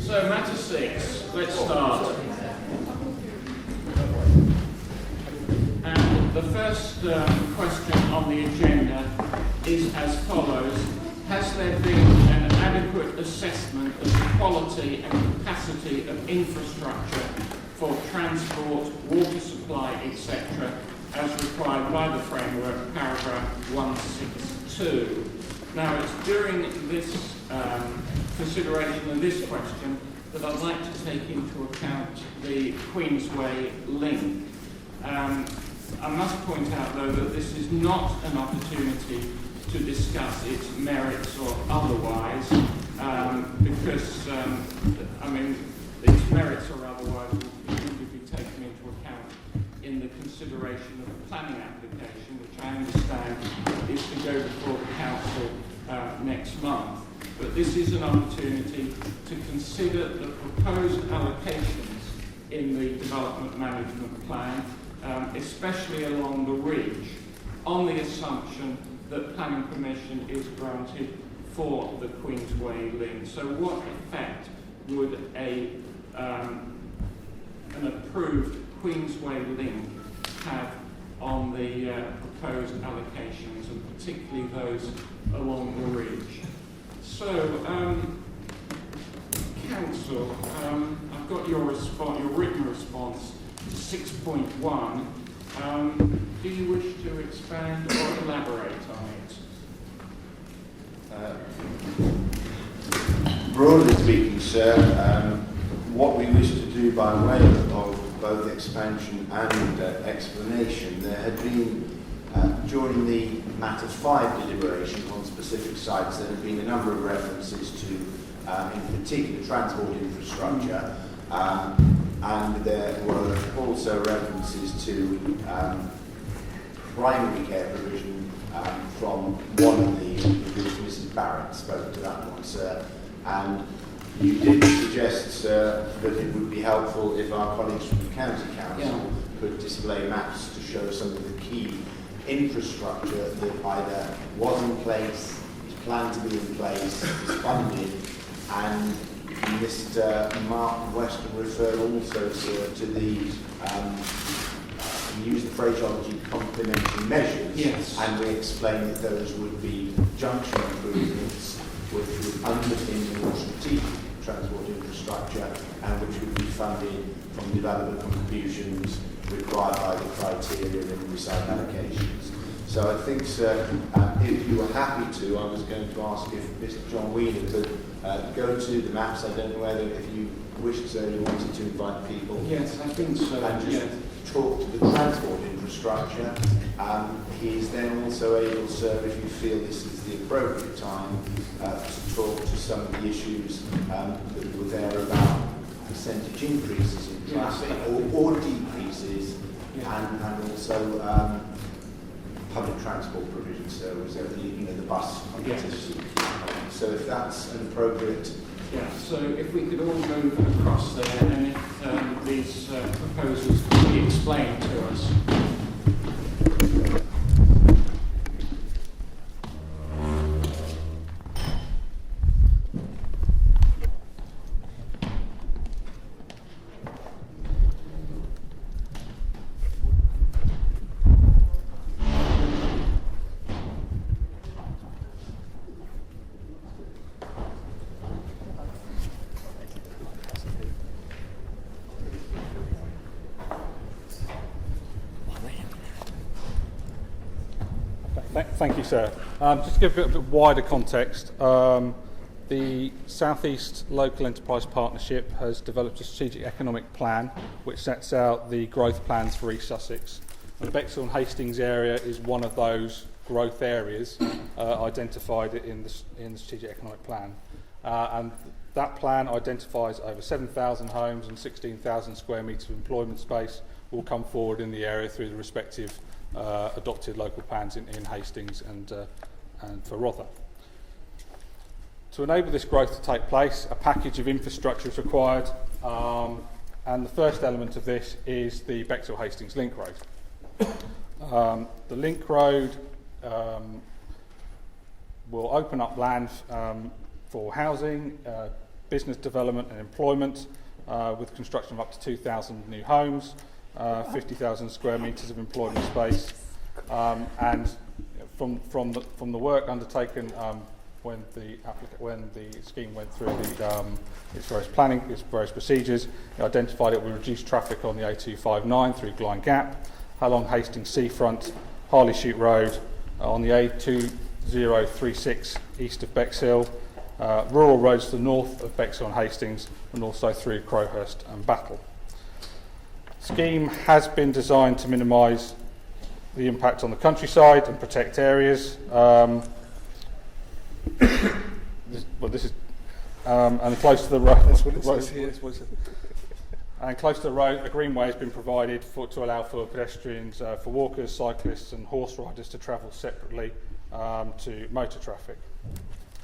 So, matter 6, let's start. And the first question on the agenda is as follows. Has there been an adequate assessment of the quality and capacity of infrastructure for transport, water supply, etc., as required by the framework, paragraph 162? Now, it's during this consideration of this question that I'd like to take into account the Queensway link. I must point out, though, that this is not an opportunity to discuss its merits or otherwise, because, its merits or otherwise would be taken into account in the consideration of the planning application, which I understand is to go before the Council next month. But this is an opportunity to consider the proposed allocations in the Development Management Plan, especially along the ridge, on the assumption that planning permission is granted for the Queensway link. So what effect would an approved Queensway link have on the proposed allocations, and particularly those along the ridge? So, Council, I've got your written response to 6.1. Do you wish to expand or elaborate on it? Broadly speaking, sir, what we wish to do by way of both expansion and explanation, there had been, during the Matter 5 deliberation on specific sites, there have been a number of references to, in particular, transport infrastructure, and there were also references to primary care provision from one of the Mrs. Barrett spoke to that one, sir. And you did suggest, sir, that it would be helpful if our colleagues from the County Council could display maps to show some of the key infrastructure that either was in place, is planned to be in place, is funded, and Mr. Mark Weston referred also, sir, to the use the phraseology complementary measures, yes. And we explained that those would be junction improvements which would underpin the more strategic transport infrastructure and which would be funded from development contributions required by the criteria and site allocations. So I think, sir, if you were happy to, I was going to ask if Mr. John Wheeler could go to the maps. I don't know whether, if you wished, sir, you wanted to invite people. Yes, I think so. And just talk to the transport infrastructure. He is then also able, sir, if you feel this is the appropriate time, to talk to some of the issues that were there about percentage increases in traffic or decreases, and also public transport provisions, so was there the bus connectivity. So if that's an appropriate. Yeah, so if we could all move across there, and if these proposals could be explained to us. Thank you, sir. Just to give a bit of wider context, the South East Local Enterprise Partnership has developed a strategic economic plan which sets out the growth plans for East Sussex. And the Bexhill and Hastings area is one of those growth areas identified in the strategic economic plan. And that plan identifies over 7,000 homes and 16,000 square metres of employment space will come forward in the area through the respective adopted local plans in Hastings and for Rother. To enable this growth to take place, a package of infrastructure is required, and the first element of this is the Bexhill-Hastings link road. The link road will open up land for housing, business development and employment, with construction of up to 2,000 new homes, 50,000 square metres of employment space, and from the work undertaken when the scheme went through its various procedures, it identified it would reduce traffic on the A259 through Glyn Gap, along Hastings Seafront, Harley Shoot Road, on the A2036 east of Bexhill, rural roads to the north of Bexhill and Hastings, and also through Crowhurst and Battle. The scheme has been designed to minimise the impact on the countryside and protect areas. And close to the road. That's what it says here. And close to the road, a greenway has been provided to allow for pedestrians, for walkers, cyclists, and horse riders to travel separately to motor traffic.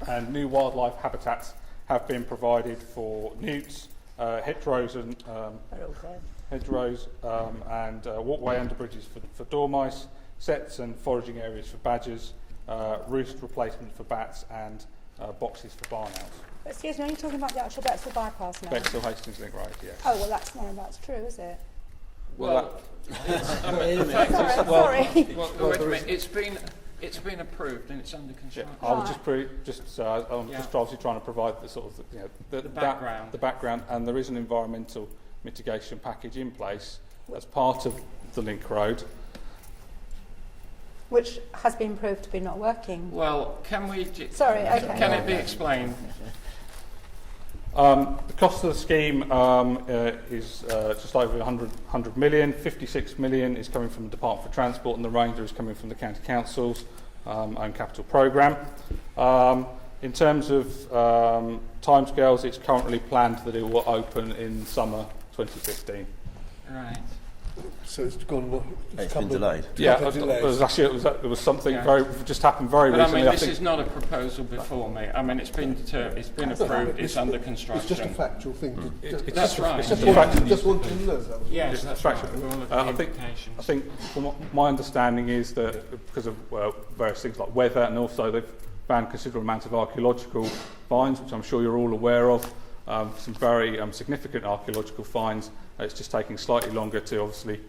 And new wildlife habitats have been provided for newts, hedgerows and walkway under bridges for dormice, sets and foraging areas for badgers, roost replacement for bats, and boxes for barn owls. Excuse me, are you talking about the actual Bexhill bypass now? Bexhill Hastings Link Road, yes. Oh, well, that's none of that's true, is it? Well, Sorry. wait a minute. It's been approved and it's under construction. I was just obviously trying to provide the sort of the background. The background, and there is an environmental mitigation package in place as part of the link road, Which has been proved to be not working. Well, can we? Sorry, okay. Can it be explained? The cost of the scheme is just over 100 million. 56 million is coming from the Department for Transport, and the remainder is coming from the County Council's own capital programme. In terms of timescales, it's currently planned that it will open in summer 2015. Right. So it's gone. It's been delayed. Yeah, it was something just happened very but recently. I mean, this is not a proposal before me. I mean, it's been approved. It's under construction. It's just a factual thing. That's right. Just want to know. Yes, that's right. I think from what my understanding is that because of various things like weather, and also they've found considerable amount of archaeological finds, which I'm sure you're all aware of. Some very significant archaeological finds. It's just taking slightly longer to obviously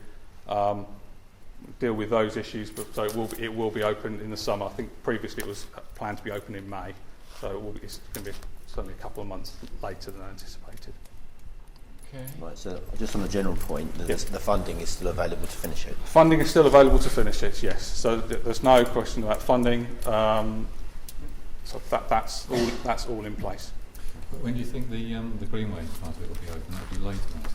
deal with those issues, but so it will be open in the summer. I think previously it was planned to be open in May, so it's going to be certainly a couple of months later than anticipated. Okay. Right, so just on a general point, the funding is still available to finish it? Funding is still available to finish it, yes. So there's no question about funding. So that's all in place. When do you think the Greenway part of it will be open? That'll be later, won't it?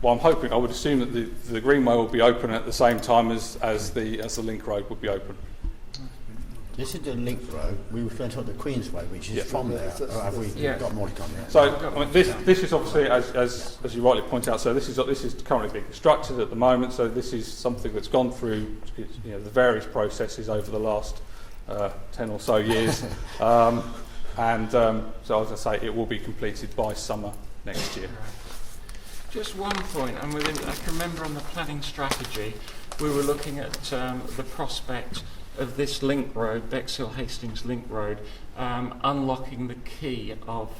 Well, I would assume that the Greenway will be open at the same time as the Link Road would be open. This is the Link Road. We were going to the Queensway, which is from there. Have we got more to come there? So I mean, this is obviously, as you rightly point out, so this is currently being constructed at the moment. So this is something that's gone through the various processes over the last 10 or so years. So as I say, it will be completed by summer next year. Just one point, and I can remember on the planning strategy, we were looking at the prospect of this link road, Bexhill Hastings Link Road, unlocking the key of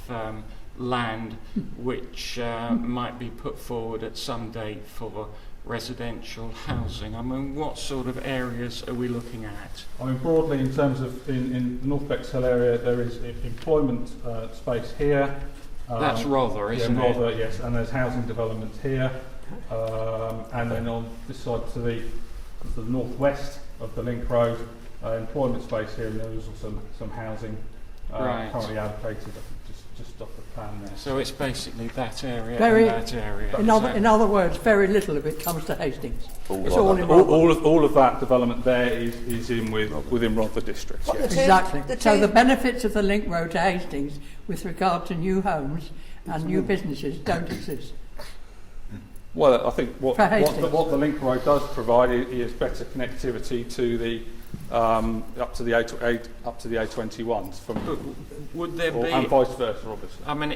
land which might be put forward at some date for residential housing. I mean, what sort of areas are we looking at? I mean, broadly, in terms of in the North Bexhill area, there is employment space here. That's Rother, isn't it? Rother, yes, and there's housing development here, and then on this side to the northwest of the Link Road, employment space here, and there is also some housing currently allocated. Just off the plan there. So it's basically that area and that area. In other words, very little of it comes to Hastings. All of that development there is within Rother district. Yes. Exactly. So the benefits of the link road to Hastings with regard to new homes and new businesses don't exist. Well, I think what the link road does provide is better connectivity to the up to the A21s from. Would there be? And vice versa, obviously. I mean,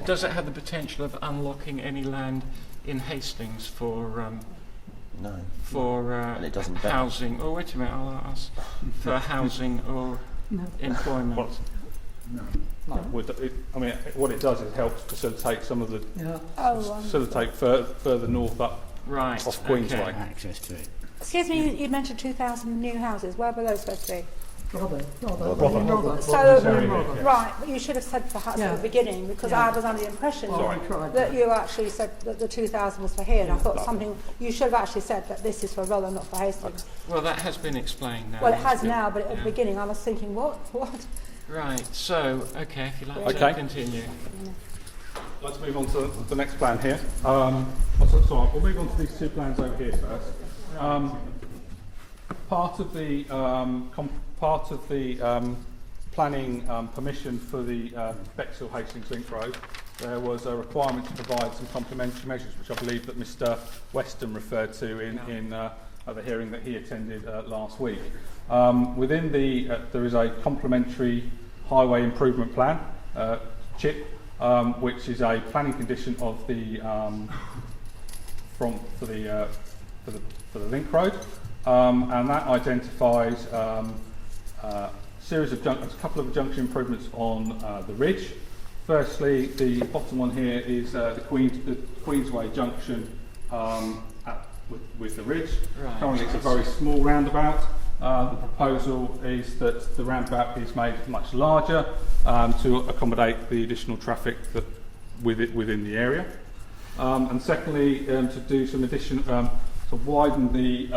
does it have the potential of unlocking any land in Hastings for No. For and it doesn't housing? Oh, wait a minute, I'll ask for housing or employment. No, what it does is it helps facilitate some of the Oh, facilitate further north up Right. off Queensway. Okay. Access to it. excuse me, you mentioned 2,000 new houses. Where were those supposed to be? Rother. So, right, but you should have said perhaps at the beginning, because Yeah. I was under the impression Well, we tried that you actually said that the 2,000 was for here, and I thought you should have actually said that this is for Rother, not for Hastings. Well, that has been explained now. Well, it has Yeah. now, but at the Yeah. beginning I was thinking, what? Right. So, okay, if you like Okay. to continue. Let's move on to the next plan here. We'll move on to these two plans over here first. Part of the planning permission for the Bexhill Hastings Link Road, there was a requirement to provide some complementary measures, which I believe that Mr. Weston referred to at the hearing that he attended last week. Within there is a complementary highway improvement plan, CHIP, which is a planning condition of the for the link road, and that identifies a couple of junction improvements on the ridge. Firstly, the bottom one here is the Queensway junction with the ridge. Right. Currently, it's a very small roundabout. The proposal is that the roundabout is made much larger to accommodate the additional traffic within the area. And secondly, to do some addition, to widen the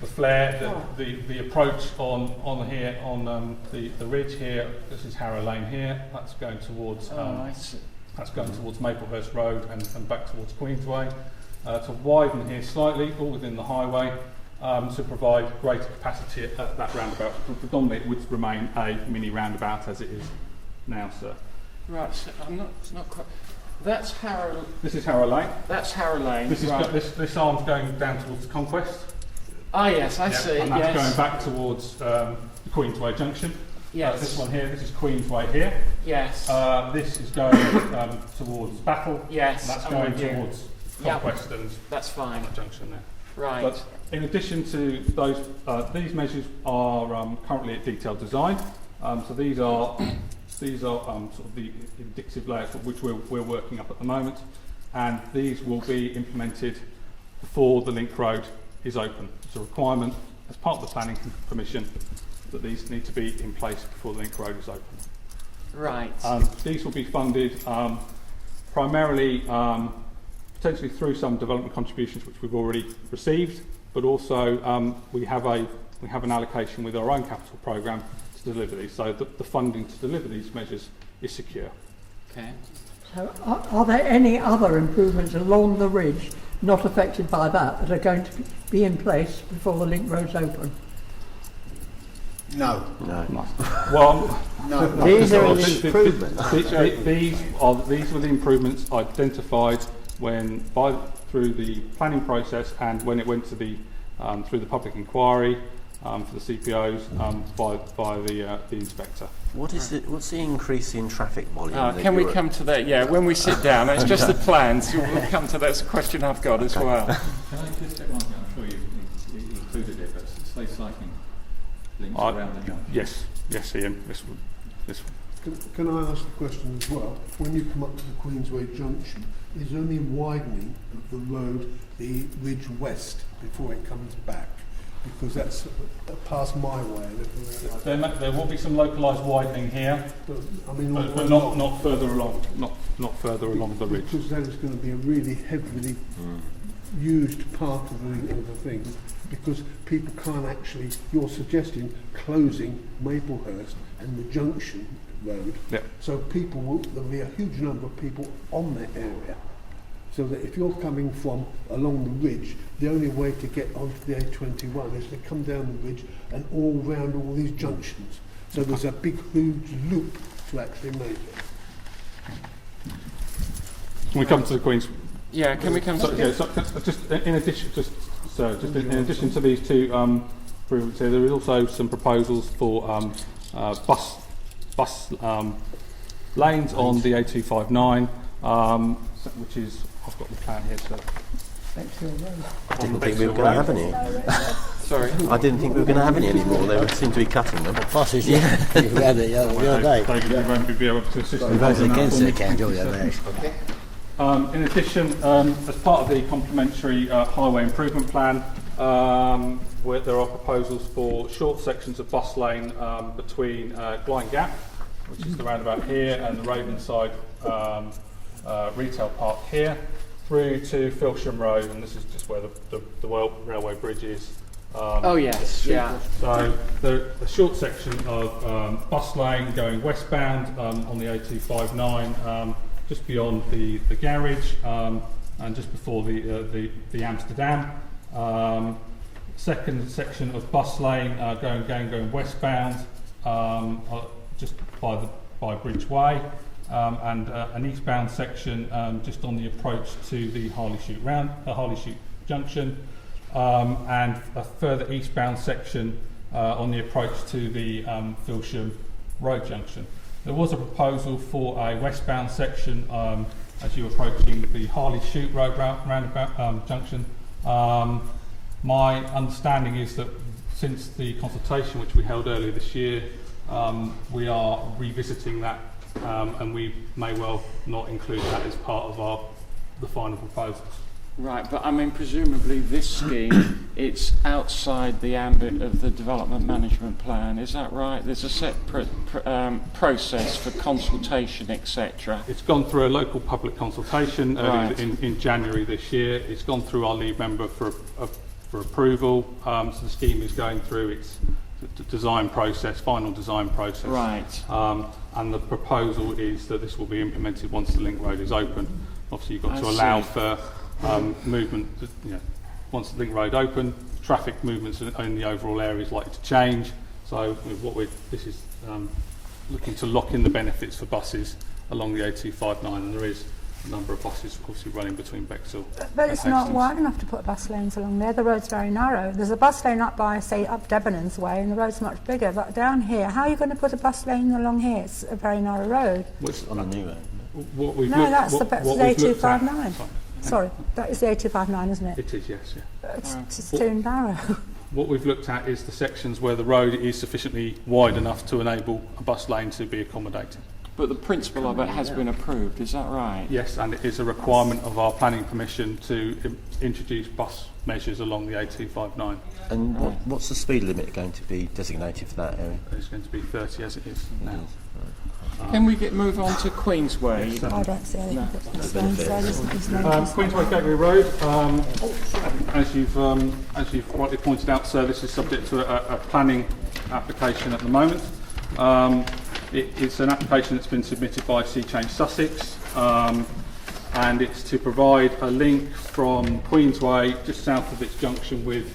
flare, the approach on here on the ridge here. This is Harrow Lane here. That's going towards Maplehurst Road and back towards Queensway. To widen here slightly, all within the highway, to provide greater capacity at that roundabout. Predominantly, it would remain a mini roundabout as it is now, sir. Right. So it's not quite. That's Harrow. This is Harrow Lane. That's Harrow Lane. This is right. this arm's going down towards Conquest. Ah, yes, I see. And that's Yes. going back towards the Queensway Junction. Yes. This one here, this is Queensway here. Yes. This is going towards Battle. Yes. And that's I'm going with you. towards Yep. Conquest and That's fine. that junction there. Right. But in addition to those, these measures are currently at detailed design. So these are sort of the indicative layouts which we're working up at the moment, and these will be implemented before the link road is open. It's a requirement as part of the planning permission that these need to be in place before the link road is open. Right. These will be funded primarily potentially through some development contributions which we've already received, but also we have an allocation with our own capital programme to deliver these. So the funding to deliver these measures is secure. Okay. So are there any other improvements along the ridge not affected by that are going to be in place before the link road's open? No. Well, No. These are the improvements. These were the improvements identified through the planning process and when it went to through the public inquiry for the CPOs by the inspector. What's the increase in traffic volume? Can we come to that? Yeah, when we sit down. It's just the plans. We'll come to that. That's a question I've got as well. Can I just check one thing? I'm sure you included it, but safe cycling links around the junction. Yes, Ian. This Can I ask the question as well? When you come up to the Queensway Junction, is there any widening of the road, the ridge west, before it comes back? Because that's past my way and everything like that. there will be some localised widening here, But, I mean, but not further along. Not further along the ridge. Because that is going to be a really heavily used part of the thing. Because people can't actually, you're suggesting closing Maplehurst and the Junction Road. Yep. So there'll be a huge number of people on that area. So that if you're coming from along the ridge, the only way to get onto the A21 is to come down the ridge and all round all these junctions. So there's a big, huge loop to actually make it. Can we come to the Queen's? Yeah, can we come to Just in addition to these two improvements here, there is also some proposals for bus lanes on the A259, which is, I've got the plan here, so Bexhill Road. I didn't think we were going to have any. Sorry. I didn't think we were going to have any anymore. They seem to be cutting them. Buses, yeah. We had it the other day. David, you won't be able to assist We us voted on that. against it, Kendall, the other day. In addition, as part of the complementary highway improvement plan, where there are proposals for short sections of bus lane between Glyn Gap, which is the roundabout here, and the Ravenside retail park here, through to Filsham Road, and this is just where the railway bridge is. Oh yes, yeah. So the short section of bus lane going westbound on the A259, just beyond the garage and just before the Amsterdam. Second section of bus lane going westbound just by Bridge Way, and an eastbound section just on the approach to the Harley Shoot Junction, and a further eastbound section on the approach to the Filsham Road Junction. There was a proposal for a westbound section as you're approaching the Harley Shoot Road roundabout junction. My understanding is that since the consultation which we held earlier this year, we are revisiting that, and we may well not include that as part of the final proposals. Right, but I mean, presumably this scheme, it's outside the ambit of the development management plan, is that right? There's a separate process for consultation, etc. It's gone through a local public consultation Right. in January this year. It's gone through our lead member for approval. So the scheme is going through its final design process. Right. And the proposal is that this will be implemented once the link road is open. Obviously, you've got to allow for movement. Once the link road open, traffic movements in the overall area is likely to change. So this is looking to lock in the benefits for buses along the A259, and there is a number of buses obviously running between Bexhill But it's not wide enough to put bus lanes along there. The road's very narrow. There's a bus lane up by, say, up Debenhams way, and the road's much bigger. But down here, how are you going to put a bus lane along here? It's a very narrow road. Which on a new road? No, that's the A259. Sorry, that is the A259, isn't it? It is, yes. Yeah. It's too narrow. What we've looked at is the sections where the road is sufficiently wide enough to enable a bus lane to be accommodated. But the principle of it has been approved, is that right? Yes, and it is a requirement of our planning permission to introduce bus measures along the A259. And what's the speed limit going to be designated for that area? It's going to be 30 as it is now. Can we move on to Queensway? Yes, I don't see anything but bus lanes there. There's no Queensway Gateway Road, as you've rightly pointed out, sir, this is subject to a planning application at the moment. It's an application that's been submitted by Sea Change Sussex, and it's to provide a link from Queensway just south of its junction with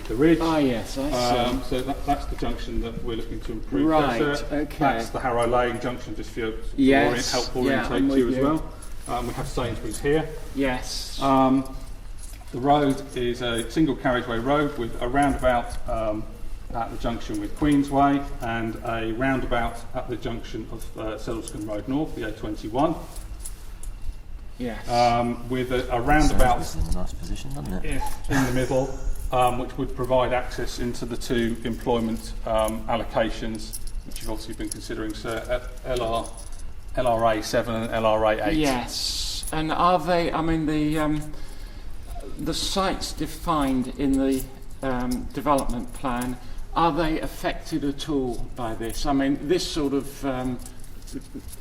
the Ridge. Ah, yes, I see. So that's the junction that we're looking to improve. Right, okay. That's the Harrow Lane junction, just for your helpful orientate to you as well. We have Sainsbury's here. Yes. The road is a single carriageway road with a roundabout at the junction with Queensway and a roundabout at the junction of Sedlescombe Road North, the A21. Yes. With a roundabout It's in a nice position, doesn't it? in the middle, which would provide access into the two employment allocations, which you've obviously been considering, sir, at LRA 7 and LRA 8. Yes. And are they, I mean, the sites defined in the development plan, are they affected at all by this? I mean, this sort of,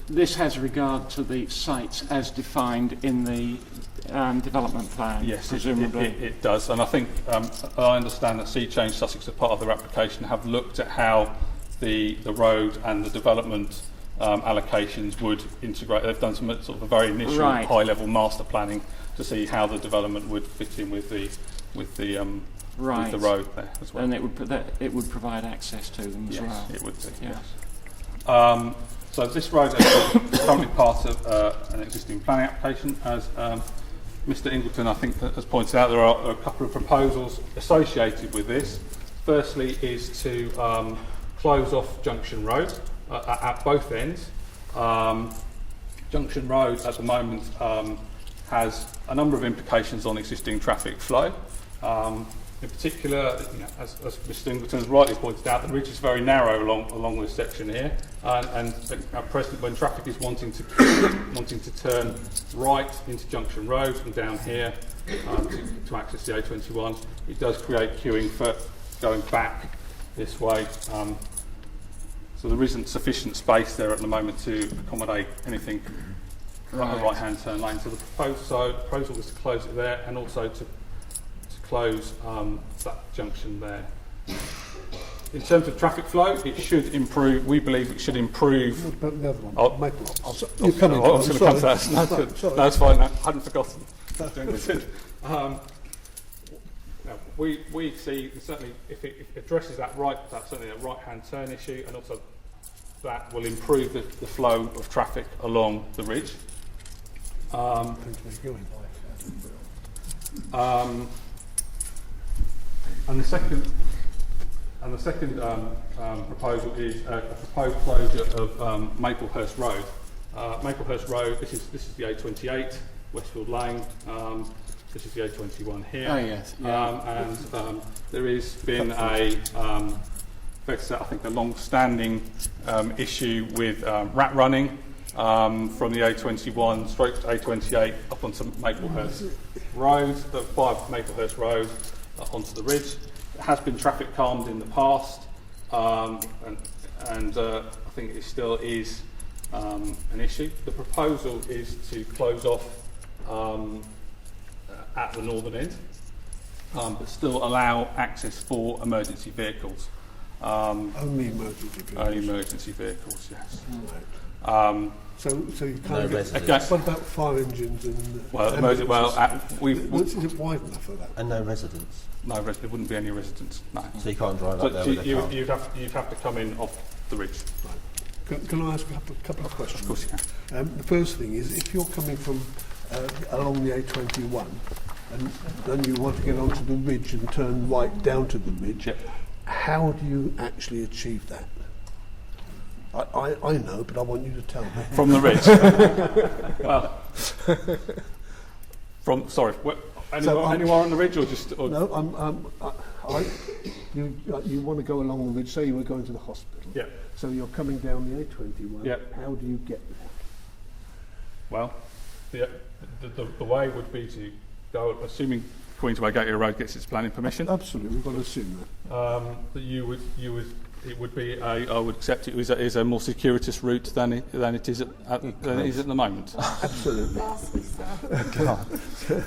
this has regard to the sites as defined in the development plan. Yes, presumably. it does. And I think, I understand that Sea Change Sussex, as part of their application, have looked at how the road and the development allocations would integrate. They've done some sort of a very initial high-level master planning to see how the development would fit in with the road there as well. And it would provide access to them as well. Yes, it would do. Yeah. Yes. So this road is currently part of an existing planning application. As Mr. Ingleton, I think, has pointed out, there are a couple of proposals associated with this. Firstly is to close off Junction Road at both ends. Junction Road at the moment has a number of implications on existing traffic flow. In particular, as Mr. Singleton has rightly pointed out, the ridge is very narrow along this section here, and at present, when traffic is wanting to turn right into Junction Road and down here to access the A21, it does create queuing for going back this way. So there isn't sufficient space there at the moment to accommodate anything on the right-hand turn lane. So the proposal is to close it there, and also to close that junction there. In terms of traffic flow, it should improve. We believe it should improve. What about the other one? Oh, Maple. You're coming. I was going to come to that. No, Sorry. that's fine. I hadn't forgotten. We see certainly if it addresses that that's certainly a right-hand turn issue, and also that will improve the flow of traffic along the ridge. And the second proposal is a proposed closure of Maplehurst Road. Maplehurst Road. This is the A28 Westfield Lane. This is the A21 here. Oh yes. Yeah. And there has been a long-standing issue with rat running from the A21 straight to A28 up onto Maplehurst Road, by Maplehurst Road onto the ridge. It has been traffic calmed in the past, and I think it still is an issue. The proposal is to close off at the northern end, but still allow access for emergency vehicles. Only emergency vehicles? Only emergency vehicles, yes. Right. So you can't residents. What about fire engines and... is it wide enough for that? And no residents. No, there wouldn't be any residents. No. So you can't drive up there with a car. You'd have to come in off the ridge. Right. Can I ask a couple of questions? Of course you can. The first thing is, if you're coming from along the A21 and then you want to get onto the ridge and turn right down to the ridge, yep. How do you actually achieve that? I know, but I want you to tell me. From the ridge? Anywhere on the ridge or just... Or no, you want to go along the ridge, say you were going to the hospital. Yeah. So you're coming down the A21. Yeah. How do you get there? Well, the way would be to go, assuming Queensway Gateway Road gets its planning permission. Absolutely, we've got to assume that. It would be I would accept it is a more circuitous route than it is at the moment. Absolutely.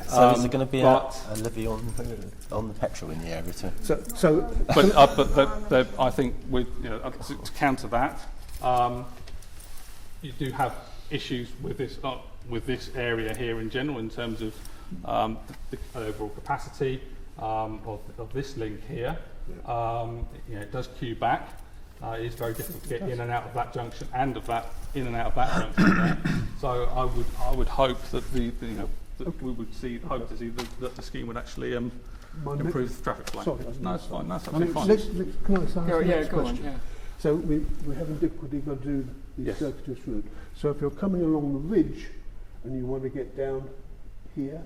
So is there going to be a levy on the petrol in the area too? But I think to counter that, you do have issues with this area here in general in terms of the overall capacity of this link here. It does queue back. It is very difficult to get in and out of that junction and in and out of that junction there. So I would hope that we would hope to see that the scheme would actually improve the traffic flow. Sorry, no, it's fine. That's absolutely fine. Can I ask the next go question? on, yeah. So we're having difficulty to do the circuitous route. So if you're coming along the ridge and you want to get down here,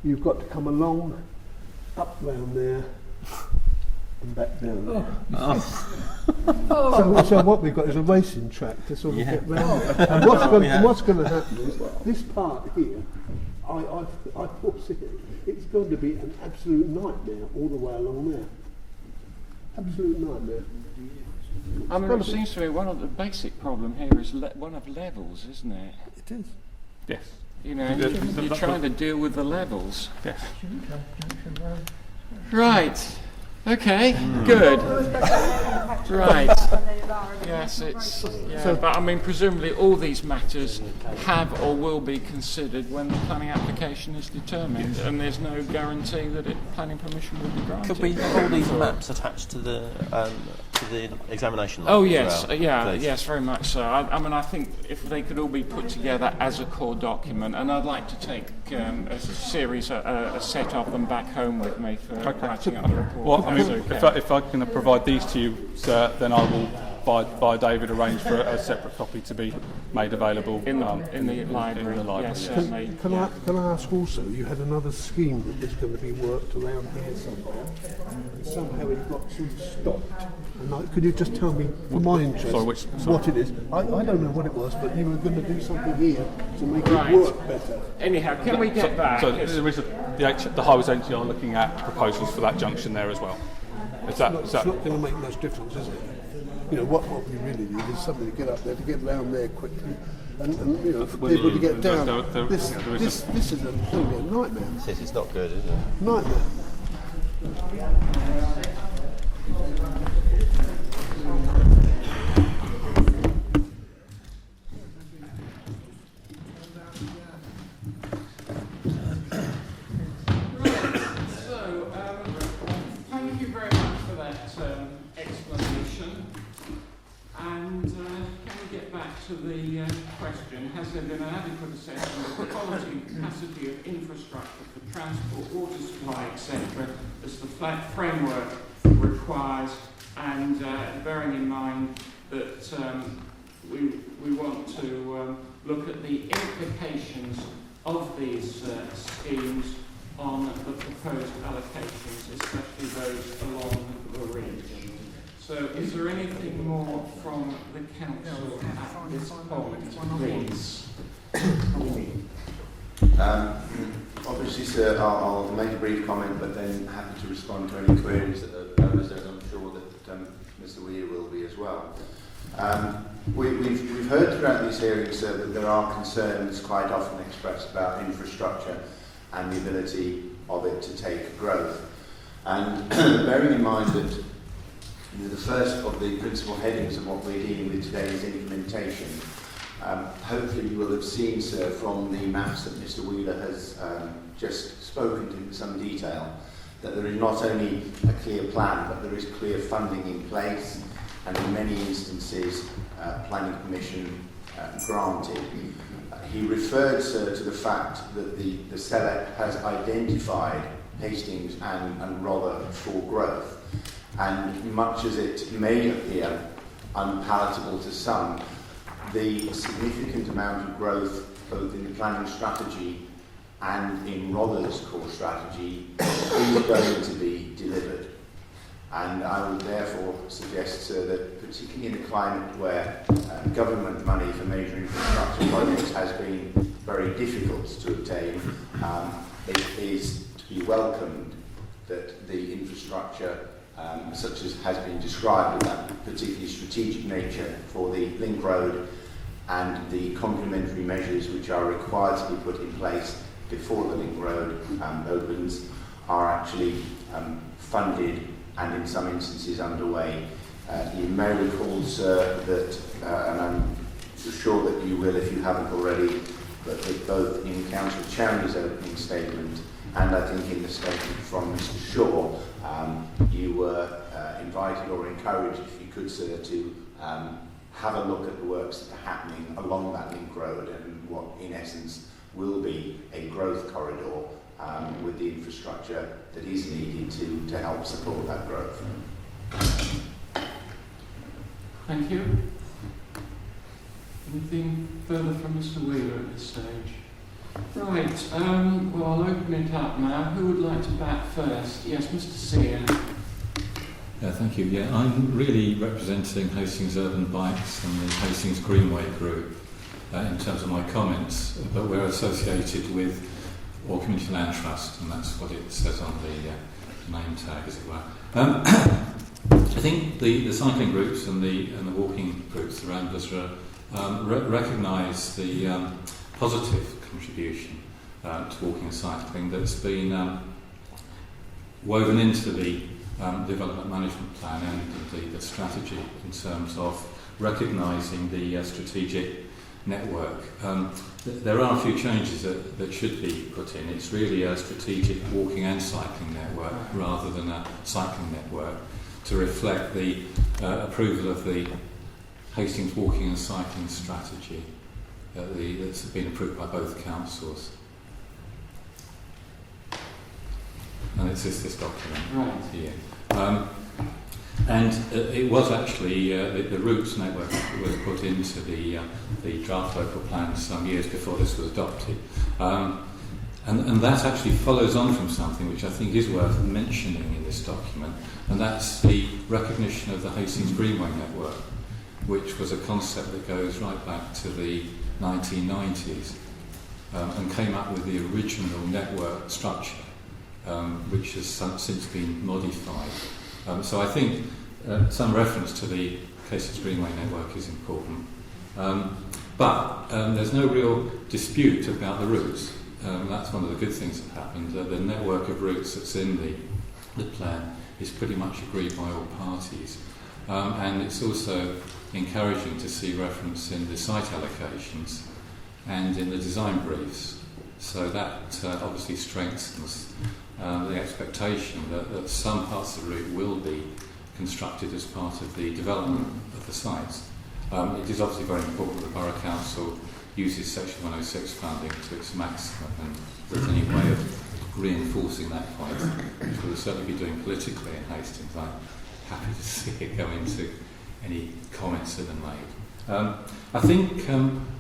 you've got to come along, up round there, and back down there. So what we've got is a racing track to sort of get round there. And what's going to happen is, this part here, I foresee it's going to be an absolute nightmare all the way along there. Absolute nightmare. I mean, it seems to me one of the basic problem here is one of levels, isn't it? It is. Yes. You're trying to deal with the levels. Yes. Right. Okay. Good. Right. Yes, it's. Yeah, but I mean, presumably all these matters have or will be considered when the planning application is determined, and there's no guarantee that planning permission will be granted. Could we have all these maps attached to the examination? Oh yes, well, yes, very much so. I mean, I think if they could all be put together as a core document, and I'd like to take a series, a set of them back home with me for writing up the report. Well, if I can provide these to you, sir, then I will by David, arrange for a separate copy to be made available in the library. In the library, Yes, yes. certainly. Can I ask also, you had another scheme that was going to be worked around here somewhere, and somehow it got sort of stopped. And could you just tell me, for my interest, what it is? I don't know what it was, but you were going to do something here to make it work better. Anyhow, can we get back? So there is the highways agency are looking at proposals for that junction there as well. It's not going to make much difference, is it? You know, what we really need is somebody to get up there, to get round there quickly, and you know, for people to get down. This is going to be a nightmare. It's not good, is it? Nightmare. Thank you very much for that explanation. And can we get back to the question, has there been an adequate assessment of the quality and capacity of infrastructure for transport, water supply, etc., as the flat framework requires, and bearing in mind that we want to look at the implications of these schemes on the proposed allocations, especially those along the ridge. So is there anything more from the council at this point, please? Obviously, sir, I'll make a brief comment, but then happy to respond to any queries that are posed, as I'm sure that Mr. Weir will be as well. We've heard throughout these hearings, sir, that there are concerns quite often expressed about infrastructure and the ability of it to take growth. And bearing in mind that the first of the principal headings of what we're dealing with today is implementation, hopefully you will have seen, sir, from the maps that Mr. Wheeler has just spoken to in some detail, that there is not only a clear plan, but there is clear funding in place, and in many instances, planning permission granted. He referred, sir, to the fact that the SELEC has identified Hastings and Rother for growth. And much as it may appear unpalatable to some, the significant amount of growth, both in the planning strategy and in Rother's core strategy, is going to be delivered. And I would therefore suggest, sir, that particularly in a climate where government money for major infrastructure projects has been very difficult to obtain, it is to be welcomed that the infrastructure, such as has been described, with that particularly strategic nature for the link road and the complementary measures which are required to be put in place before the link road opens, are actually funded and in some instances underway. You may recall, sir, that, and I'm sure that you will if you haven't already, but that both in Councillor Chowney's opening statement and I think in the statement from Mr. Shaw, you were invited or encouraged, if you could, sir, to have a look at the works that are happening along that link road and what, in essence, will be a growth corridor with the infrastructure that is needed to help support that growth. Thank you. Anything further from Mr. Wheeler at this stage? Right, well, I'll open it up now. Who would like to bat first? Yes, Mr. Sear. Yeah, thank you. Yeah, I'm really representing Hastings Urban Bikes and the Hastings Greenway Group in terms of my comments, but we're associated with All Community Land Trust, and that's what it says on the name tag, as it were. I think the cycling groups and the walking groups, the ramblers, recognise the positive contribution to walking and cycling that's been woven into the development management plan and indeed the strategy in terms of recognising the strategic network. There are a few changes that should be put in. It's really a strategic walking and cycling network rather than a cycling network, to reflect the approval of the Hastings walking and cycling strategy that's been approved by both councils. And it's this document here. And it was actually the routes network was put into the draft local plan some years before this was adopted. And that actually follows on from something which I think is worth mentioning in this document, and that's the recognition of the Hastings Greenway network, which was a concept that goes right back to the 1990s and came up with the original network structure, which has since been modified. So I think some reference to the Hastings Greenway network is important. But there's no real dispute about the routes. That's one of the good things that happened. The network of routes that's in the plan is pretty much agreed by all parties. And it's also encouraging to see reference in the site allocations and in the design briefs. So that obviously strengthens the expectation that some parts of the route will be constructed as part of the development of the sites. It is obviously very important that the Borough Council uses Section 106 funding to its maximum, and if there's any way of reinforcing that point, which we'll certainly be doing politically in Hastings, I'm happy to see it go into any comments that are made. I think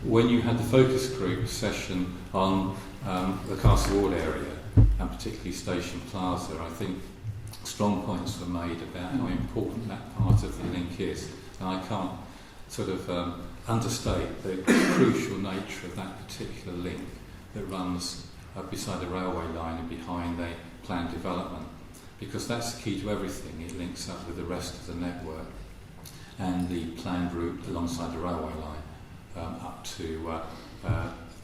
when you had the focus group session on the Castle Ward area, and particularly Station Plaza, I think strong points were made about how important that part of the link is, and I can't sort of understate the crucial nature of that particular link that runs beside the railway line and behind the planned development, because that's the key to everything. It links up with the rest of the network and the planned route alongside the railway line up to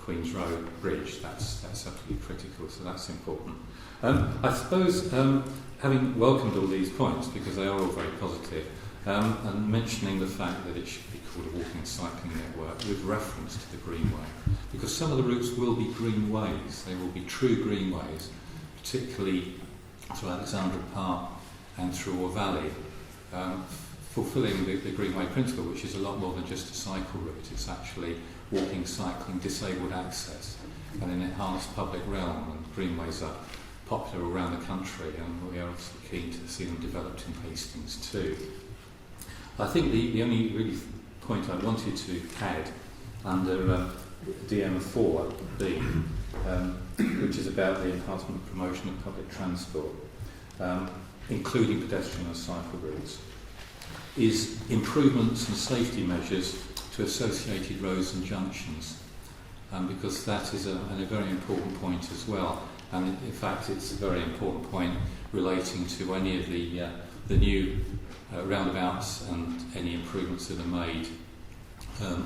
Queen's Road Bridge. That's absolutely critical, so that's important. I suppose, having welcomed all these points, because they are all very positive, and mentioning the fact that it should be called a walking and cycling network with reference to the Greenway, because some of the routes will be greenways, they will be true greenways, particularly through Alexandra Park and through Orr Valley, fulfilling the Greenway principle, which is a lot more than just a cycle route. It's actually walking, cycling, disabled access, and an enhanced public realm, and greenways are popular around the country, and we are obviously keen to see them developed in Hastings too. I think the only really point I wanted to add under DM4B, which is about the enhancement and promotion of public transport, including pedestrian and cycle routes, is improvements and safety measures to associated roads and junctions, because that is a very important point as well. And in fact, it's a very important point relating to any of the new roundabouts and any improvements that are made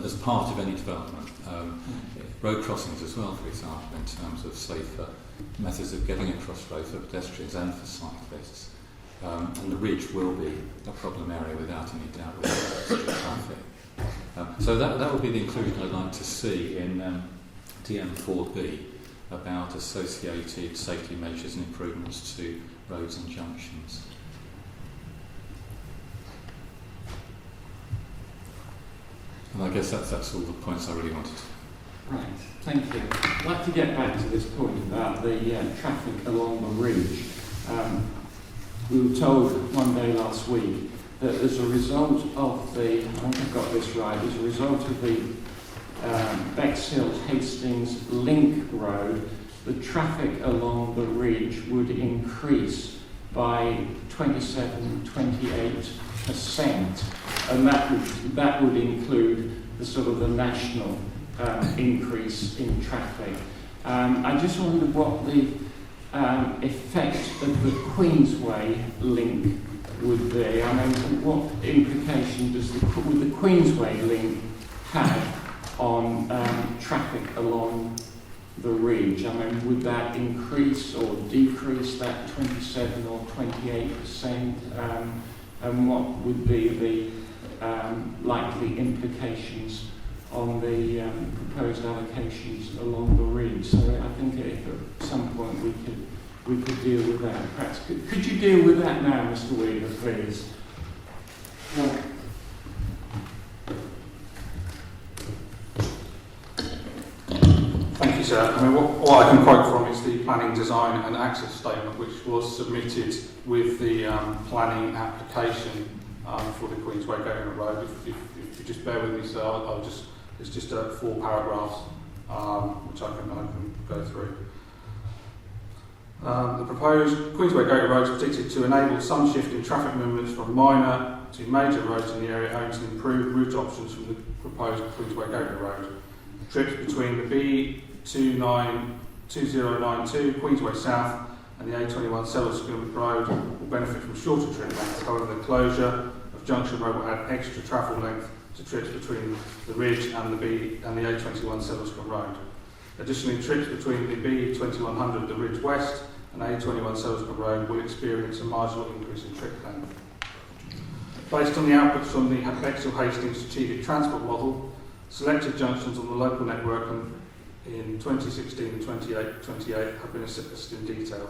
as part of any development. Road crossings as well, for example, in terms of safer methods of getting across roads for pedestrians and for cyclists. And the ridge will be a problem area without any doubt with extra traffic. So that would be the inclusion I'd like to see in DM4B about associated safety measures and improvements to roads and junctions. And I guess that's all the points I really wanted to. Right, thank you. I'd like to get back to this point about the traffic along the ridge. We were told one day last week that as a result of the, I think I've got this right, as a result of the Bexhill-Hastings link road, the traffic along the ridge would increase by 28%, and that would include the sort of the national increase in traffic. I just wondered what the effect of the Queensway link would be. I mean, what implication would the Queensway link have on traffic along the ridge? I mean, would that increase or decrease that 27 or 28%? And what would be the likely implications on the proposed allocations along the ridge? So I think if at some point we could deal with that. Perhaps could you deal with that now, Mr. Weaver, please? Thank you, sir. I mean, what I can quote from is the planning design and access statement, which was submitted with the planning application for the Queensway Gateway Road. If you just bear with me, sir, it's just 4 paragraphs, which I can go through. The proposed Queensway Gateway Road is predicted to enable some shift in traffic movements from minor to major roads in the area, owing to improved route options from the proposed Queensway Gateway Road. Trips between the B2092 Queensway South and the A21 Sellerscombe Road will benefit from shorter trip lengths. However, the closure of Junction Road will add extra travel length to trips between the Ridge and the A21 Sellerscombe Road. Additionally, trips between the B2100, the Ridge West, and A21 Sellerscombe Road will experience a marginal increase in trip length. Based on the outputs from the Bexhill Hastings strategic transport model, selected junctions on the local network in 2016 and 28 have been assessed in detail.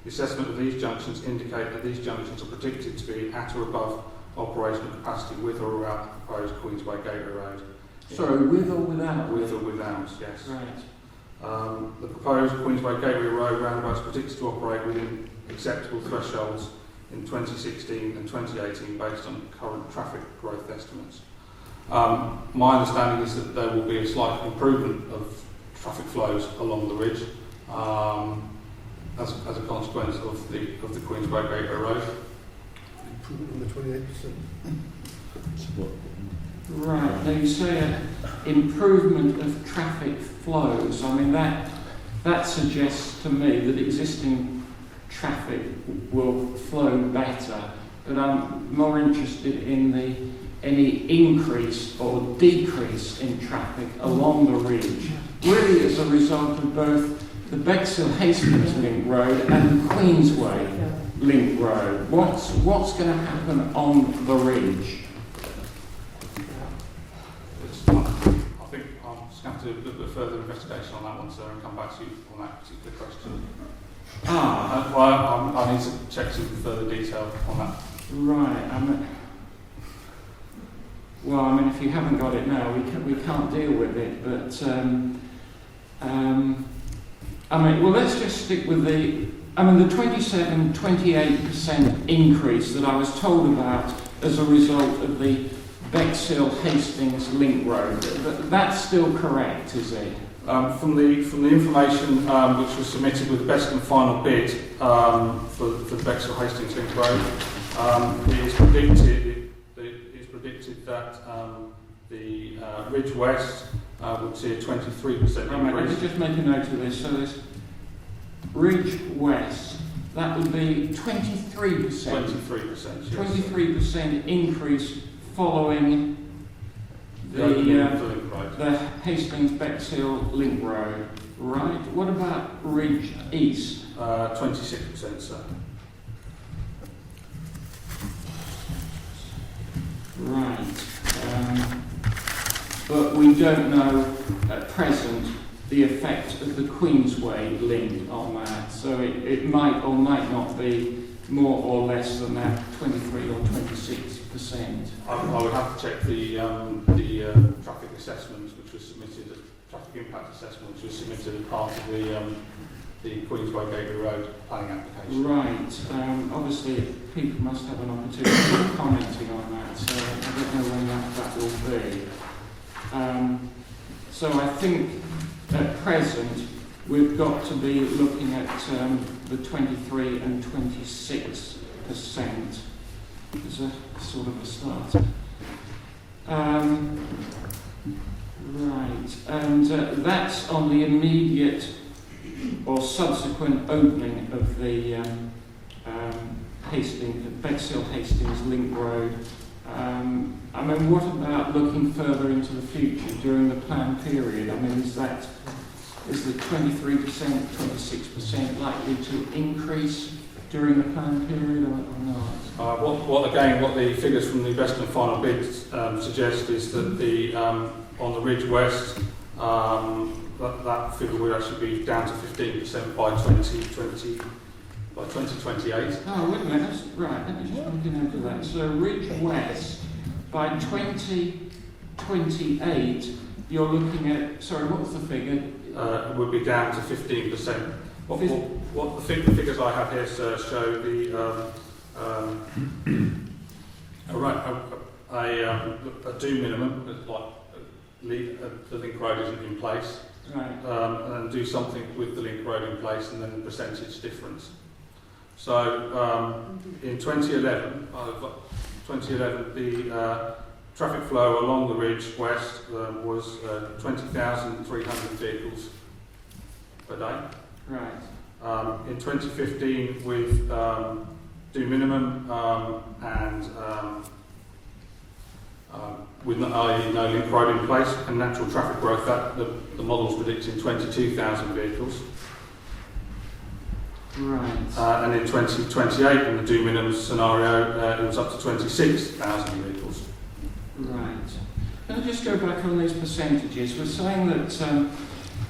The assessment of these junctions indicate that these junctions are predicted to be at or above operational capacity with or without the proposed Queensway Gateway Road. Sorry, with or without? With or without, yes. Right. The proposed Queensway Gateway Road roundabout is predicted to operate within acceptable thresholds in 2016 and 2018 based on current traffic growth estimates. My understanding is that there will be a slight improvement of traffic flows along the ridge as a consequence of the Queensway Gateway Road. Improvement on the 28%. Right. Now you say improvement of traffic flows. I mean that suggests to me that existing traffic will flow better, but I'm more interested in any increase or decrease in traffic along the ridge, really as a result of both the Bexhill Hastings Link Road and the Queensway Link Road. What's going to happen on the ridge? I think I'll just have to do a little bit further investigation on that one, sir, and come back to you on that particular question. Well, I need to check some further detail on that. Right. Well, if you haven't got it now, we can't deal with it. But well, let's just stick with the 28% increase that I was told about as a result of the Bexhill Hastings Link Road. That's still correct, is it? From the information which was submitted with the best and final bid for the Bexhill Hastings Link Road, it is predicted that the Ridge West would see a 23% increase. Let me just make a note of this. So this Ridge West, that would be 23%. 23%. Yes. 23% increase following the Hastings Bexhill Link Road, right? What about Ridge East? 26%, sir. Right. But we don't know at present the effect of the Queensway link on that, so it might or might not be more or less than that 23 or 26%. I would have to check the traffic assessments which was submitted, traffic impact assessment which was submitted as part of the Queensway Gateway Road planning application. Right. Obviously, people must have an opportunity of commenting on that, so I don't know when that will be. So I think at present we've got to be looking at the 23 and 26% as a sort of a start. Right, and that's on the immediate or subsequent opening of the Bexhill Hastings Link Road. What about looking further into the future during the plan period? Is the 23%, 26% likely to increase during the plan period or not? What the figures from the best and final bid suggest is that on the Ridge West, that figure would actually be down to 15% by 2028. Oh, wait a minute, that's right, let me just look into that. So Ridge West, by 2028, you're looking at, sorry, what was the figure? It would be down to 15%. What the figures I have here, sir, show the A do minimum, like the link road isn't in place, Right. and do something with the link road in place, and then the percentage difference. So in 2011, the traffic flow along the ridge west was 20,300 vehicles per day. Right. In 2015, with do minimum and with no link road in place and natural traffic growth, that the model's predicting 22,000 vehicles. Right. And in 2028, in the do minimum scenario, it was up to 26,000 vehicles. Right. Can I just go back on these percentages? We're saying that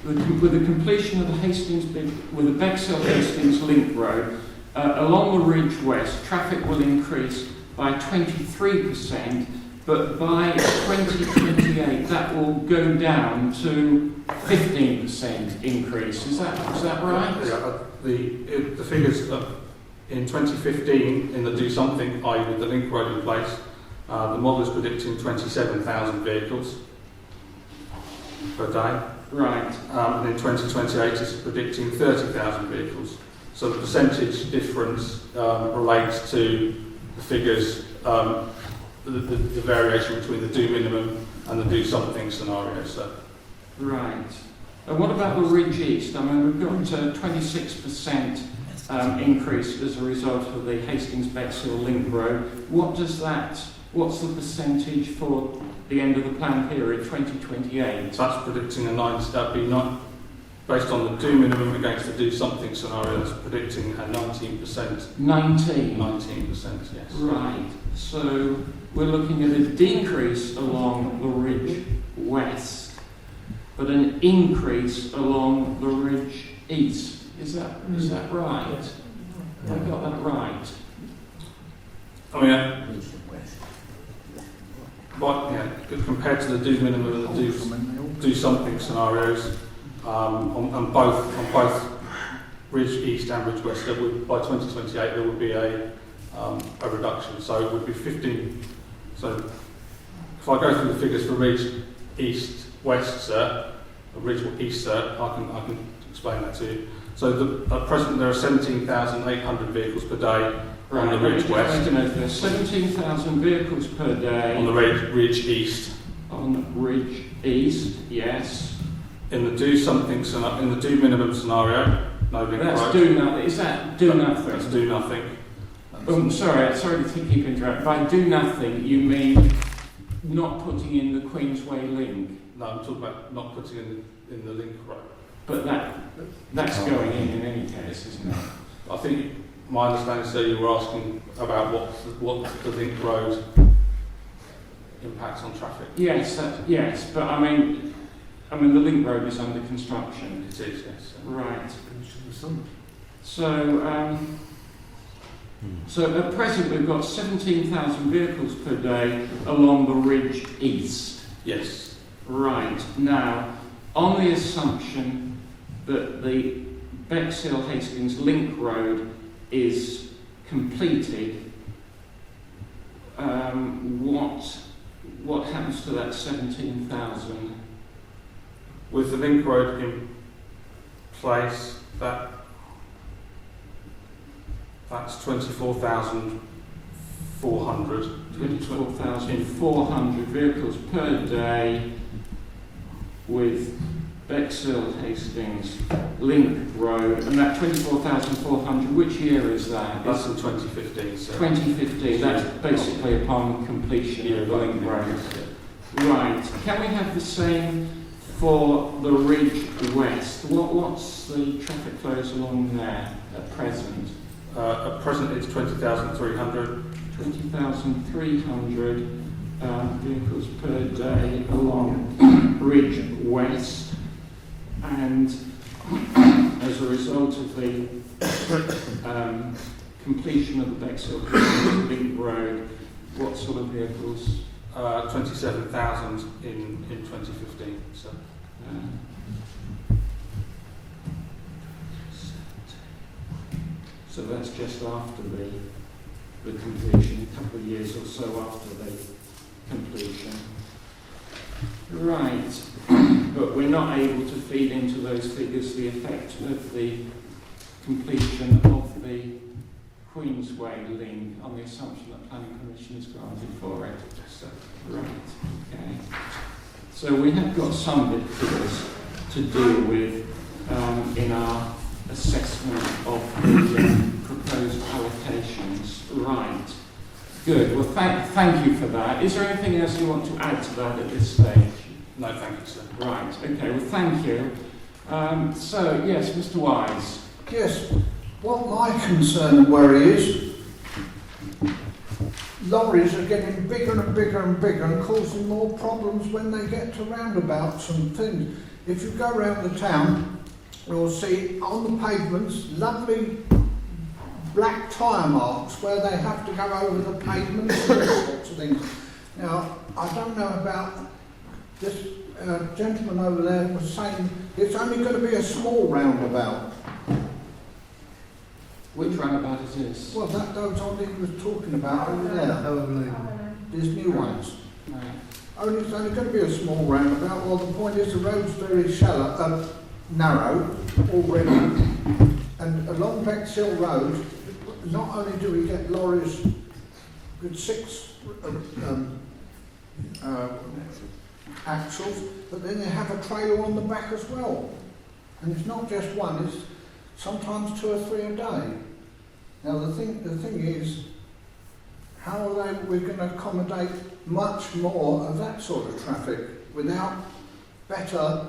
with the completion of the with the Bexhill-Hastings link road, along the Ridge West, traffic will increase by 23%, but by 2028 that will go down to 15% increase. Is that right? Yeah, the figures in 2015 in the do something, i.e. with the link road in place, the model is predicting 27,000 vehicles per day. Right. And in 2028 it's predicting 30,000 vehicles. So the percentage difference relates to the figures, the variation between the do minimum and the do something scenario. So. Right. And what about the Ridge East? I mean, we've got a 26% increase as a result of the Hastings-Bexhill link road. What's the percentage for the end of the plan period, 2028? That's predicting based on the do minimum against the do something scenario, that's predicting a 19%. 19%, yes. Right. So we're looking at a decrease along the Ridge West, but an increase along the Ridge East. Is that right? Have I got that right? I mean, compared to the do minimum and the do something scenarios, on both Ridge East and Ridge West, by 2028 there would be a reduction. So it would be 15. So if I go through the figures for Ridge East West, Ridge East, I can explain that to you. So at present there are 17,800 vehicles per day on the Ridge West. 17,000 vehicles per day on the Ridge East. On Ridge East, yes. In the do something in the do minimum scenario, no link road. Do nothing. Is that do nothing? That's do nothing. Sorry to keep interrupting. By do nothing, you mean not putting in the Queensway link? No, I'm talking about not putting in the link road. But that's going in any case, isn't it? I think my understanding is that you were asking about what the link road impacts on traffic. Yes, but I mean the link road is under construction. It is, yes. Right. So at present we've got 17,000 vehicles per day along the Ridge East. Yes. Right. Now, on the assumption that the Bexhill-Hastings link road is completed, what happens to that 17,000? With the link road in place, that's 24,400. 24,400 vehicles per day with Bexhill-Hastings link road. And that 24,400, which year is that? That's in 2015. So 2015, that's basically upon completion of the link road. Right. Can we have the same for the Ridge West? What's the traffic flows along there at present? At present it's 20,300. 20,300 vehicles per day along Ridge West, and as a result of the completion of the Bexhill link road, what sort of vehicles? 27,000 in 2015. So that's just after the the completion, a couple of years or so after the completion. Right, but we're not able to feed into those figures the effect of the completion of the Queensway link on the assumption that planning permission is granted for it. So, right, okay. So we have got some bit figures to deal with in our assessment of the proposed allocations. Right, good. Well, thank you for that. Is there anything else you want to add to that at this stage? No, thank you, sir. Right, okay, well, thank you. So, yes, Mr. Wise. Yes, what my concern and worry is, lorries are getting bigger and bigger and bigger and causing more problems when they get to roundabouts and things. If you go around the town, you'll see on the pavements lovely black tyre marks where they have to go over the pavements and all sorts of things. Now, I don't know about this gentleman over there was saying it's only going to be a small roundabout. Which roundabout is this? Well, those old he was talking about over there. There's new ones. Right. It's only going to be a small roundabout. Well, the point is the road's very shallow, narrow already. And along Bexhill Road, not only do we get lorries with 6 axles, but then they have a trailer on the back as well. And it's not just one, it's sometimes 2 or 3 a day. Now the thing is, how are we're going to accommodate much more of that sort of traffic without better...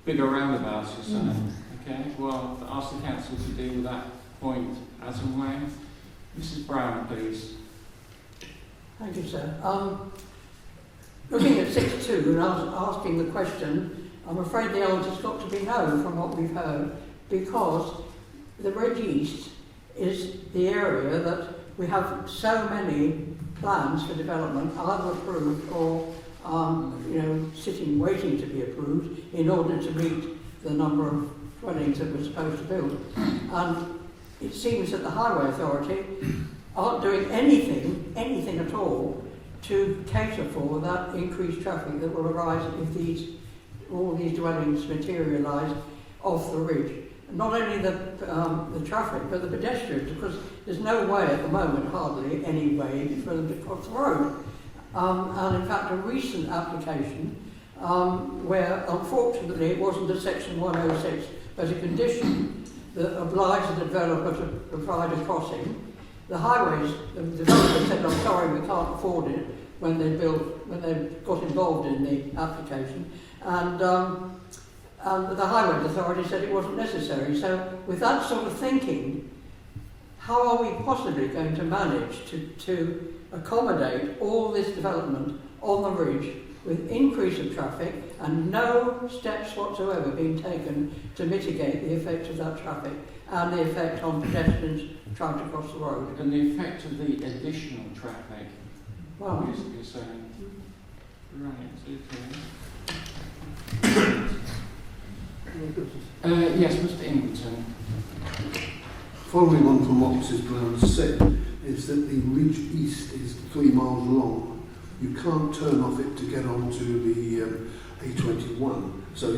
Bigger roundabouts, you're saying. Okay, well, ask the council to deal with that point as and when. Mrs. Brown, please. Thank you, sir. Looking at 6.2 and asking the question, I'm afraid the answer's got to be no from what we've heard, because the Ridge East is the area that we have so many plans for development either approved or sitting waiting to be approved in order to meet the number of dwellings that we're supposed to build. And it seems that the Highway Authority aren't doing anything at all to cater for that increased traffic that will arise if all these dwellings materialise off the ridge. Not only the traffic, but the pedestrians, because there's no way at the moment, hardly any way, for them to cross the road. And in fact, a recent application where, unfortunately, it wasn't a Section 106, but a condition that obliged the developer to provide a crossing. The developer said, "I'm sorry, we can't afford it," when they got involved in the application, and the Highway Authority said it wasn't necessary. So, with that sort of thinking, how are we possibly going to manage to accommodate all this development on the ridge with increase of traffic and no steps whatsoever being taken to mitigate the effect of that traffic and the effect on pedestrians trying to cross the road? And the effect of the additional traffic, Well, you're saying. Right, okay. Yes, Mr. Ingleton. Following on from what Mrs. Brown said, is that the Ridge East is 3 miles long. You can't turn off it to get onto the A21. So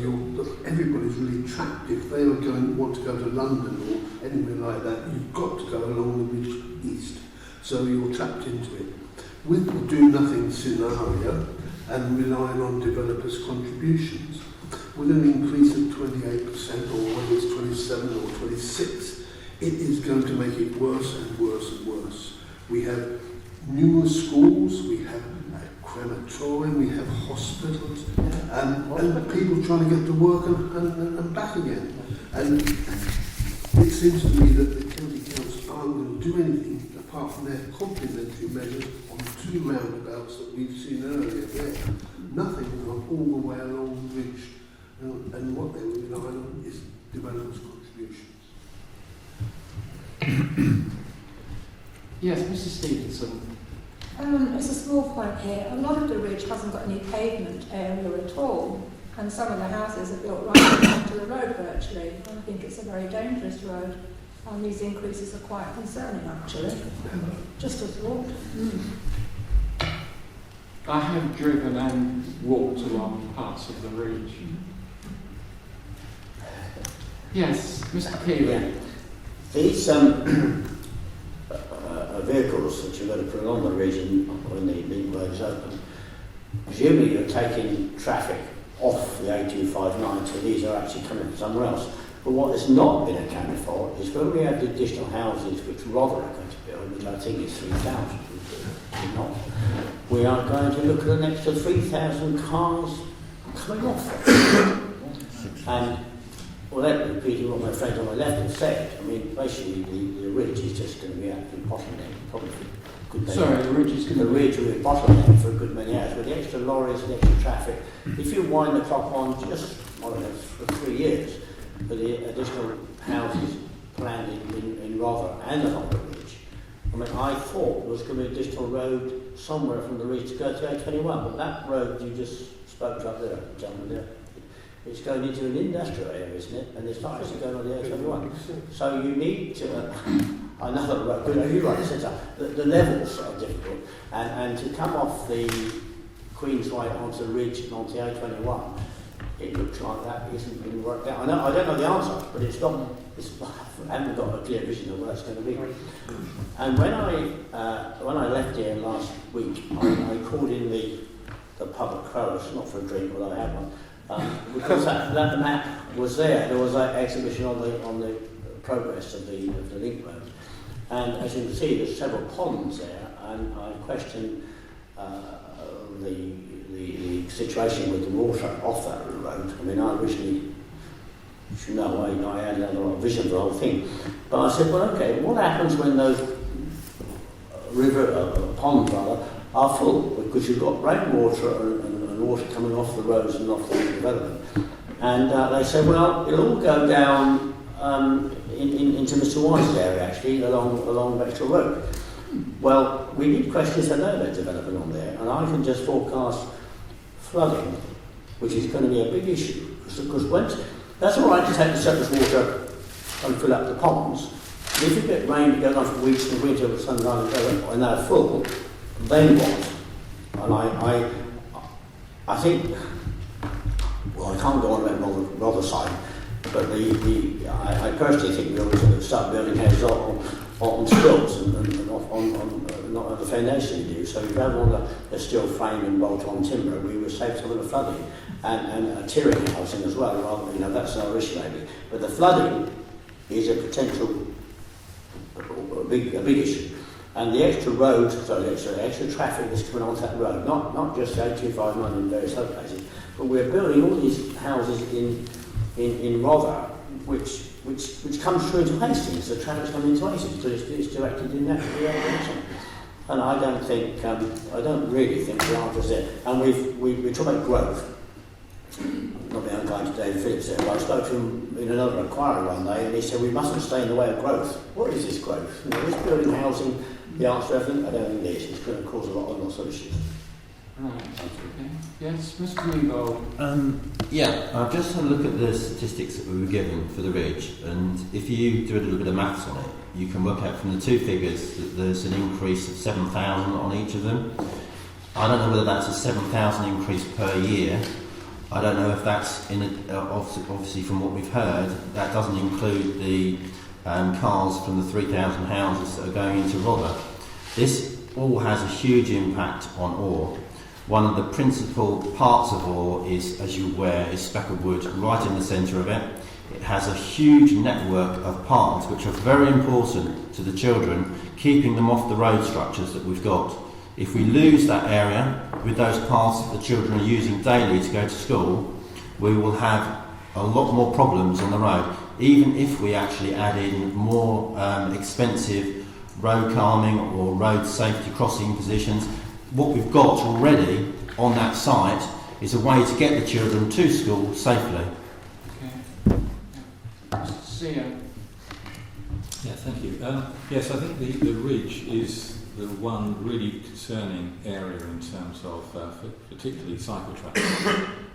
everybody's really trapped. If they want to go to London or anywhere like that, you've got to go along the Ridge East. So you're trapped into it. With the do-nothing scenario and relying on developers' contributions, with an increase of 28% or whether it's 27 or 26, it is going to make it worse and worse and worse. We have numerous schools, we have a crematorium, we have hospitals, and people trying to get to work and back again. And it seems to me that the county council aren't going to do anything apart from their complementary measures on 2 roundabouts that we've seen earlier there. Nothing on all the way along the ridge, and what they will rely on is developers' contributions. Yes, Mrs. Stevenson. It's a small point here. A lot of the ridge hasn't got any pavement area at all, and some of the houses are built right onto the road virtually. I think it's a very dangerous road. And these increases are quite concerning, actually. Just a thought. I have driven and walked along parts of the ridge. Yes, Mr. Keeley. These vehicles that you're going to put along the ridge when the link road is open, presumably you're taking traffic off the A259, so these are actually coming from somewhere else. But what has not been accounted for is when we have the additional houses which Rother are going to build, which I think is 3,000, not, we are going to look at an extra 3,000 cars coming off. And without repeating what my friends on my left have said, I mean, basically the ridge is just going to be absolutely bottlenecked, probably for a good many Sorry, the ridge is going to be... The ridge will be bottlenecked for a good many hours. With the extra lorries and extra traffic, if you wind the clock on just, more or less, for 3 years, for the additional houses planned in Rother and along the ridge, I mean, I thought there was going to be an additional road somewhere from the ridge to go to A21, but that road you just spoke up there, gentlemen, there, it's going into an industrial area, isn't it? And it's not actually going on the A21. So you need to, another road, you're right, the levels are difficult, and to come off the Queensway onto the ridge and onto the A21, it looks like that isn't being worked out. I don't know the answer, but it's not. I haven't got a clear vision of where it's going to be. And when I left here last week, I called in the public crowds, not for a drink, but I had one, because that map was there. There was an exhibition on the progress of the link road, and as you can see, there's several ponds there, and I questioned the situation with the water off that road. I mean, I originally, you should know, I had a lot of vision for the whole thing. But I said, well, okay, what happens when those ponds are full? Because you've got rainwater and water coming off the roads and off the development. And they said, well, it'll all go down into Mr. White's area, actually, along Bexhill Road. Well, we did questions that know about development on there, and I can just forecast flooding, which is going to be a big issue. Because that's all right to take the surface water and fill up the ponds. But if you get rain to go on for weeks in the winter with sunlight and they're full, then what? And I think, well, I can't go on about Rother side, but I personally think we ought to start building houses on stilts and not on the foundation you do. So if you have all the steel frame and bolt-on timber, we would save some of the flooding and tiering housing as well. Rather, that's our issue maybe. But the flooding is a potential a big issue. And the extra road, the extra traffic that's coming onto that road, not just the A259 in various other places, but we're building all these houses in Rother, which comes through into Hastings. The traffic's coming into Hastings, so it's directed in that direction. And I don't really think the answer's there. And we talk about growth. Not being unkind to David Phillips there, but I spoke to him in another inquiry one day, and he said we mustn't stay in the way of growth. What is this growth? Is building housing the answer to everything? I don't think it is. It's going to cause a lot of lots of issues. Right. Okay. Yes, Mr. Newbold. I've just had a look at the statistics that we were given for the ridge, and if you do a little bit of maths on it, you can work out from the two figures that there's an increase of 7,000 on each of them. I don't know whether that's a 7,000 increase per year. I don't know if that's obviously from what we've heard, that doesn't include the cars from the 3,000 houses that are going into Rother. This all has a huge impact on ore. One of the principal parts of ore is, as you're aware, is speckled wood right in the centre of it. It has a huge network of paths which are very important to the children, keeping them off the road structures that we've got. If we lose that area with those paths that the children are using daily to go to school, we will have a lot more problems on the road, even if we actually add in more expensive road calming or road safety crossing positions. What we've got already on that site is a way to get the children to school safely. Yeah, thank you. Yes, I think the ridge is the one really concerning area in terms of particularly cycle traffic.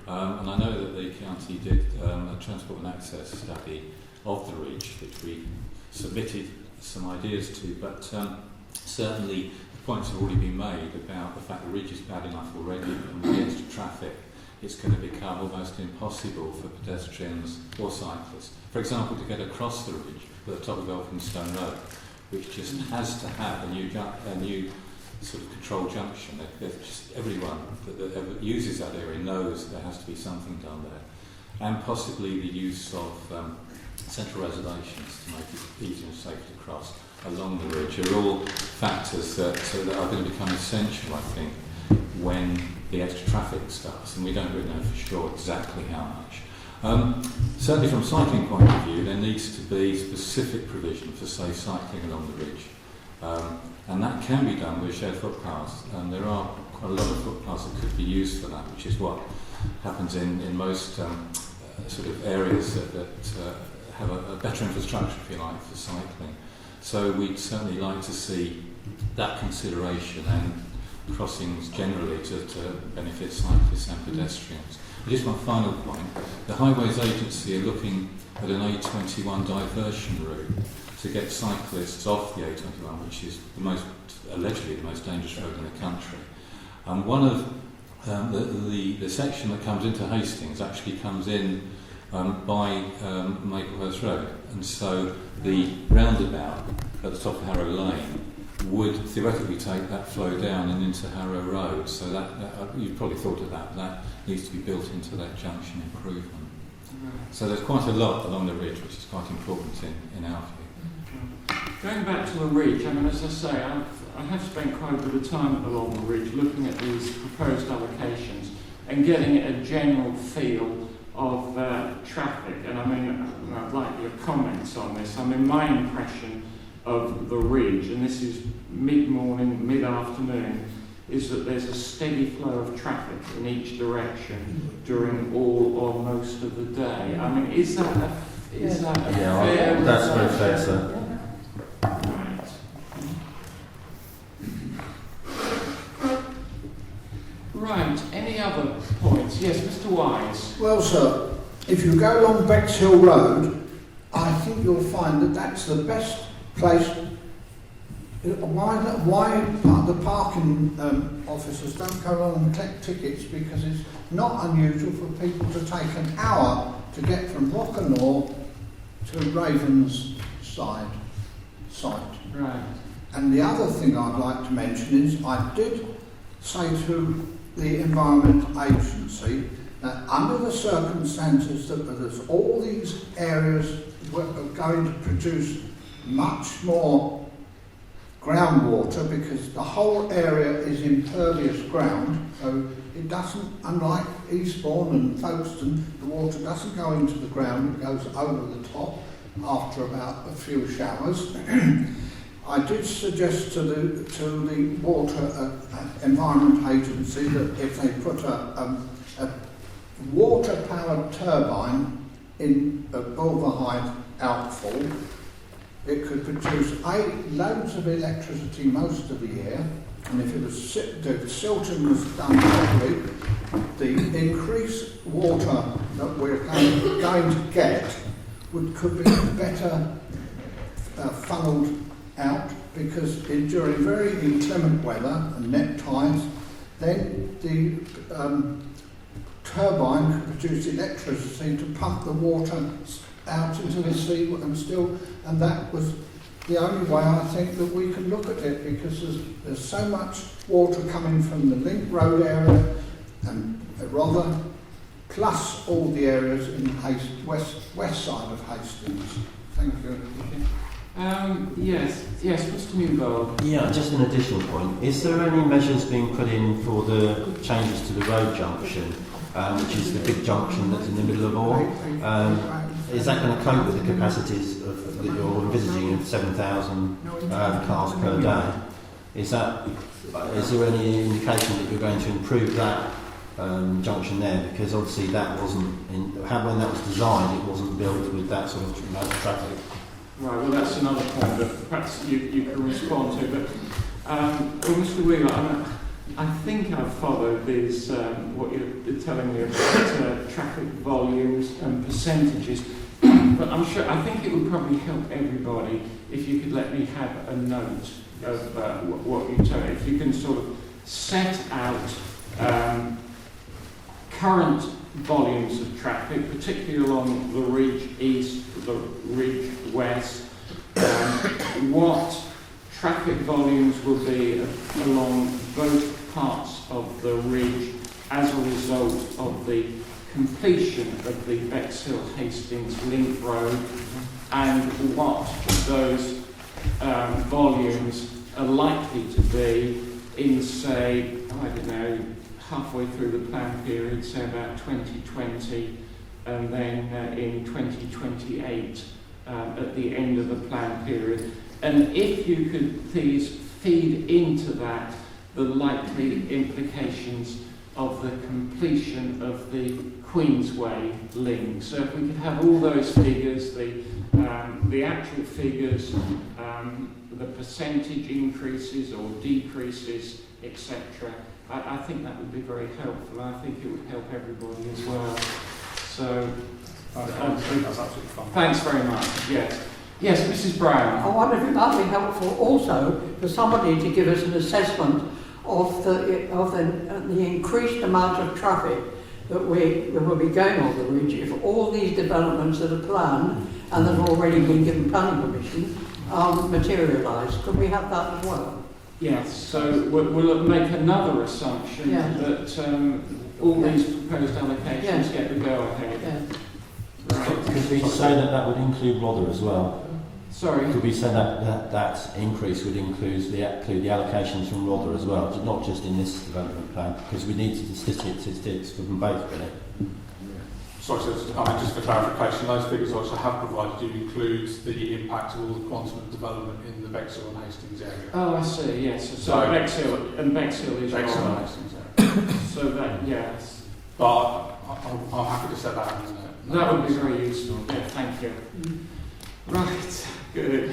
And I know that the county did a transport and access study of the ridge, which we submitted some ideas to, but certainly the points have already been made about the fact the ridge is bad enough already, and with the extra traffic it's going to become almost impossible for pedestrians or cyclists. For example, to get across the ridge at the top of Elphinstone Road, which just has to have a new sort of control junction. Just everyone that ever uses that area knows there has to be something done there, and possibly the use of central reservations to make it easier and safer to cross along the ridge are all factors that are going to become essential, I think, when the extra traffic starts, and we don't really know for sure exactly how much. Certainly from a cycling point of view, there needs to be specific provision for safe cycling along the ridge. And that can be done with shared footpaths, and there are quite a lot of footpaths that could be used for that, which is what happens in most sort of areas that have a better infrastructure, if you like, for cycling. So we'd certainly like to see that consideration and crossings generally to benefit cyclists and pedestrians. But just one final point, the Highways Agency are looking at an A21 diversion route to get cyclists off the A21, which is allegedly the most dangerous road in the country. And one of the section that comes into Hastings actually comes in by Maplehurst Road, and so the roundabout at the top of Harrow Lane would theoretically take that flow down and into Harrow Road. So that you've probably thought of that needs to be built into that junction improvement. So there's quite a lot along the ridge which is quite important in our view. Going back to the ridge, I mean, as I say, I have spent quite a bit of time along the ridge looking at these proposed allocations and getting a general feel of traffic. And I mean, I'd like your comments on this. I mean, my impression of the ridge, and this is mid-morning, mid-afternoon, is that there's a steady flow of traffic in each direction during all or most of the day. I mean, is that a fair... That's very fair, sir. Right, any other points? Yes, Mr. Wise. Well, sir, if you go along Bexhill Road, I think you'll find that that's the best place. Why the parking officers don't go along and collect tickets? Because it's not unusual for people to take an hour to get from Rockanore to Ravens site. Right. And the other thing I'd like to mention is I did say to the Environment Agency that under the circumstances that there's all these areas that are going to produce much more groundwater, because the whole area is impervious ground, so it doesn't, unlike Eastbourne and Folkestone, the water doesn't go into the ground, it goes over the top after about a few showers. I did suggest to the Water Environment Agency that if they put a water-powered turbine in a Bulverhide outfall, it could produce loads of electricity most of the year, and if the silting was done properly, the increased water that we're going to get could be better funneled out, because during very inclement weather and net tides, then the turbine could produce electricity to pump the water out into the sea and that was the only way I think that we can look at it, because there's so much water coming from the Link Road area and Rother, plus all the areas in west side of Hastings. Thank you. Yes, Mr. Newbold. Yeah, just an additional point. Is there any measures being put in for the changes to the road junction, which is the big junction that's in the middle of all? Is that going to cope with the capacities that you're envisaging of 7,000 cars per day? Is there any indication that you're going to improve that junction there? Because obviously that wasn't when that was designed, it wasn't built with that sort of amount of traffic. Right, well that's another point that perhaps you can respond to, but Mr. Wheeler, I think I've followed these, what you're telling me about traffic volumes and percentages, but I think it would probably help everybody if you could let me have a note of what you tell me. If you can sort of set out current volumes of traffic, particularly along the Ridge East, the Ridge West, what traffic volumes will be along both parts of the ridge as a result of the completion of the Bexhill-Hastings Link Road, and what those volumes are likely to be in, say, I don't know, halfway through the plan period, say about 2020, and then in 2028 at the end of the plan period. And if you could please feed into that the likely implications of the completion of the Queensway link. So if we could have all those figures, the actual figures, the percentage increases or decreases, etc., I think that would be very helpful. I think it would help everybody as well. So, that's absolutely fine. Thanks very much. Yes. Yes, Mrs. Brown. I wonder if it might be helpful also for somebody to give us an assessment of the increased amount of traffic that will be going on the ridge if all these developments that are planned and that have already been given planning permission materialise. Could we have that as well? Yes, so we'll make another assumption that all these proposed allocations get the go-ahead. Yeah. Right. Could we say that would include Rother as well? Sorry? Could we say that increase would include the allocations from Rother as well, not just in this development plan, because we need statistics for them both, really. Sorry, so just for clarification, those figures which I have provided you includes the impact of all the quantum of development in the Bexhill and Hastings area. Oh, I see, yes. So Bexhill is Bexhill wrong. and Hastings area. So that, yes. But I'm happy to set that out. That would be very useful. Yeah, thank you. Right, good.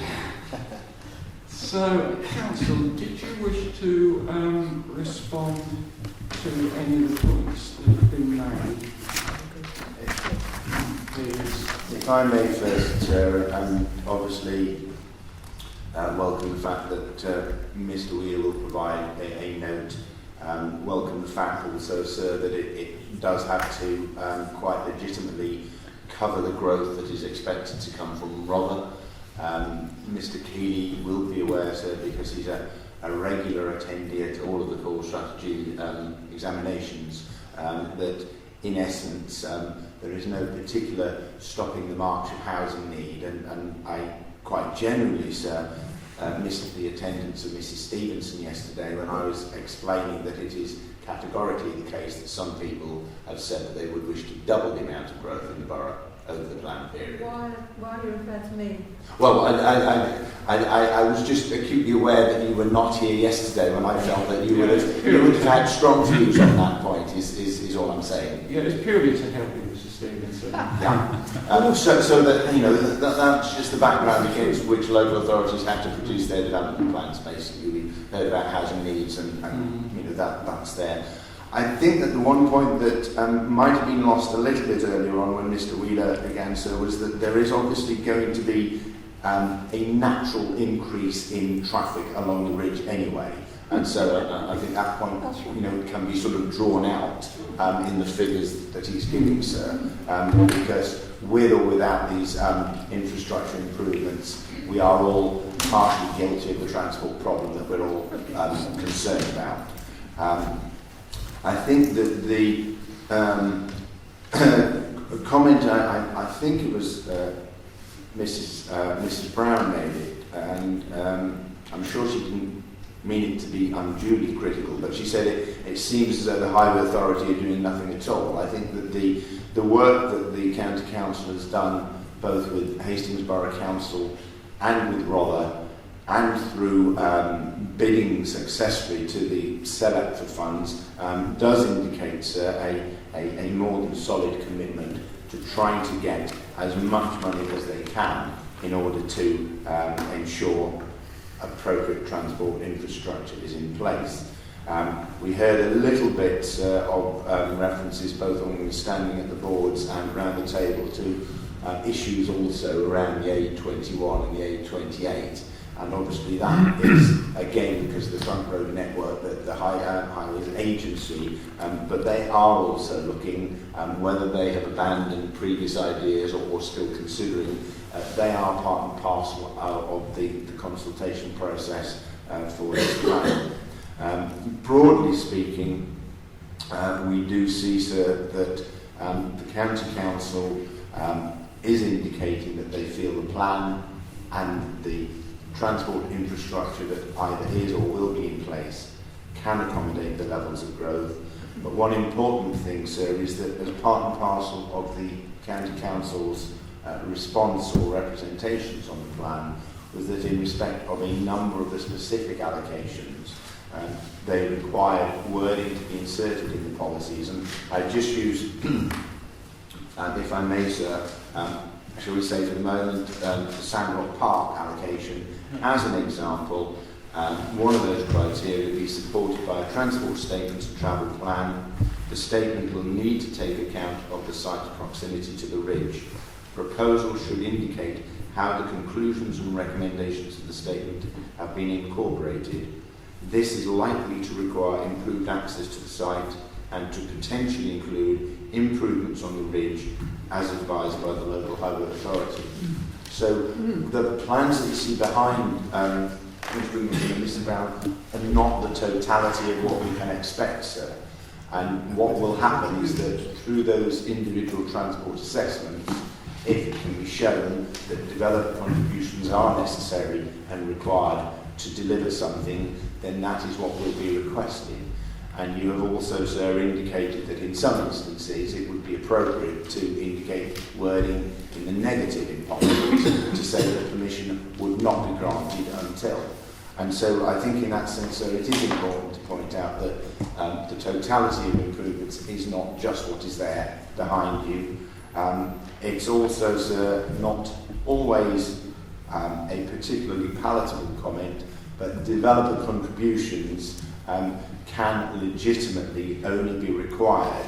So, Council, did you wish to respond to any of the points that have been made? Please. If I may first, Chair, obviously welcome the fact that Mr. Wheel will provide a note. Welcome the fact also, sir, that it does have to quite legitimately cover the growth that is expected to come from Rother. Mr. Keeley will be aware, sir, because he's a regular attendee at all of the core strategy examinations, that in essence there is no particular stopping the march of housing need, and I quite genuinely, sir, missed the attendance of Mrs. Stevenson yesterday when I was explaining that it is categorically the case that some people have said that they would wish to double the amount of growth in the borough over the plan period. Why do you refer to me? Well, I was just acutely aware that you were not here yesterday when I felt that you would have had strong views on that point, is all I'm saying. Yeah, it's purely to help you, Mr. Stevenson. Yeah. So that, you know, that's just the background against which local authorities have to produce their development plans, basically. We've heard about housing needs and you know, that's there. I think that the one point that might have been lost a little bit earlier on when Mr. Wheeler began, sir, was that there is obviously going to be a natural increase in traffic along the ridge anyway. And so I think that point, you know, can be sort of drawn out in the figures that he's giving, sir, because with or without these infrastructure improvements, we are all partially guilty of the transport problem that we're all concerned about. I think that the comment, I think it was Mrs. Brown made it, and I'm sure she didn't mean it to be unduly critical, but she said it seems as though the Highway Authority are doing nothing at all. I think that the work that the County Council has done, both with Hastings Borough Council and with Rother, and through bidding successfully to the setup for funds, does indicate, sir, a more than solid commitment to trying to get as much money as they can in order to ensure appropriate transport infrastructure is in place. We heard a little bit of references both when we were standing at the boards and around the table to issues also around the A21 and the A28. And obviously that is, again, because of the Front Road Network, the Highways Agency, but they are also looking whether they have abandoned previous ideas or still considering. They are part and parcel of the consultation process for this plan. Broadly speaking, we do see, sir, that the County Council is indicating that they feel the plan and the transport infrastructure that either is or will be in place can accommodate the levels of growth. But one important thing, sir, is that as part and parcel of the County Council's response or representations on the plan was that in respect of a number of the specific allocations, they required wording to be inserted in the policies. And I just use, if I may, sir, shall we say for the moment, the Sandrock Park allocation as an example. One of those criteria will be supported by a transport statement and travel plan. The statement will need to take account of the site's proximity to the ridge. Proposal should indicate how the conclusions and recommendations of the statement have been incorporated. This is likely to require improved access to the site and to potentially include improvements on the ridge as advised by the local highway authority. So the plans that you see behind Mr. Brown are not the totality of what we can expect, sir. And what will happen is that through those individual transport assessments, if it can be shown that developer contributions are necessary and required to deliver something, then that is what will be requested. And you have also, sir, indicated that in some instances it would be appropriate to indicate wording in the negative in policies to say that permission would not be granted until. And so I think in that sense, sir, it is important to point out that the totality of improvements is not just what is there behind you. It's also, sir, not always a particularly palatable comment, but developer contributions can legitimately only be required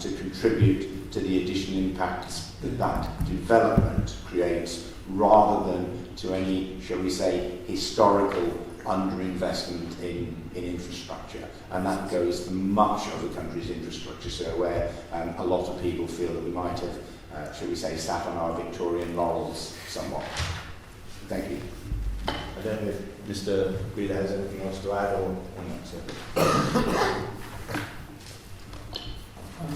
to contribute to the additional impacts that that development creates, rather than to any, shall we say, historical underinvestment in infrastructure. And that goes for much of the country's infrastructure, so where a lot of people feel that we might have, shall we say, sat on our Victorian laurels somewhat. Thank you. I don't know if Mr. Breeder has anything else to add or not, sir.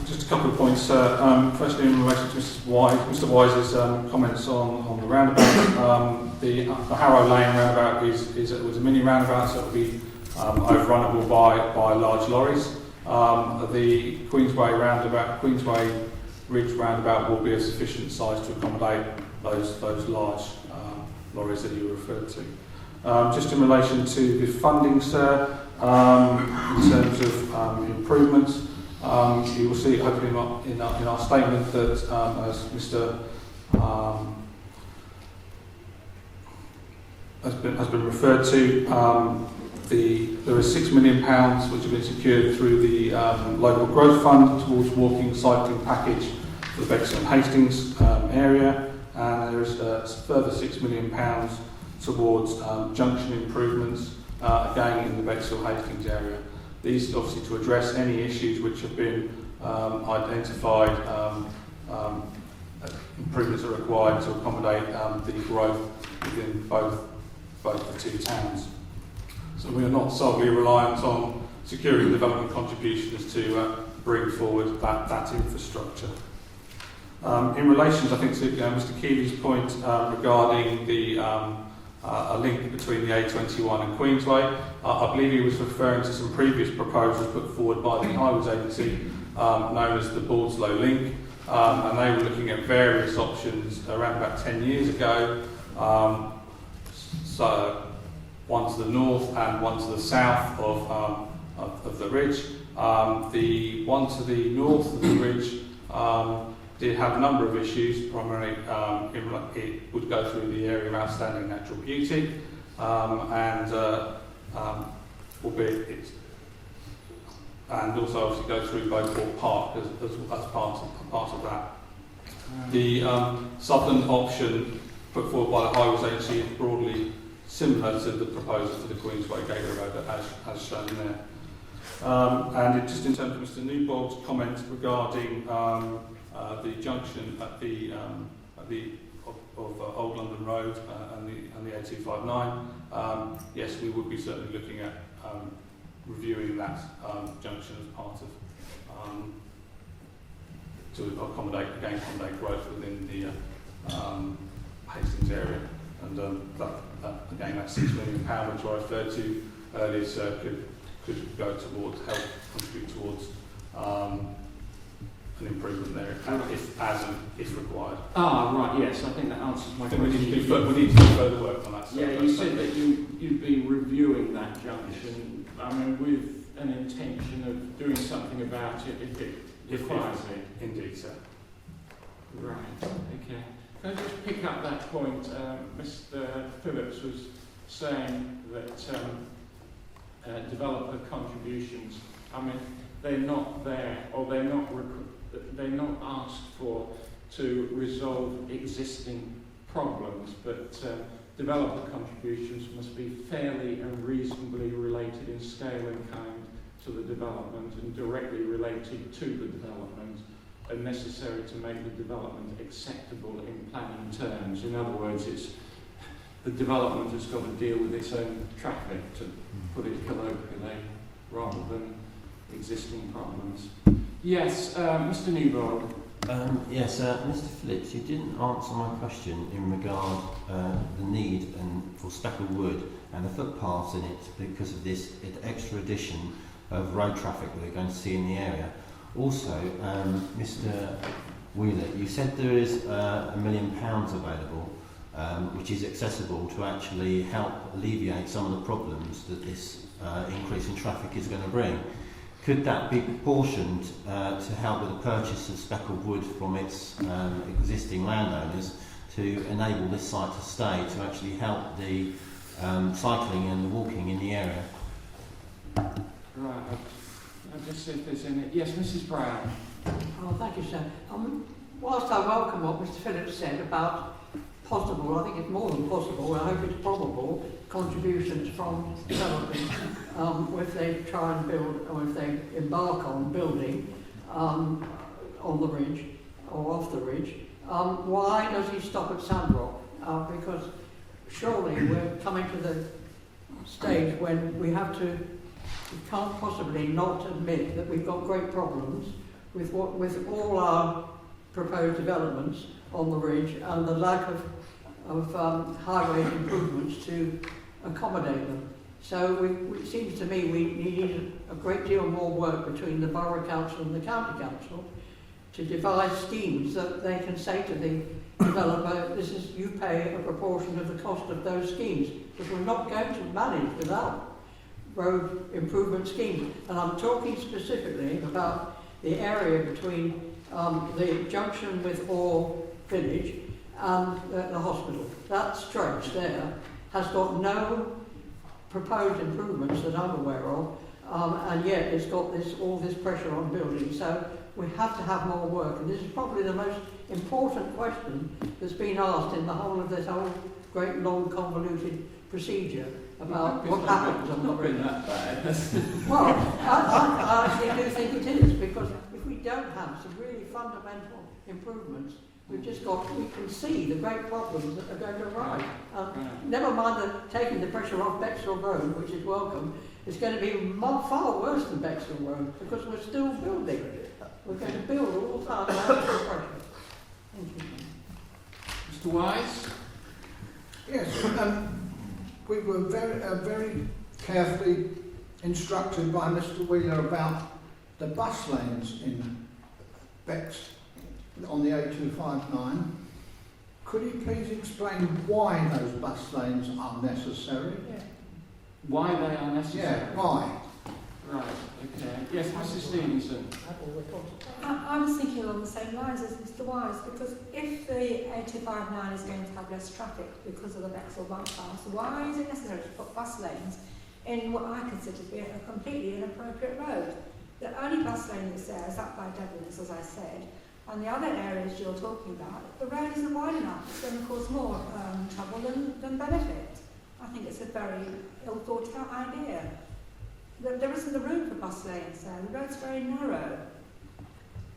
Just a couple of points. Firstly, in relation to Mr. Wise's comments on the roundabout, the Harrow Lane roundabout was a mini roundabout, so it will be overrunnable by large lorries. The Queensway Ridge roundabout will be a sufficient size to accommodate those large lorries that you referred to. Just in relation to the funding, sir, in terms of improvements, you will see hopefully in our statement that, as Mr. Has been referred to, there is £6 million which have been secured through the local growth fund towards walking cycling package for the Bexhill and Hastings area, and there is a further £6 million towards junction improvements, again in the Bexhill Hastings area. These obviously to address any issues which have been identified. Improvements are required to accommodate the growth within both the two towns. So we are not solely reliant on securing development contributions to bring forward that infrastructure. In relation, I think, to Mr. Keeley's point regarding the a link between the A21 and Queensway, I believe he was referring to some previous proposals put forward by the Highways Agency, known as the Baldslow Link, and they were looking at various options around about 10 years ago. So one to the north and one to the south of the ridge. The one to the north of the ridge did have a number of issues. Primarily, it would go through the area of outstanding natural beauty, and albeit and also obviously go through Beauport Park as part of that. The southern option put forward by the Highways Agency is broadly similar to the proposal for the Queensway Gateway Road as shown there. And just in terms of Mr. Newbold's comment regarding the junction at the Old London Road and the A259, yes, we would be certainly looking at reviewing that junction as part of to accommodate growth within the Hastings area, and again that £6 million which I referred to earlier could go towards contribute towards an improvement there if required. Right, yes, I think that answers my question. We need to do further work on that. Yeah, you said that you'd be reviewing that junction, I mean, with an intention of doing something about it if it requires it. Indeed, sir. Right, okay. Can I just pick up that point? Mr. Phillips was saying that developer contributions, I mean, they're not there, or they're not asked for to resolve existing problems, but developer contributions must be fairly and reasonably related in scale and kind to the development and directly related to the development and necessary to make the development acceptable in planning terms. In other words, the development has got to deal with its own traffic, to put it colloquially, rather than existing problems. Yes, Mr. Newbold. Yes, Mr. Phillips, you didn't answer my question in regard the need for speckled wood and the footpaths in it because of this extra addition of road traffic that we're going to see in the area. Also, Mr. Wheeler, you said there is £1 million available, which is accessible to actually help alleviate some of the problems that this increase in traffic is going to bring. Could that be proportioned to help with the purchase of speckled wood from its existing landowners to enable this site to stay, to actually help the cycling and the walking in the area? Right, I'll just see if there's any. Yes, Mrs. Brown. Oh, thank you, sir. Whilst I welcome what Mr. Phillips said about possible, I think it's more than possible, I hope it's probable, contributions from developers if they try and build, or if they embark on building on the ridge or off the ridge, why does he stop at Sandrock? Because surely we're coming to the stage when we can't possibly not admit that we've got great problems with all our proposed developments on the ridge and the lack of highway improvements to accommodate them. So it seems to me we need a great deal more work between the Borough Council and the County Council to devise schemes that they can say to the developer, you pay a proportion of the cost of those schemes, because we're not going to manage without road improvement schemes. And I'm talking specifically about the area between the junction with Orr Village and the hospital. That stretch there has got no proposed improvements that I'm aware of, and yet it's got all this pressure on buildings. So we have to have more work, and this is probably the most important question that's been asked in the whole of this whole great long convoluted procedure about what happens on the ridge. That bad. Well, I actually do think it is, because if we don't have some really fundamental improvements, we can see the great problems that are going to arise. Never mind taking the pressure off Bexhill Road, which is welcome, it's going to be far worse than Bexhill Road, because we're still building. We're going to build all the time without pressure. Thank you. Mr. Wise? Yes, we were very carefully instructed by Mr. Wheeler about the bus lanes in Bex on the A259. Could he please explain why those bus lanes are necessary? Yeah. Why they are necessary? Yeah, why? Right, okay. Yes, Mrs. Stevenson. I was thinking along the same lines as Mr. Wise, because if the A259 is going to have less traffic because of the Bexhill bypass, why is it necessary to put bus lanes in what I consider to be a completely inappropriate road? The only bus lane that's there is up by Devlin's, as I said, and the other areas you're talking about, the road isn't wide enough. It's going to cause more trouble than benefit. I think it's a very ill thought out idea. There isn't the room for bus lanes there. The road's very narrow.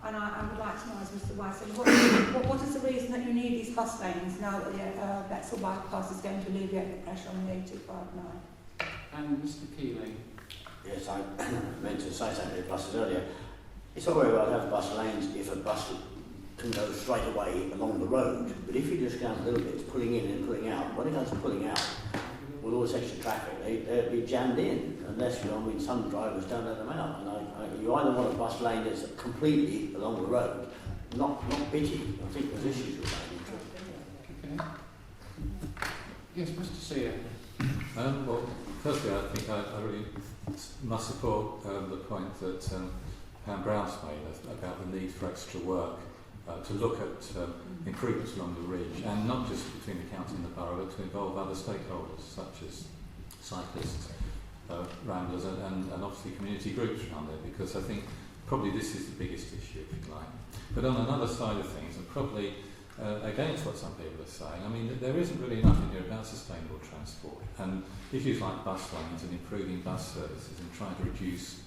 And I would like to know, as Mr. White said, what is the reason that you need these bus lanes now that the Bexhill bypass is going to alleviate the pressure on the 8259? And Mr. Keeley. Yes, I meant to say something about buses earlier. It's all very well to have bus lanes if a bus can go straight away along the road, but if you just go a little bit, pulling in and pulling out, when it comes to pulling out, with all this extra traffic, they'll be jammed in, unless, some drivers don't let them out. And you either want a bus lane that's completely along the road, not bitty. I think there's issues with that. Okay. Yes, Mr. Sear. Well, firstly, I think I really must support the point that Pam Brown's made about the need for extra work to look at improvements along the ridge, and not just between the county and the borough, but to involve other stakeholders such as cyclists, ramblers, and obviously community groups around there, because I think probably this is the biggest issue, if you like. But on another side of things, and probably against what some people are saying, I mean, there isn't really enough in here about sustainable transport, and issues like bus lanes and improving bus services and trying to reduce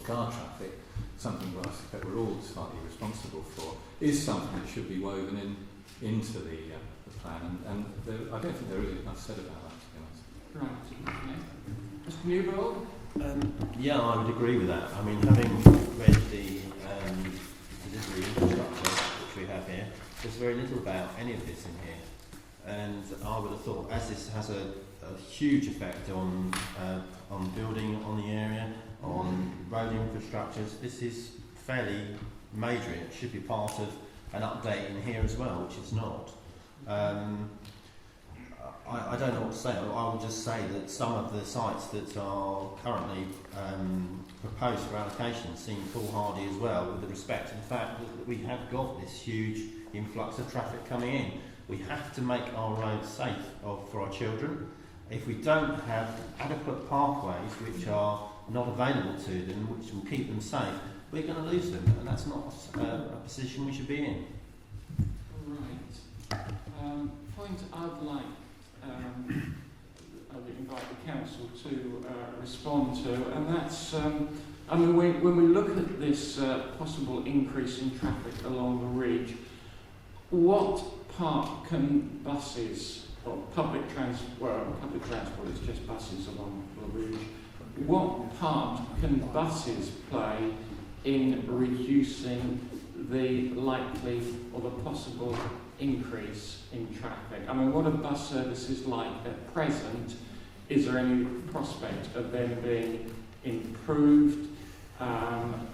car traffic, something I suspect we're all slightly responsible for, is something that should be woven into the plan, and I don't think there is enough said about that, to be honest. Right. Okay. Mr. Newbold? Yeah, I would agree with that. I mean, having read the delivery infrastructure which we have here, there's very little about any of this in here. And I would have thought, as this has a huge effect on building on the area, on road infrastructures, this is fairly major. It should be part of an update in here as well, which it's not. I don't know what to say. I will just say that some of the sites that are currently proposed for allocation seem foolhardy as well, with respect to the fact that we have got this huge influx of traffic coming in. We have to make our roads safe for our children. If we don't have adequate pathways which are not available to them, which will keep them safe, we're going to lose them, and that's not a position we should be in. Right. Point I'd like I would invite the council to respond to, and that's, I mean, when we look at this possible increase in traffic along the ridge, what part can buses, or public transport is just buses along the ridge, what part can buses play in reducing the likely or the possible increase in traffic? I mean, what are bus services like at present? Is there any prospect of them being improved?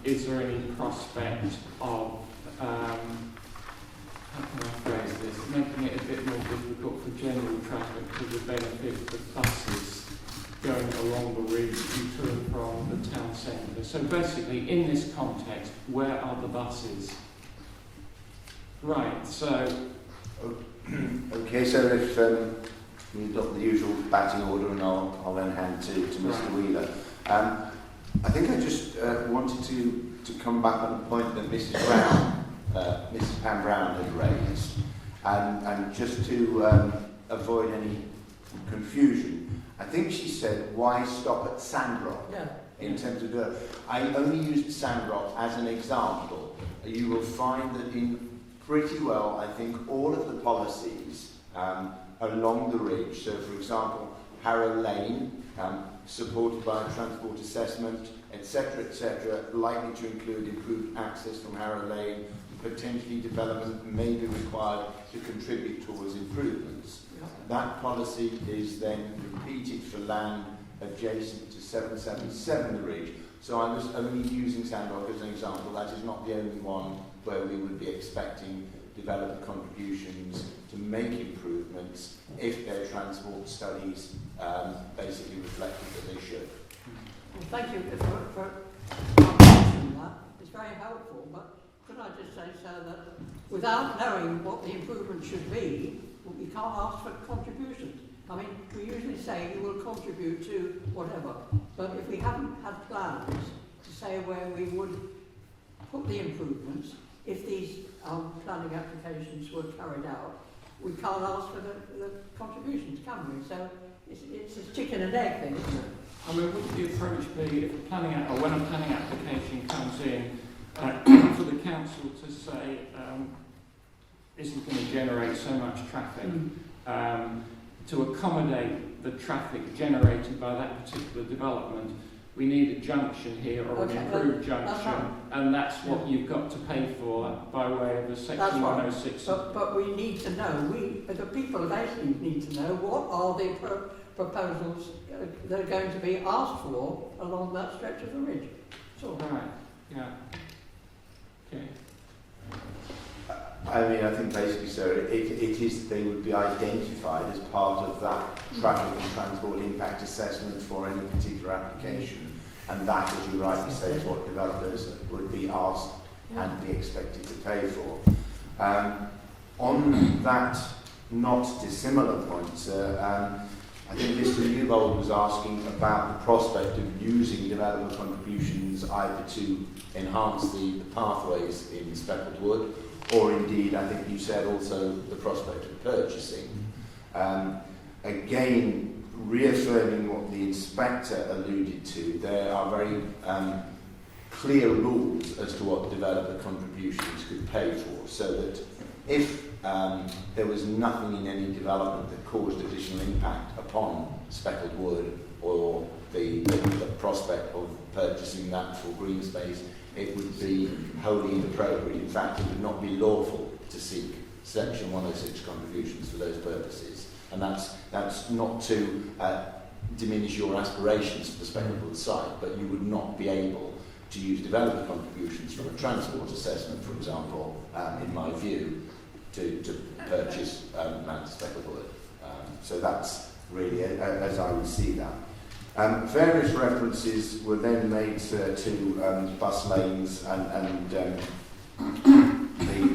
Is there any prospect of, how can I phrase this, making it a bit more difficult for general traffic to the benefit of buses going along the ridge to and from the town centre? So basically, in this context, where are the buses? Right, so... Okay, so if we've got the usual batting order, and I'll then hand to Mr. Wheeler. I think I just wanted to come back on a point that Mrs. Pam Brown had raised, and just to avoid any confusion. I think she said, why stop at Sandrock? Yeah. In terms of I only used Sandrock as an example. You will find that in pretty well, I think, all of the policies along the ridge. So, for example, Harrow Lane, supported by a transport assessment, etc., likely to include improved access from Harrow Lane. Potentially, development may be required to contribute towards improvements. That policy is then repeated for land adjacent to 777 the ridge. So I was only using Sandrock as an example. That is not the only one where we would be expecting developer contributions to make improvements if their transport studies basically reflected that they should. Well, thank you for mentioning that. It's very helpful, but could I just say, sir, that without knowing what the improvement should be, we can't ask for contributions. I mean, we usually say you will contribute to whatever, but if we haven't had plans to say where we would put the improvements if these planning applications were carried out. We can't ask for the contributions, can we? So it's a chicken and egg thing, isn't it? I mean, would the approach be if a planning or when a planning application comes in for the council to say isn't going to generate so much traffic, to accommodate the traffic generated by that particular development, we need a junction here or an improved junction, and that's what you've got to pay for by way of a section 106. But we need to know, the people of Hastings need to know what are the proposals that are going to be asked for along that stretch of the ridge. So, right, yeah. Okay. I mean, I think basically, sir, they would be identified as part of that traffic and transport impact assessment for any particular application, and that, as you rightly say, is what developers would be asked and be expected to pay for. On that not dissimilar point, sir, I think Mr. Newbold was asking about the prospect of using developer contributions either to enhance the pathways in Speckled Wood, or indeed, I think you said also the prospect of purchasing. Again, reaffirming what the inspector alluded to, there are very clear rules as to what developer contributions could pay for, so that if there was nothing in any development that caused additional impact upon Speckled Wood or the prospect of purchasing that for green space, it would be wholly inappropriate. In fact, it would not be lawful to seek Section 106 contributions for those purposes. And that's not to diminish your aspirations for the Speckled Wood site, but you would not be able to use developer contributions from a transport assessment, for example, in my view, to purchase land Speckled Wood. So that's really as I would see that. Various references were then made to bus lanes and the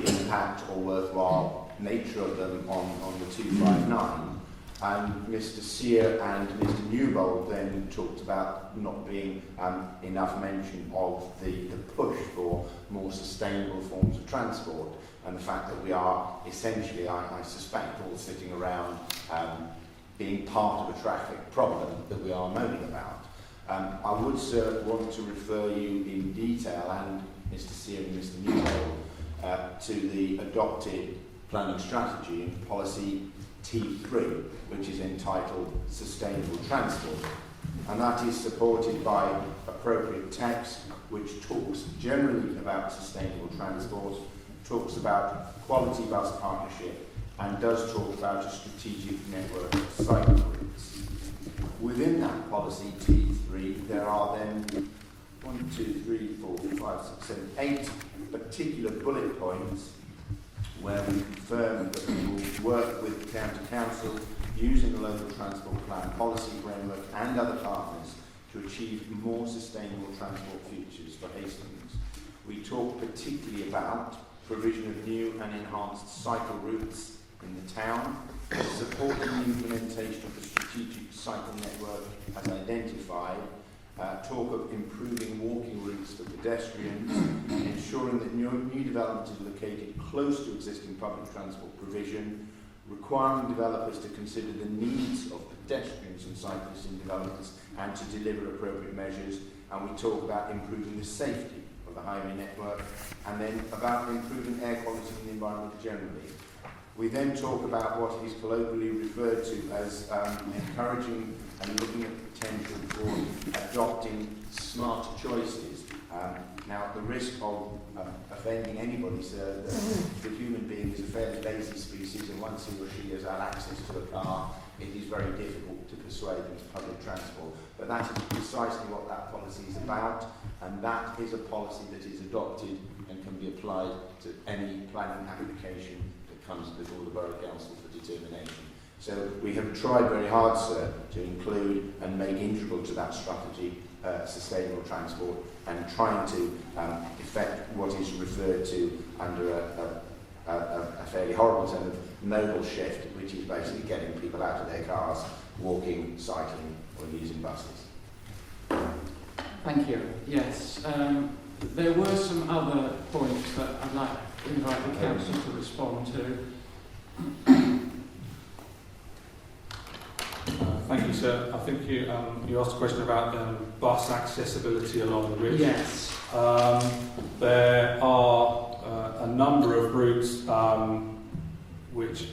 impact or worthwhile nature of them on the 259. And Mr. Sear and Mr. Newbold then talked about not being enough mention of the push for more sustainable forms of transport, and the fact that we are essentially, I suspect, all sitting around being part of a traffic problem that we are moaning about. I would, sir, want to refer you in detail, and Mr. Sear and Mr. Newbold, to the adopted planning strategy in policy T3, which is entitled Sustainable Transport. And that is supported by appropriate text which talks generally about sustainable transport, talks about quality bus partnership, and does talk about a strategic network of cycle routes. Within that policy T3, there are then 8 particular bullet points where we confirm that we will work with the County Council using the local transport plan policy framework and other partners to achieve more sustainable transport futures for Hastings. We talk particularly about provision of new and enhanced cycle routes in the town, supporting the implementation of the strategic cycle network as identified, talk of improving walking routes for pedestrians, ensuring that new development is located close to existing public transport provision, requiring developers to consider the needs of pedestrians and cyclists in developments and to deliver appropriate measures, and we talk about improving the safety of the highway network, and then about improving air quality in the environment generally. We then talk about what is colloquially referred to as encouraging and looking at the potential for adopting smarter choices. Now, at the risk of offending anybody, sir, the human being is a fairly lazy species, and once he or she has had access to a car, it is very difficult to persuade them to public transport. But that is precisely what that policy is about, and that is a policy that is adopted and can be applied to any planning application comes before the Borough Council for determination. So we have tried very hard, sir, to include and make integral to that strategy sustainable transport, and trying to effect what is referred to under a fairly horrible term of modal shift, which is basically getting people out of their cars, walking, cycling, or using buses. Thank you. Yes. There were some other points that I'd like to invite the Council to respond to. Thank you, sir. I think you asked a question about bus accessibility along the ridge. Yes. There are a number of routes which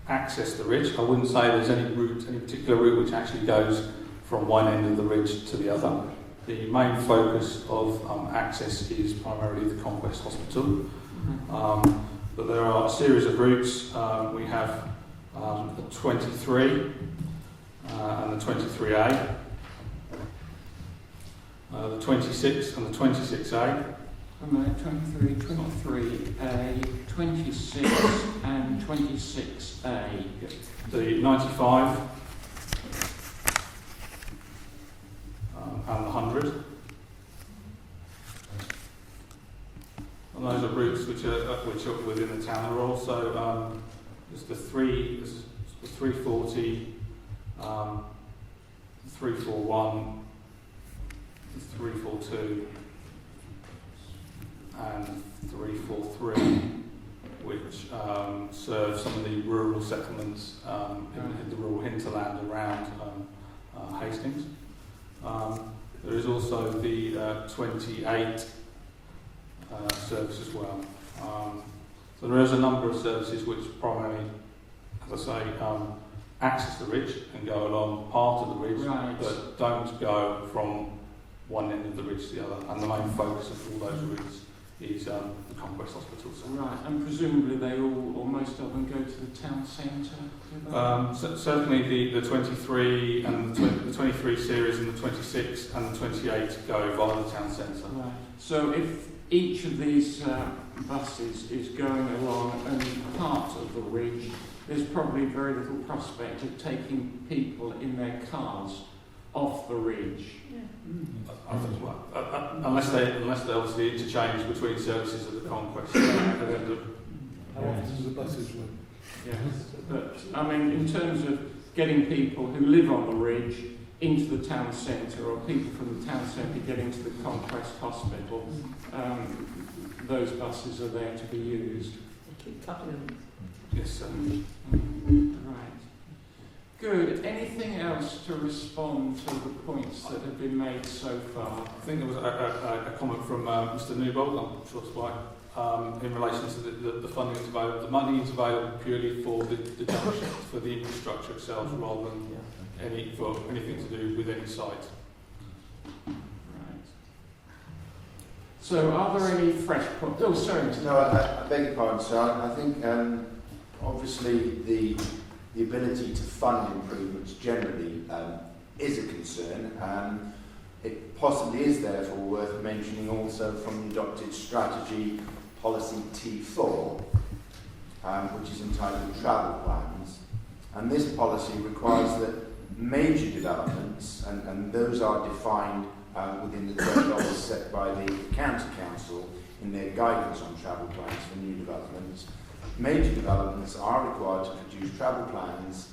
access the ridge. I wouldn't say there's any particular route which actually goes from one end of the ridge to the other. The main focus of access is primarily the Conquest Hospital, but there are a series of routes. We have the 23 and the 23A, the 26 and the 26A. 23, 23A, 26 and 26A. The 95 and the 100. And those are routes which are within the town. There are also there's the 340, 341, the 342 and 343, which serve some of the rural settlements in the rural hinterland around Hastings. There is also the 28 service as well. So there is a number of services which primarily, as I say, access the ridge and go along part of the ridge, right, but don't go from one end of the ridge to the other. And the main focus of all those routes is the Conquest Hospital. So. Right, and presumably they all, or most of them, go to the town centre? Certainly the 23 and the 23 series and the 26 and the 28 go via the town centre. Right. So if each of these buses is going along only part of the ridge, there's probably very little prospect of taking people in their cars off the ridge. Unless they obviously interchange between services of the Conquest. How often do the buses run? Yes, but I mean, in terms of getting people who live on the ridge into the town centre, or people from the town centre getting to the Conquest Hospital, those buses are there to be used. They keep cutting them. Yes, sir. Right. Good. Anything else to respond to the points that have been made so far? I think there was a comment from Mr. Newbold, I'm sure it's right, in relation to the funding that's available. The money is available purely for the junction, for the infrastructure itself, rather than for anything to do with any site. Right. So, are there any fresh points? Oh, sorry. No, I beg your pardon, sir. I think obviously the ability to fund improvements generally is a concern. It possibly is therefore worth mentioning also from the adopted strategy policy T4, which is entitled Travel Plans. And this policy requires that major developments, and those are defined within the thresholds set by the County Council in their guidance on travel plans for new developments. Major developments are required to produce travel plans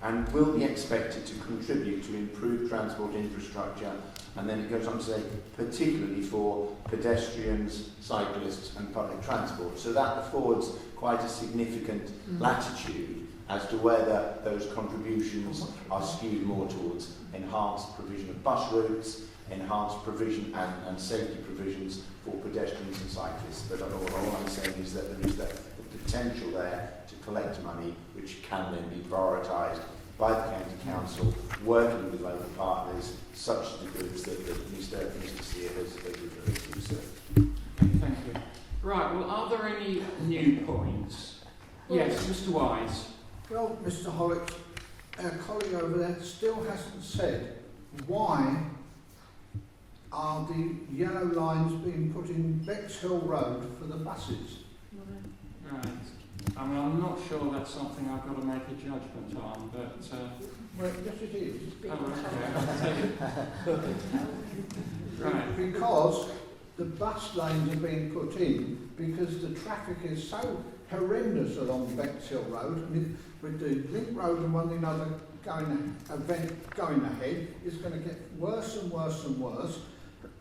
and will be expected to contribute to improved transport infrastructure, and then it goes on to say particularly for pedestrians, cyclists and public transport. So that affords quite a significant latitude as to whether those contributions are skewed more towards enhanced provision of bus routes, enhanced provision and safety provisions for pedestrians and cyclists. But all I'm saying is that there is the potential there to collect money which can then be prioritised by the County Council, working with local partners such as the groups that Mr. Sear has referred to, sir. Thank you. Right, well, are there any new points? Yes, Mr. Wise. Well, Mr. Horrocks, our colleague over there still hasn't said why are the yellow lines being put in Bexhill Road for the buses? Right. I mean, I'm not sure that's something I've got to make a judgment on, but... Well, yes it is. Right. Because the bus lanes are being put in because the traffic is so horrendous along Bexhill Road, with the Link Road and one another event going ahead is going to get worse and worse and worse.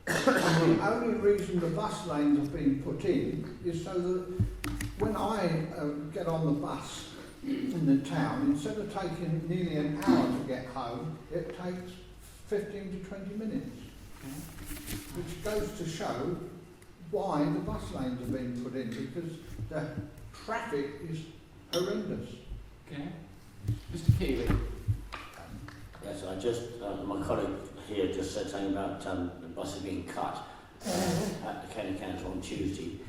And the only reason the bus lanes have been put in is so that when I get on the bus in the town, instead of taking nearly an hour to get home, it takes 15 to 20 minutes. Which goes to show why the bus lanes have been put in, because the traffic is horrendous. Okay. Mr. Keeley. Yes, I just, my colleague here just said something about the buses being cut at the county council on Tuesday.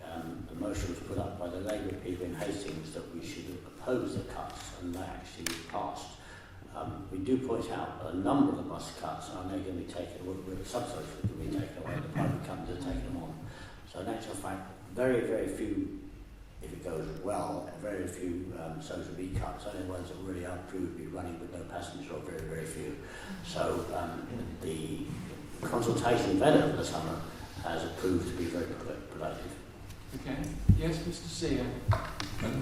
A motion was put up by the Labour people in Hastings that we should oppose the cuts, and that actually passed. We do point out a number of the bus cuts are now going to be taken, subsidies are going to be taken away, the private companies are taking them on. So in actual fact, very, very few, if it goes well, very few social B cuts, only ones that really are proved to be running with no passengers, or very, very few. So the consultation event over the summer has proved to be very productive. Okay. Yes, Mr. Sear.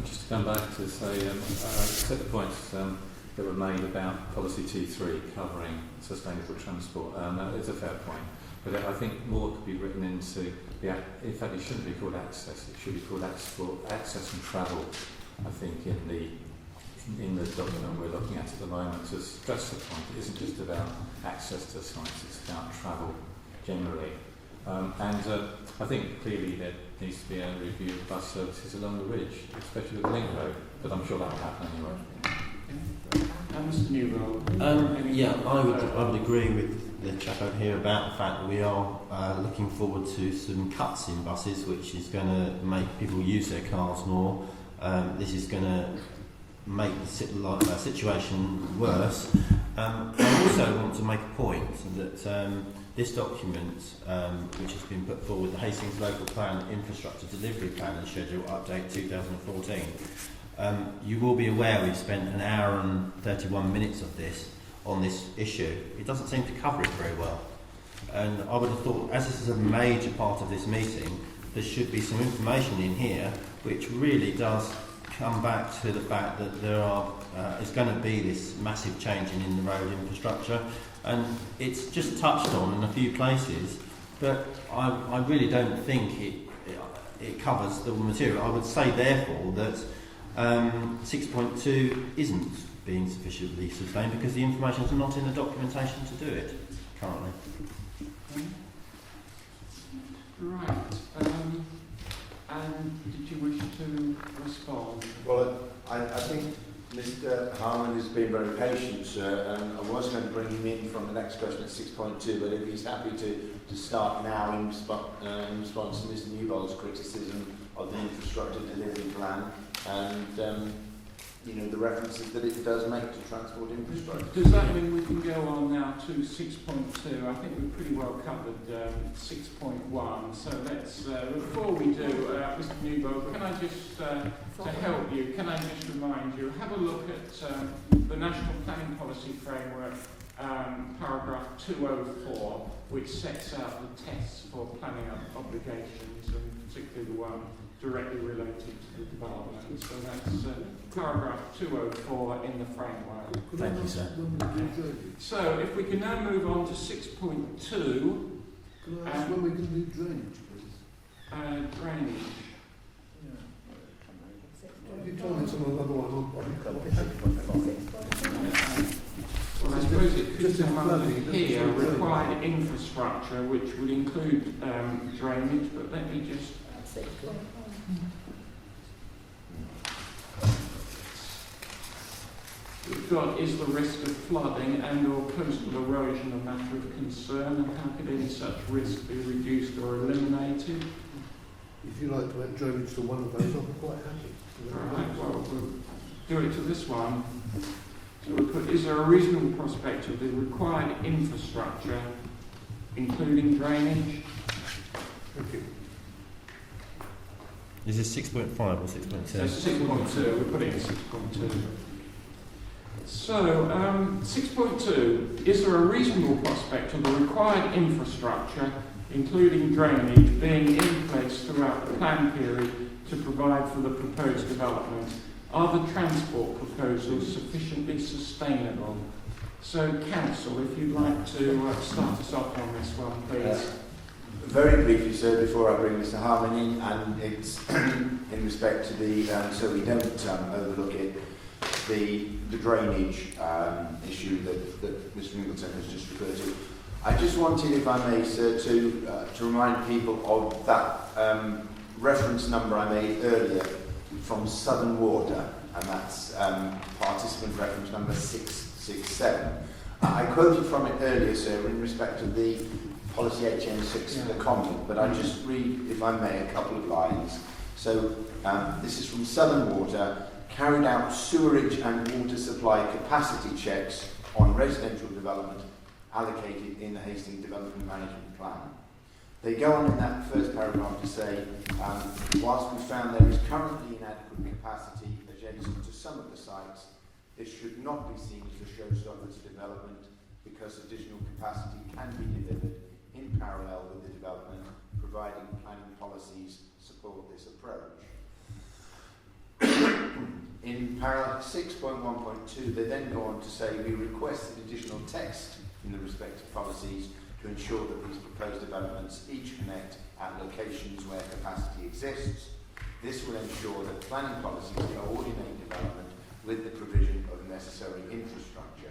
Just to come back to say, I accept the points that were made about policy T3 covering sustainable transport. That is a fair point. But I think more could be written into in fact, it shouldn't be called access. It should be called access and travel. I think in the document we're looking at the moment, to stress the point, it isn't just about access to sites; it's about travel generally. I think clearly there needs to be a review of bus services along the ridge, especially with the link road. But I'm sure that will happen anyway. Mr. Newell. I would agree with the chap over here about the fact that we are looking forward to some cuts in buses, which is going to make people use their cars more. This is going to make the situation worse. I also want to make a point that this document, which has been put forward, the Hastings Local Plan Infrastructure Delivery Plan and Schedule Update 2014, you will be aware we've spent an hour and 31 minutes on this issue. It doesn't seem to cover it very well. And I would have thought, as this is a major part of this meeting, there should be some information in here which really does come back to the fact that is going to be this massive change in the road infrastructure. And it's just touched on in a few places, but I really don't think it covers the material. I would say, therefore, that 6.2 isn't being sufficiently sustained because the information is not in the documentation to do it currently. Right. And did you wish to respond? Well, I think Mr. Harman has been very patient, sir, and I was going to bring him in from the next question at 6.2, but if he's happy to start now in response to Mr. Newbold's criticism of the infrastructure delivery plan and the references that it does make to transport infrastructure. Does that mean we can go on now to 6.2? I think we've pretty well covered 6.1. So let's, before we do, Mr. Newbold, can I just, to help you, can I just remind you, have a look at the National Planning Policy Framework, paragraph 204, which sets out the tests for planning obligations, and particularly the one directly related to the development. So that's paragraph 204 in the framework. Thank you, sir. So if we can now move on to 6.2. Can I ask when we can do drainage, please? Drainage. You told me some of the other one. Well, I suppose it could come under here, required infrastructure, which would include drainage, but let me just... We've got, is the risk of flooding and or coastal erosion a matter of concern, and how could any such risk be reduced or eliminated? If you like to add drainage to one of those, I'll be quite happy. Alright, well, we'll do it to this one. So we put, is there a reasonable prospect of the required infrastructure, including drainage? Thank you. Is this 6.5 or 6.2? So 6.2, we put it in 6.2. So, 6.2, is there a reasonable prospect of the required infrastructure, including drainage, being in place throughout the plan period to provide for the proposed development, Are the transport proposals sufficiently sustainable? So, Council, if you'd like to start us off on this one, please. Very briefly, sir, before I bring Mr. Harmon in, and it's in respect to the, so we don't overlook it, the drainage issue that Mr. Ingleton has just referred to. I just wanted, if I may, sir, to remind people of that reference number I made earlier from Southern Water, and that's participant reference number 667. I quoted from it earlier, sir, in respect of the policy HN6 and the comment, but I just read, if I may, a couple of lines. So this is from Southern Water, carried out sewerage and water supply capacity checks on residential development allocated in the Hastings Development Management Plan. They go on in that first paragraph to say, whilst we found there is currently inadequate capacity adjacent to some of the sites, this should not be seen as a showstopper to development because additional capacity can be delivered in parallel with the development, providing planning policies support this approach. In paragraph 6.1.2, they then go on to say, we requested additional text in the respective policies to ensure that these proposed developments each connect at locations where capacity exists. This will ensure that planning policies coordinate development with the provision of necessary infrastructure.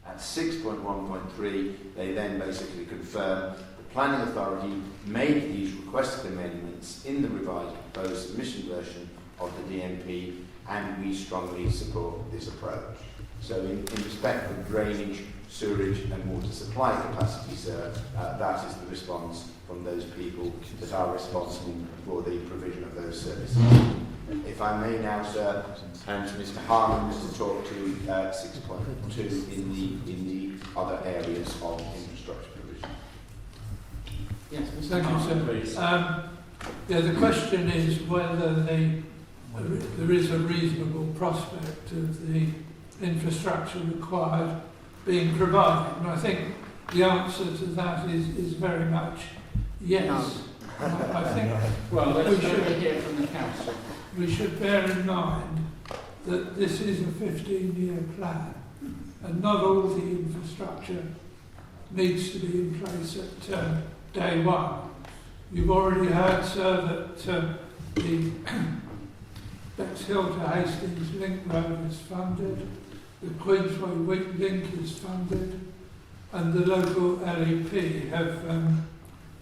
At 6.1.3, they then basically confirm the planning authority made these requested amendments in the revised proposed submission version of the DMP, and we strongly support this approach. So in respect of drainage, sewerage and water supply capacity, sir, that is the response from those people that are responsible for the provision of those services. If I may now, sir, hand to Mr. Harmon to talk to 6.2 in the other areas of infrastructure provision. Yes, Mr. Thank you, sir. Please. The question is whether there is a reasonable prospect of the infrastructure required being provided. And I think the answer to that is very much yes. No. I think well, let's hear from the Council. We should bear in mind that this is a 15-year plan, and not all the infrastructure needs to be in place at day one. You've already heard, sir, that the Bexhill to Hastings link road is funded, the Queensway link is funded, and the local LEP have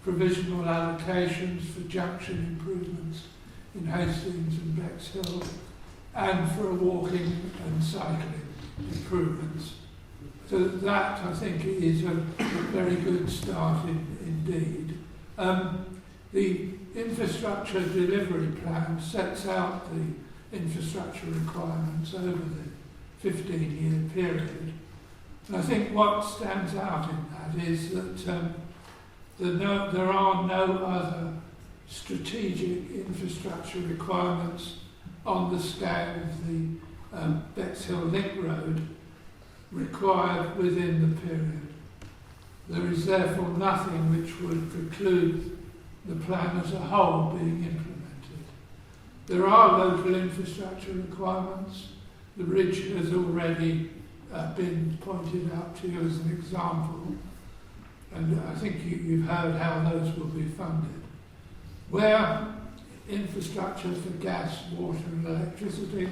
provisional allocations for junction improvements in Hastings and Bexhill, and for walking and cycling improvements. So that, I think, is a very good start indeed. The infrastructure delivery plan sets out the infrastructure requirements over the 15-year period. And I think what stands out in that is that there are no other strategic infrastructure requirements on the scale of the Bexhill Link Road required within the period. There is therefore nothing which would preclude the plan as a whole being implemented. There are local infrastructure requirements. The ridge has already been pointed out to you as an example, and I think you've heard how those will be funded. Where infrastructure for gas, water and electricity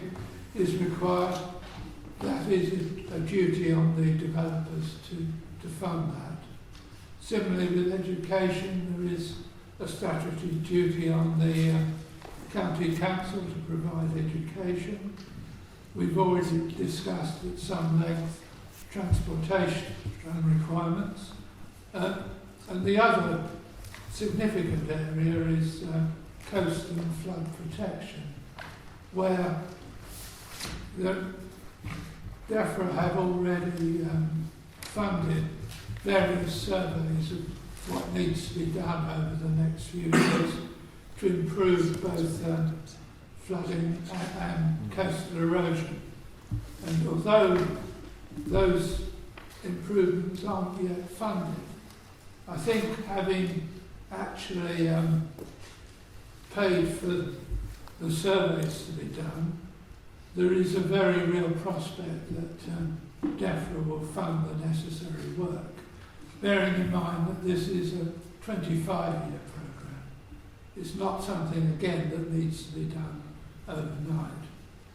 is required, that is a duty on the developers to fund that. Similarly with education, there is a statutory duty on the county council to provide education. We've already discussed at some length transportation requirements. And the other significant area is coast and flood protection, where the DEFRA have already funded various surveys of what needs to be done over the next few years to improve both flooding and coastal erosion. And although those improvements aren't yet funded, I think having actually paid for the surveys to be done there is a very real prospect that DEFRA will fund the necessary work, bearing in mind that this is a 25-year programme. It's not something, again, that needs to be done overnight.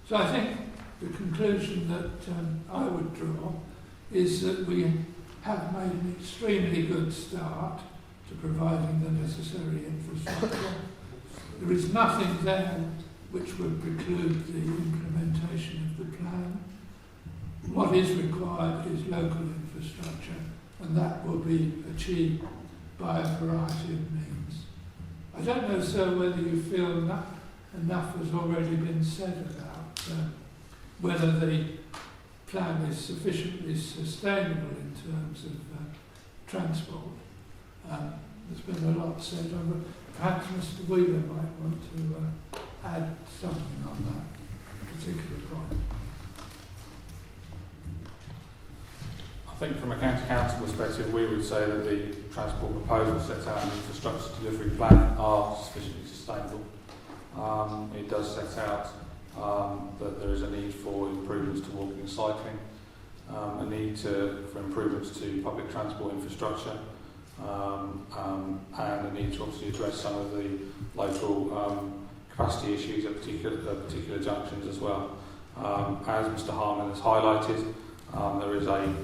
So I think the conclusion that I would draw is that we have made an extremely good start to providing the necessary infrastructure. There is nothing there which would preclude the implementation of the plan. What is required is local infrastructure, and that will be achieved by a variety of means. I don't know, sir, whether you feel enough has already been said about whether the plan is sufficiently sustainable in terms of transport. There's been a lot said on it. Perhaps Mr. Wheeler might want to add something on that particular point. I think from a county council perspective, we would say that the transport proposals set out in the infrastructure delivery plan are sufficiently sustainable. It does set out that there is a need for improvements to walking and cycling, a need for improvements to public transport infrastructure, and a need to obviously address some of the local capacity issues at particular junctions as well. As Mr. Harman has highlighted, there is a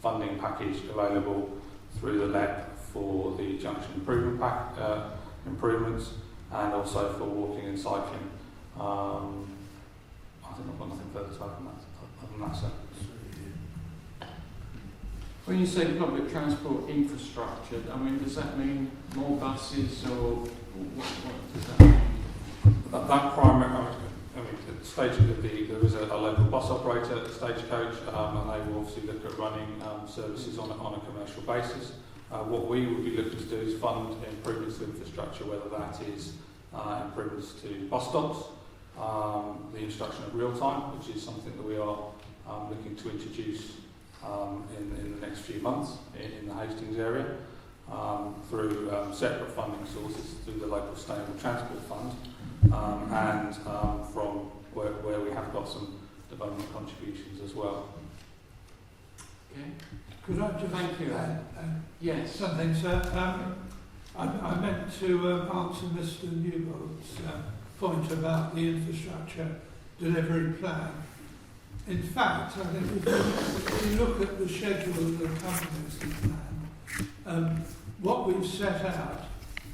funding package available through the LEP for the junction improvement improvements, and also for walking and cycling. I think I've got nothing further to add than that, sir. When you say public transport infrastructure, I mean, does that mean more buses, or what does that mean? That primary, I mean, at the stage of there is a local bus operator at Stagecoach, and they will obviously look at running services on a commercial basis. What we would be looking to do is fund improvements to infrastructure, whether that is improvements to bus stops, the introduction of real time, which is something that we are looking to introduce in the next few months in the Hastings area, through separate funding sources through the local sustainable transport fund, and from where we have got some development contributions as well. Okay. Could I just thank you? Yes. Something, sir. I meant to answer Mr. Newbolt's point about the infrastructure delivery plan. In fact, I think if you look at the schedule that accompanies the plan, what we've set out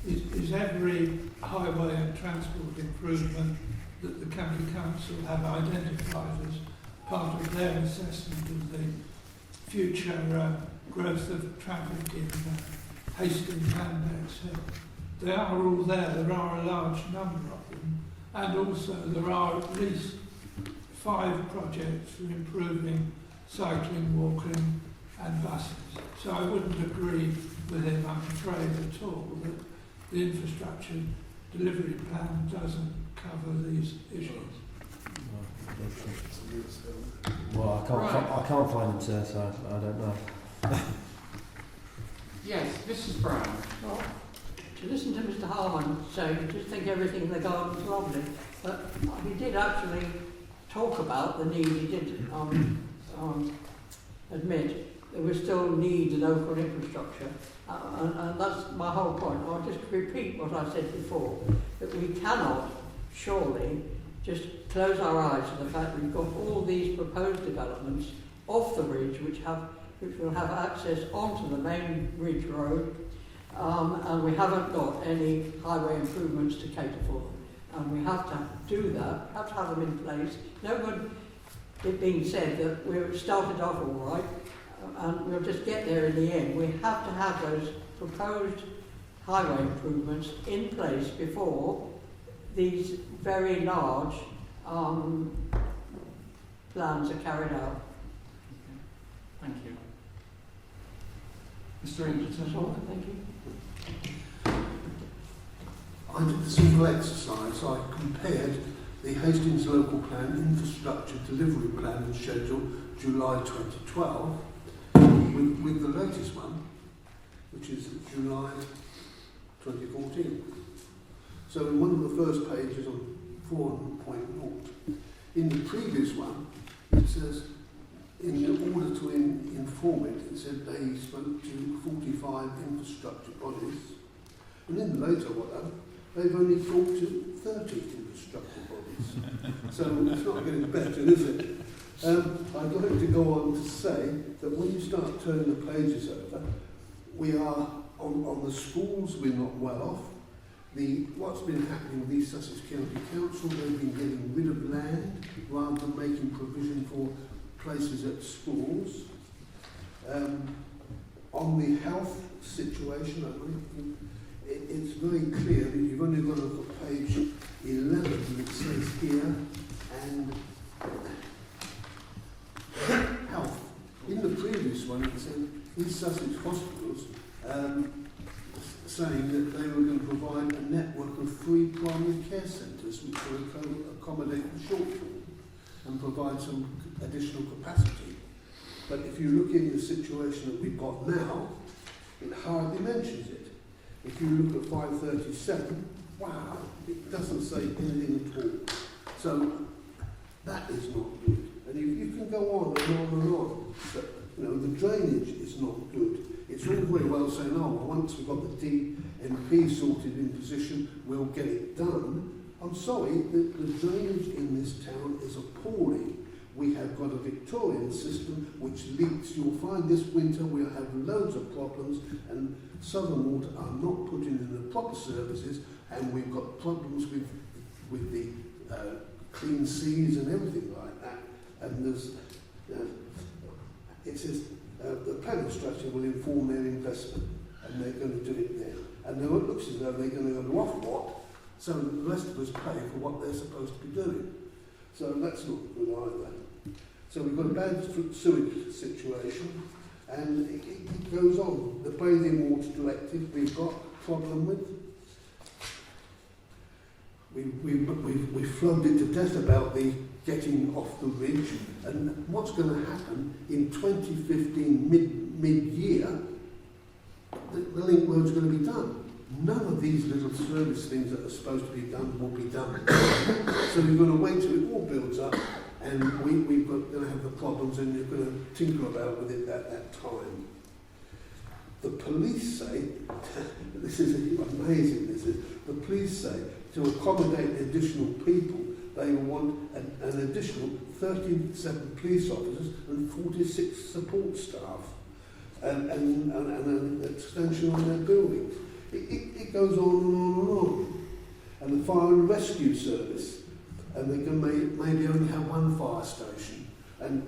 is every highway and transport improvement that the County Council have identified as part of their assessment of the future growth of traffic in Hastings and Bexhill. They are all there. There are a large number of them, and also there are at least 5 projects for improving cycling, walking and buses. So I wouldn't agree with him, I'm afraid, at all, that the infrastructure delivery plan doesn't cover these issues. Well, I can't find them, sir, so I don't know. Yes, Mrs. Brown. Well, to listen to Mr. Harman say, you just think everything in the garden's lovely, but he did actually talk about the need. He did admit there was still need local infrastructure, and that's my whole point. I'll just repeat what I said before, that we cannot surely just close our eyes to the fact that we've got all these proposed developments off the ridge which will have access onto the main ridge road, and we haven't got any highway improvements to cater for them. And we have to do that, have to have them in place. No good it being said that we started off all right, and we'll just get there in the end. We have to have those proposed highway improvements in place before these very large plans are carried out. Thank you. Mr. Ingleton. Thank you. I did the simple exercise. I compared the Hastings Local Plan Infrastructure Delivery Plan and Schedule July 2012 with the latest one, which is July 2014. So in one of the first pages on 4.0, in the previous one, it says, in order to inform it, it said they spoke to 45 infrastructure bodies, and in the later one, they've only talked to 30 infrastructure bodies. So it's not getting better, is it? I'd like to go on to say that when you start turning the pages over, we are, on the schools, we're not well off. What's been happening with East Sussex County Council, they've been getting rid of land rather than making provision for places at schools. On the health situation, I think it's very clear that you've only got to look at page 11, and it says here, and health. In the previous one, it said East Sussex hospitals saying that they were going to provide a network of 3 primary care centres which will accommodate the shortfall and provide some additional capacity. But if you look in the situation that we've got now, it hardly mentions it. If you look at 537, wow, it doesn't say anything at all. So that is not good. And you can go on and on and on. But, the drainage is not good. It's all very well saying, oh, well, once we've got the DNP sorted in position, we'll get it done. I'm sorry, the drainage in this town is appalling. We have got a Victorian system which leaks. You'll find this winter we'll have loads of problems, and Southern Water are not putting in the proper services, and we've got problems with the clean seas and everything like that. And there's, it says the planning structure will inform their investment, and they're going to do it there. And now it looks as though they're going to go off what, so the rest of us pay for what they're supposed to be doing. So that's not good either. So we've got a bad sewage situation, and it goes on. The Bathing Water Directive we've got a problem with. We flogged it to death about the getting off the ridge, and what's going to happen in 2015 mid-year, the link road's going to be done. None of these little service things that are supposed to be done will be done. So we're going to wait till it all builds up, and we're going to have the problems, and you're going to tinker about with it at that time. The police say, this is amazing, the police say, to accommodate additional people, they want an additional 37 police officers and 46 support staff, and an extension on their buildings. It goes on and on and on. And the fire and rescue service, and they can maybe only have one fire station. And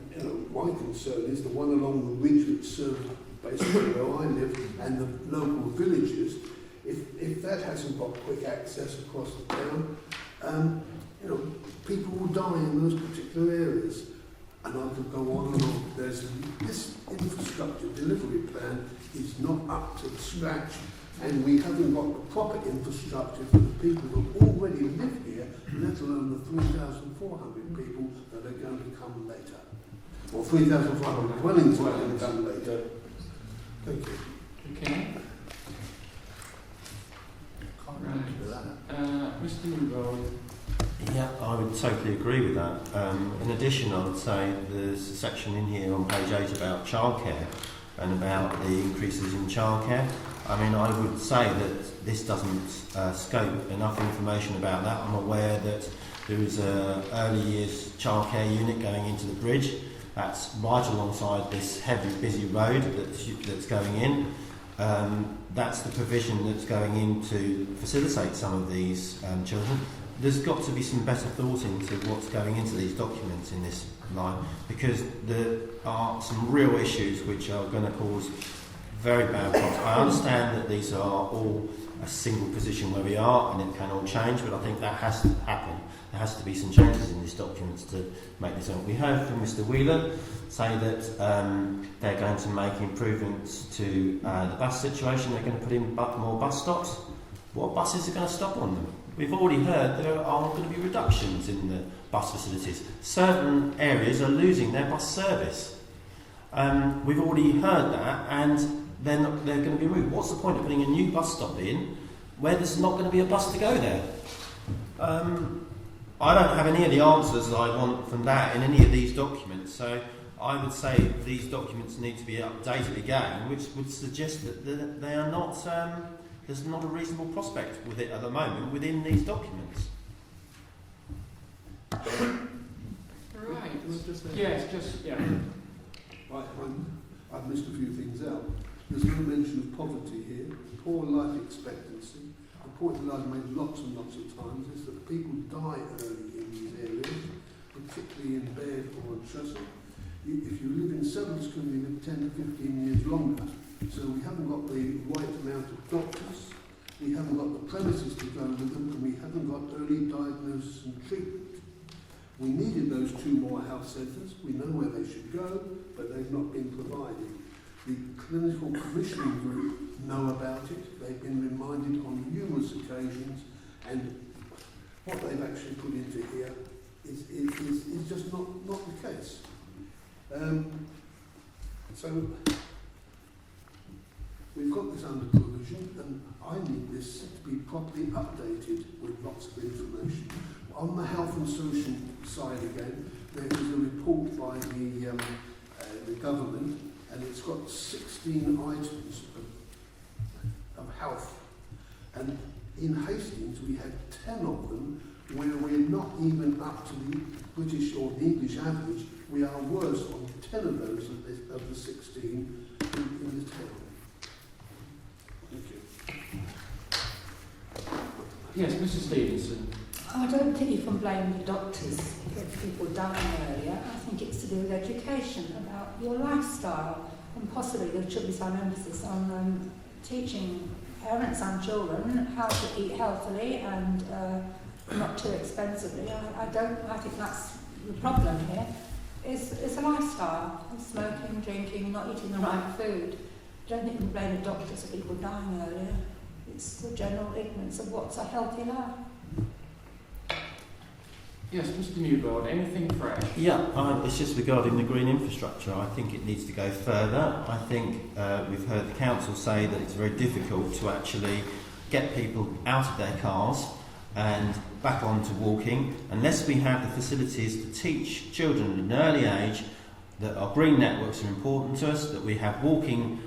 my concern is the one along the ridge which serves basically where I live and the local villages. If that hasn't got quick access across the town, people will die in those particular areas. And I could go on and on. This infrastructure delivery plan is not up to the scratch, and we haven't got the proper infrastructure for the people who already live here, let alone the 3,400 people that are going to come later. Or 3,500 dwellings that are going to come later. Thank you. Okay. Mr. Newbold. Yeah, I would totally agree with that. In addition, I would say there's a section in here on page 8 about childcare and about the increases in childcare. I mean, I would say that this doesn't scope enough information about that. I'm aware that there is an early years childcare unit going into the bridge. That's right alongside this heavy, busy road that's going in. That's the provision that's going in to facilitate some of these children. There's got to be some better thought into what's going into these documents in this line, because there are some real issues which are going to cause very bad problems. I understand that these are all a single position where we are and it can all change, but I think that has to happen. There has to be some changes in these documents to make this on. We heard from Mr. Wheeler say that they're going to make improvements to the bus situation. They're going to put in more bus stops. What buses are going to stop on them? We've already heard there are going to be reductions in the bus facilities. Certain areas are losing their bus service. We've already heard that, and they're going to be removed. What's the point of putting a new bus stop in where there's not going to be a bus to go there? I don't have any of the answers that I want from that in any of these documents, so I would say these documents need to be updated again, which would suggest that they are not, there's not a reasonable prospect with it at the moment within these documents. Right. Yes, just, yeah. I've missed a few things out. There's no mention of poverty here, poor life expectancy. The point that I've made lots and lots of times is that people die early in these areas, particularly in bed or on trestle. If you live in Seville's, can you live 10 to 15 years longer? So we haven't got the right amount of doctors, we haven't got the premises to go with them, and we haven't got early diagnosis and treatment. We needed those 2 more health centres. We know where they should go, but they've not been provided. The clinical commissioning group know about it. They've been reminded on numerous occasions, and what they've actually put into here is just not the case. So we've got this under provision, and I need this to be properly updated with lots of information. On the health and social side again, there is a report by the government, and it's got 16 items of health. And in Hastings, we had 10 of them where we're not even up to the British or the English average. We are worse on 10 of those of the 16 in the town. Thank you. Yes, Mrs. Stevenson. I don't think you can blame the doctors for people dying earlier. I think it's to do with education about your lifestyle, and possibly there should be some emphasis on teaching parents and children how to eat healthily and not too expensively. I think that's the problem here. It's a lifestyle of smoking, drinking, not eating the right food. I don't think you can blame the doctors for people dying earlier. It's the general ignorance of what's a healthy life. Yes, Mr. Newbold, anything fresh? Yeah, it's just regarding the green infrastructure. I think it needs to go further. I think we've heard the council say that it's very difficult to actually get people out of their cars and back onto walking unless we have the facilities to teach children at an early age that our green networks are important to us, that we have walking,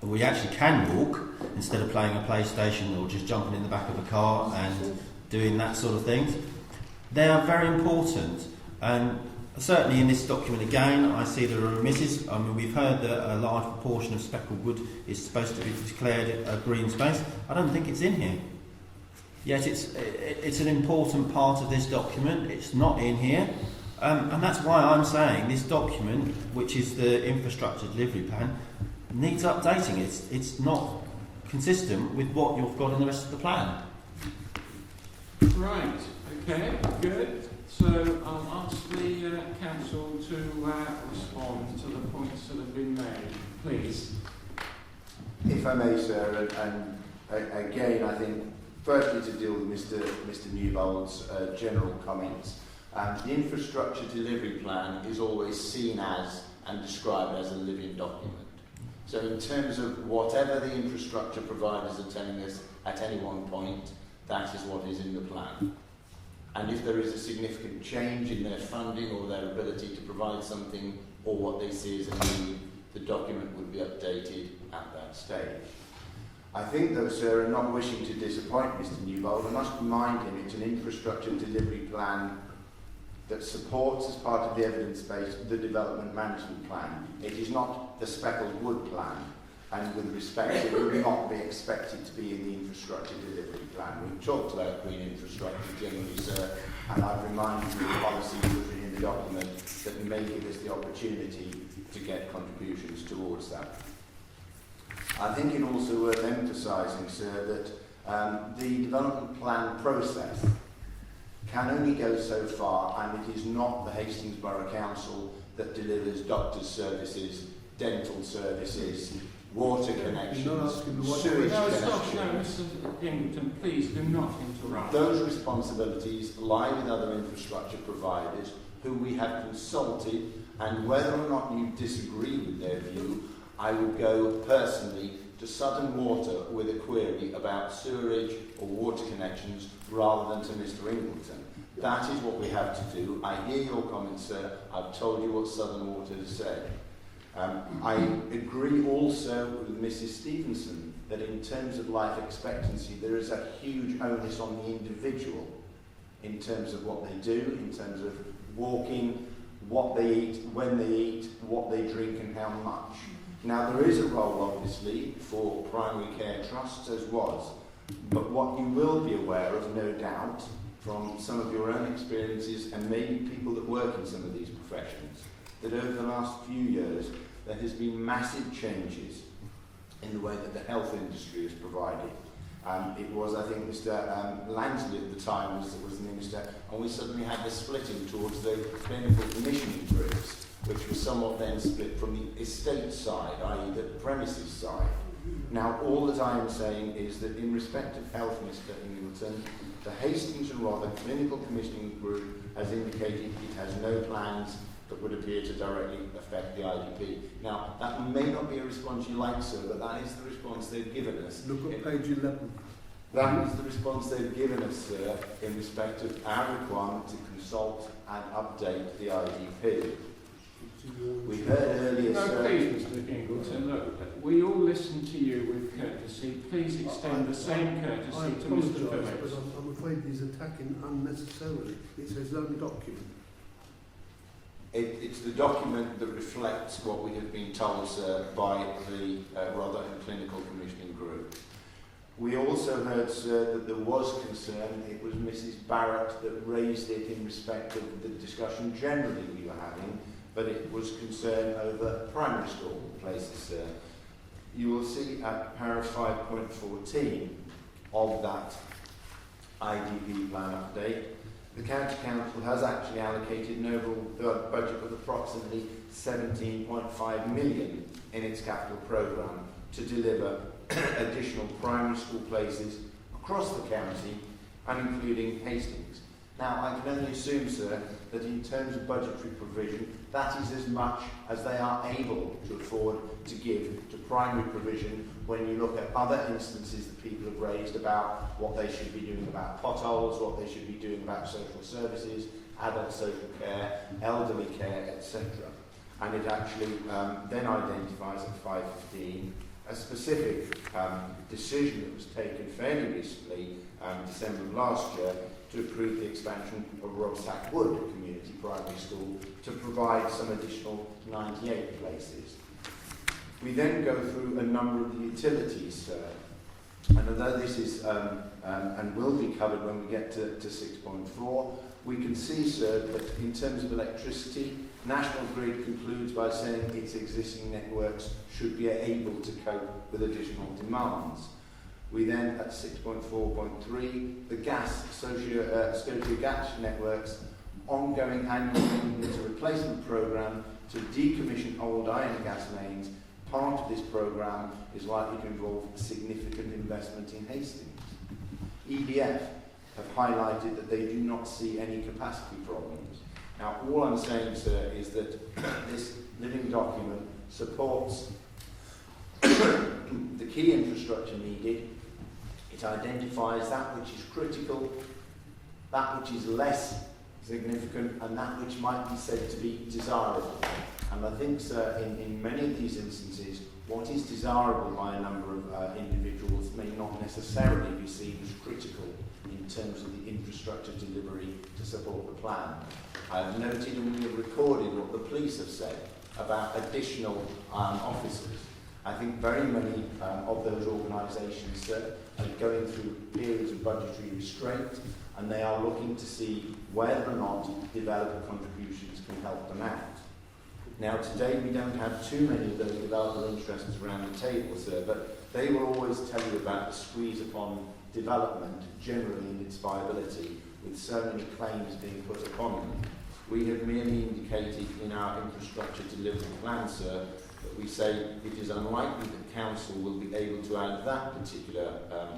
we actually can walk instead of playing a PlayStation or just jumping in the back of a car and doing that sort of things. They are very important, and certainly in this document again I see there are omissions. I mean, we've heard that a large proportion of speckled wood is supposed to be declared a green space. I don't think it's in here. Yet it's an important part of this document. It's not in here, and that's why I'm saying this document, which is the infrastructure delivery plan, needs updating. It's not consistent with what you've got in the rest of the plan. Right. Okay, good. So I'll ask the council to respond to the points that have been made. Please. If I may, sir, and again, I think firstly to deal with Mr. Newbold's general comments. The infrastructure delivery plan is always seen as and described as a living document. So in terms of whatever the infrastructure providers are telling us at any one point, that is what is in the plan. And if there is a significant change in their funding or their ability to provide something or what they see as a need, the document would be updated at that stage. I think, though, sir, and not wishing to disappoint Mr. Newbold, I must remind him it's an infrastructure delivery plan that supports, as part of the evidence base, the development management plan. It is not the speckled wood plan, and with respect, it will not be expected to be in the infrastructure delivery plan. We've talked about green infrastructure generally, sir, and I've reminded you of the policies written in the document that may give us the opportunity to get contributions towards that. I think it's also worth emphasising, sir, that the development plan process can only go so far, and it is not the Hastings Borough Council that delivers doctors' services, dental services, water connections, sewage connections. No, Mr. Pingleton, please do not interrupt. Those responsibilities lie with other infrastructure providers whom we have consulted, and whether or not you disagree with their view, I would go personally to Southern Water with a query about sewerage or water connections rather than to Mr. Ingleton. That is what we have to do. I hear your comments, sir. I've told you what Southern Water has said. I agree also with Mrs. Stevenson that in terms of life expectancy, there is a huge onus on the individual in terms of what they do, in terms of walking, what they eat, when they eat, what they drink and how much. Now, there is a role, obviously, for primary care trusts, as was, but what you will be aware of, no doubt, from some of your own experiences and maybe people that work in some of these professions, that over the last few years there has been massive changes in the way that the health industry is provided. It was, I think, Mr. Lansley at the time was the minister, and we suddenly had the splitting towards the clinical commissioning groups, which was somewhat then split from the estate side, i.e. the premises side. Now, all that I am saying is that in respect of health, Mr. Ingleton, the Hastings and Rother Clinical Commissioning Group has indicated it has no plans that would appear to directly affect the IDP. Now, that may not be a response you like, sir, but that is the response they've given us. Look at page 11. That is the response they've given us, sir, in respect of our requirement to consult and update the IDP. We heard earlier, sir... Please, Mr. Ingleton, look, we all listen to you with courtesy. Please extend the same courtesy I to Mr. apologise, Phillips. but I'm afraid he's attacking unnecessarily. It's his own document. It's the document that reflects what we have been told, sir, by the Rother and Clinical Commissioning Group. We also heard, sir, that there was concern. It was Mrs. Barrett that raised it in respect of the discussion generally we were having, but it was concern over primary school places, sir. You will see at paragraph 5.14 of that IDP plan update, the County Council has actually allocated an overall budget of approximately 17.5 million in its capital programme to deliver additional primary school places across the county and including Hastings. Now, I can only assume, sir, that in terms of budgetary provision, that is as much as they are able to afford to give to primary provision when you look at other instances that people have raised about what they should be doing about potholes, what they should be doing about social services, adult social care, elderly care, etc. And it actually then identifies at 5.15 a specific decision that was taken fairly recently, December of last year, to approve the expansion of Robsack Wood Community Primary School to provide some additional 98 places. We then go through a number of the utilities, and although this is and will be covered when we get to 6.4, we can see, sir, that in terms of electricity, National Grid concludes by saying its existing networks should be able to cope with additional demands. We then, at 6.4.3, the gas, Scotia Gas Networks, ongoing annual maintenance replacement programme to decommission old iron and gas mains. Part of this programme is likely to involve significant investment in Hastings. EDF have highlighted that they do not see any capacity problems. Now, all I'm saying, sir, is that this living document supports the key infrastructure needed. It identifies that which is critical, that which is less significant, and that which might be said to be desirable. And I think, sir, in many of these instances, what is desirable by a number of individuals may not necessarily be seen as critical in terms of the infrastructure delivery to support the plan. I have noted and we have recorded what the police have said about additional officers. I think very many of those organisations, sir, are going through periods of budgetary restraint, and they are looking to see whether or not developer contributions can help them out. Now, today we don't have too many of those developer interests around the table, sir, but they will always tell you about the squeeze upon development, generally in its viability, with so many claims being put upon them. We have merely indicated in our infrastructure delivery plan, sir, that we say it is unlikely that Council will be able to add that particular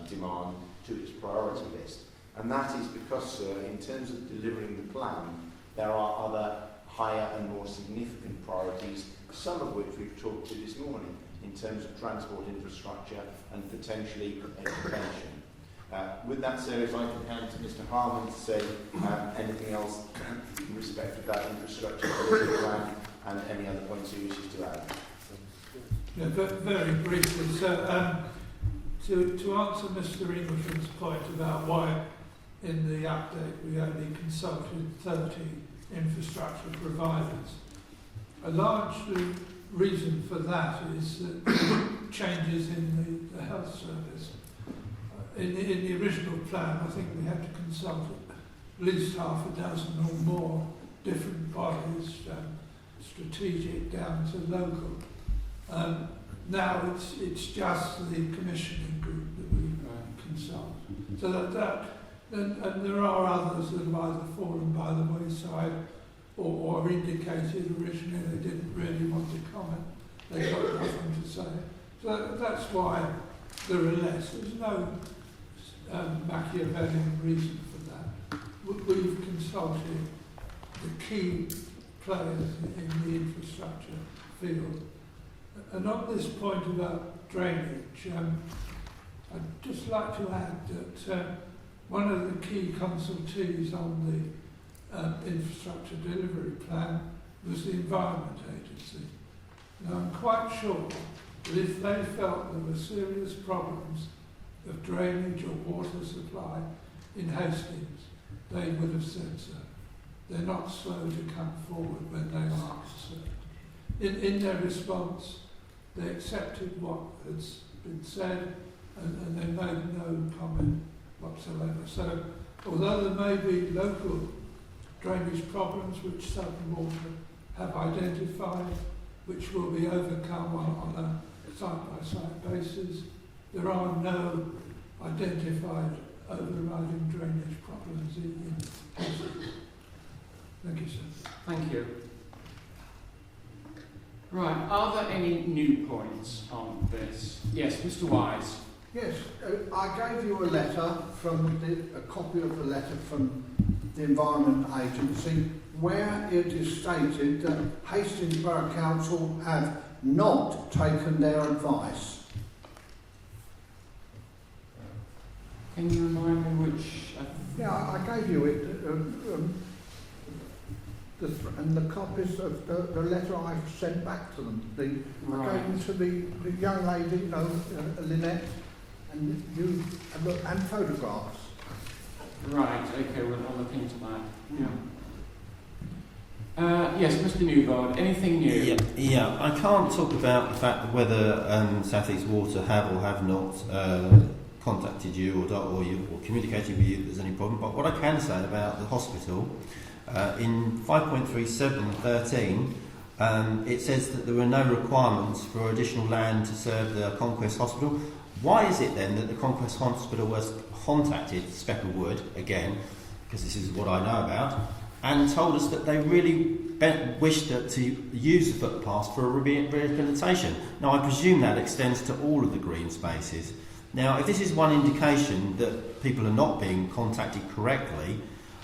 demand to its priority list. And that is because, sir, in terms of delivering the plan, there are other higher and more significant priorities, some of which we've talked to this morning, in terms of transport infrastructure and potentially education. With that, sir, if I can hand to Mr. Harman to say anything else in respect of that infrastructure plan and any other points he wishes to add. Yeah, very briefly, sir. To answer Mr. Inglisham's point about why in the update we only consulted 30 infrastructure providers, a large reason for that is that changes in the health service. In the original plan, I think we had to consult at least half a dozen or more different bodies, strategic down to local. Now it's just the commissioning group that we consult. So and there are others that have either fallen by the wayside or indicated originally they didn't really want to comment. They've got nothing to say. So that's why there are less. There's no Machiavellian reason for that. We've consulted the key players in the infrastructure field. And on this point about drainage, I'd just like to add that one of the key consultees on the infrastructure delivery plan was the Environment Agency. Now I'm quite sure that if they felt there were serious problems of drainage or water supply in Hastings, they would have said so. They're not slow to come forward when they are concerned. In their response, they accepted what has been said and they made no comment whatsoever. So although there may be local drainage problems which Southern Water have identified, which will be overcome on a side-by-side basis, there are no identified overriding drainage problems in Hastings. Thank you, sir. Thank you. Right, are there any new points on this? Yes, Mr. Wise. Yes, I gave you a letter a copy of the letter from the Environment Agency where it is stated that Hastings Borough Council have not taken their advice. Can you remind me which? Yeah, I gave you it, and the copies of the letter I've sent back to them. I gave them to the young lady, Lynette, and you, and photographs. Right, okay, I'll look into that. Yeah. Yes, Mr. Newgard, anything new? Yeah, I can't talk about the fact that whether South East Water have or have not contacted you or communicated with you that there's any problem, but what I can say about the hospital, in 5.3713, it says that there were no requirements for additional land to serve the Conquest Hospital. Why is it then that the Conquest Hospital was contacted, Specklewood, again, because this is what I know about, and told us that they really wished to use the footpath for a rehabilitation? Now, I presume that extends to all of the green spaces. Now, if this is one indication that people are not being contacted correctly,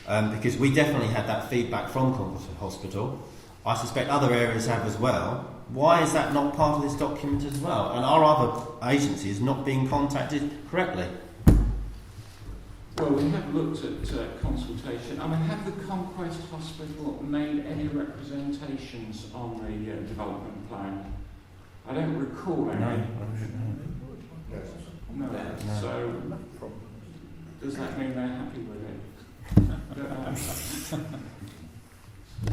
because we definitely had that feedback from Conquest Hospital, I suspect other areas have as well. Why is that not part of this document as well? And are other agencies not being contacted correctly? Well, we have looked at consultation. I mean, have the Conquest Hospital made any representations on the development plan? I don't recall any. No. So, does that mean they're happy with it? I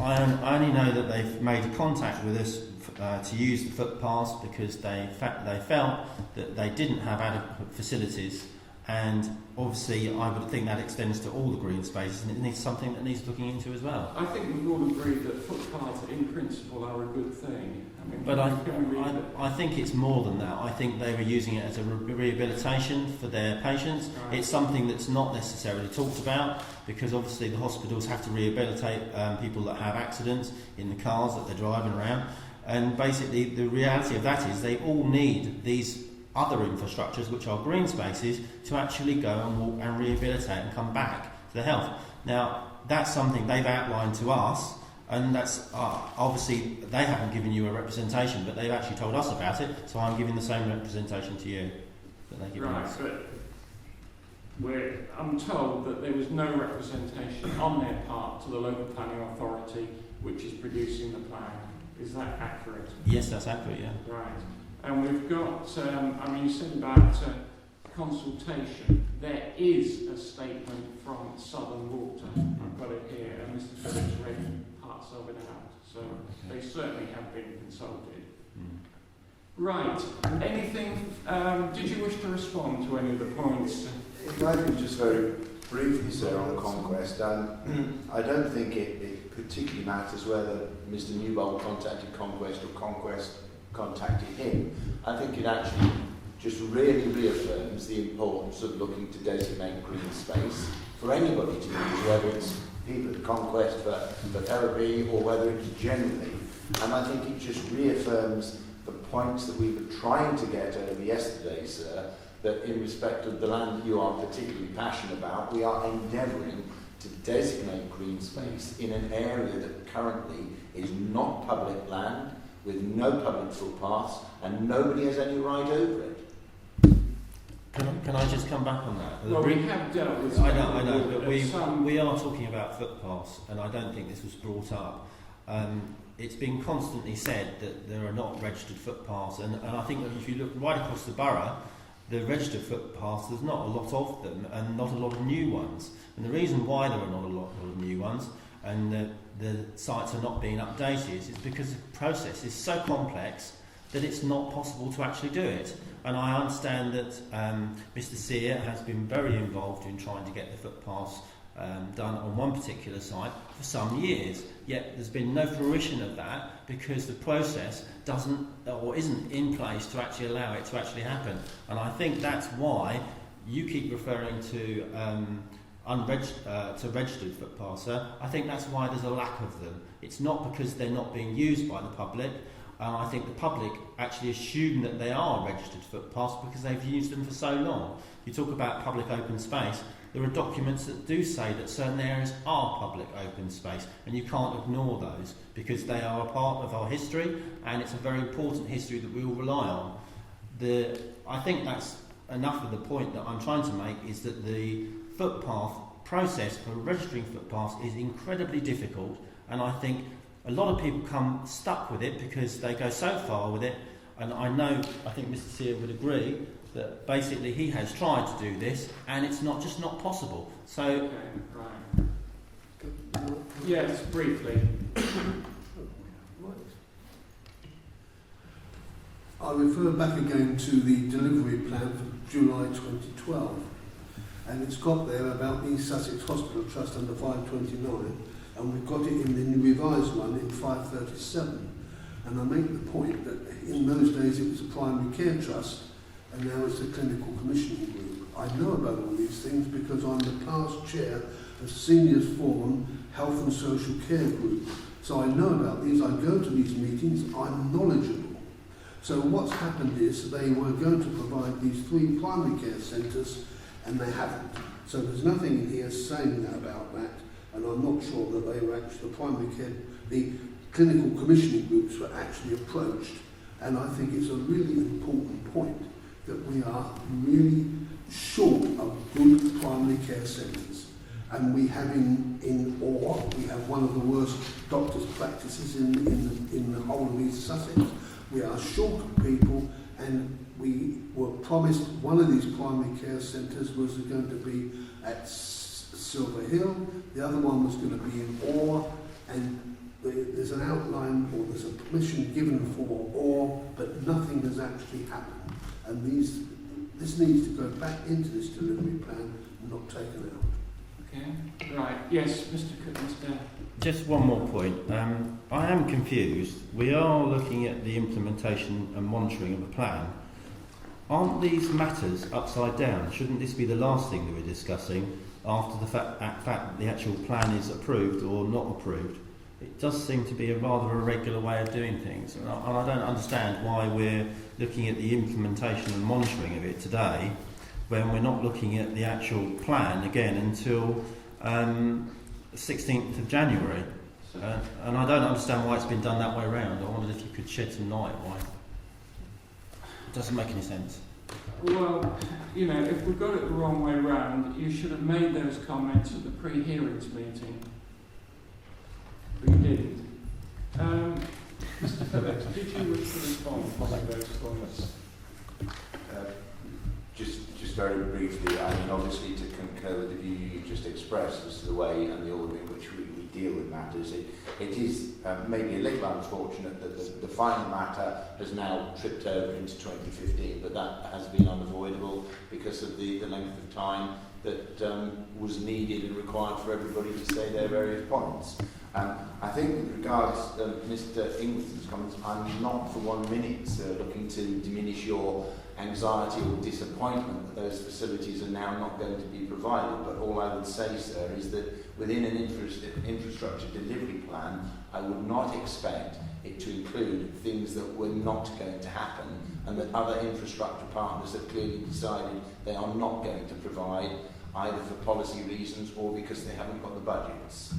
only know that they've made contact with us to use the footpaths because they felt that they didn't have adequate facilities, and obviously I would think that extends to all the green spaces, and it needs something that needs looking into as well. I think we all agree that footpaths in principle are a good thing. I mean, but I think it's more than that. I think they were using it as a rehabilitation for their patients. Right. It's something that's not necessarily talked about because obviously the hospitals have to rehabilitate people that have accidents in the cars that they're driving around. And basically the reality of that is they all need these other infrastructures, which are green spaces, to actually go and walk and rehabilitate and come back to the health. Now, that's something they've outlined to us, and that's obviously they haven't given you a representation, but they've actually told us about it, so I'm giving the same representation to you that they give us. Good. I'm told that there was no representation on their part to the local planning authority which is producing the plan. Is that accurate? Yes, that's accurate, yeah. Right. And we've got, you said about consultation. There is a statement from Southern Water. I've got it here, and Mr. Phillips read parts of it out. So they certainly have been consulted. Right. Anything, did you wish to respond to any of the points? If I could just very briefly, sir, on Conquest, I don't think it particularly matters whether Mr. Newbold contacted Conquest or Conquest contacted him. I think it actually just really reaffirms the importance of looking to designate green space for anybody to use, whether it's people at Conquest for therapy or whether it's generally. And I think it just reaffirms the points that we were trying to get over yesterday, sir, that in respect of the land you are particularly passionate about, we are endeavouring to designate green space in an area that currently is not public land, with no public footpaths, and nobody has any right over it. Can I just come back on that? Well, we have dealt with I know, but we are talking about footpaths, and I don't think this was brought up. It's been constantly said that there are not registered footpaths, and I think that if you look right across the borough, the registered footpaths, there's not a lot of them, and not a lot of new ones. And the reason why there are not a lot of new ones, and the sites are not being updated, is because the process is so complex that it's not possible to actually do it. And I understand that Mr. Sear has been very involved in trying to get the footpaths done on one particular site for some years, yet there's been no fruition of that because the process doesn't or isn't in place to actually allow it to actually happen. And I think that's why you keep referring to registered footpaths, sir. I think that's why there's a lack of them. It's not because they're not being used by the public. I think the public actually assume that they are registered footpaths because they've used them for so long. You talk about public open space. There are documents that do say that certain areas are public open space, and you can't ignore those because they are a part of our history, and it's a very important history that we all rely on. I think that's enough of the point that I'm trying to make, is that the footpath process for registering footpaths is incredibly difficult, and I think a lot of people come stuck with it because they go so far with it, and I think Mr. Sear would agree that basically he has tried to do this and it's not possible. So, okay, right. Yes, briefly. I refer back again to the delivery plan for July 2012, and it's got there about the East Sussex Hospital Trust under 529, and we've got it in the revised one in 537. And I make the point that in those days it was a primary care trust, and now it's a clinical commissioning group. I know about all these things because I'm the past chair of Seniors Forum Health and Social Care Group. So I know about these, I go to these meetings, I'm knowledgeable. So what's happened is they were going to provide these 3 primary care centres, and they haven't. So there's nothing in here saying about that, and I'm not sure that they were actually the clinical commissioning groups were actually approached. And I think it's a really important point that we are really short of good primary care centres. And we have we have one of the worst doctors' practices in the whole of East Sussex. We are short of people, and we were promised one of these primary care centres was going to be at Silver Hill, the other one was going to be in Orr, and there's an outline or there's a permission given for Orr, but nothing has actually happened. And this needs to go back into this delivery plan and not taken out. Okay, right. Yes, Mr. Just one more point. I am confused. We are looking at the implementation and monitoring of a plan. Aren't these matters upside down? Shouldn't this be the last thing that we're discussing after the fact that the actual plan is approved or not approved? It does seem to be a rather irregular way of doing things, and I don't understand why we're looking at the implementation and monitoring of it today when we're not looking at the actual plan again until 16th of January. And I don't understand why it's been done that way around. I wondered if you could shed some light why. It doesn't make any sense. Well, you know, if we got it the wrong way round, you should have made those comments at the pre-hearings meeting. But you didn't. Mr. Phillips, did you wish to respond to those comments? Just very briefly, I mean, obviously to concur with the view you just expressed as to the way and the order in which we deal with matters, it is maybe a little unfortunate that the final matter has now tripped over into 2015, but that has been unavoidable because of the length of time that was needed and required for everybody to say their various points. I think with regards to Mr. Inglison's comments, I'm not for 1 minute looking to diminish your anxiety or disappointment that those facilities are now not going to be provided, but all I would say, sir, is that within an infrastructure delivery plan, I would not expect it to include things that were not going to happen and that other infrastructure partners have clearly decided they are not going to provide, either for policy reasons or because they haven't got the budgets.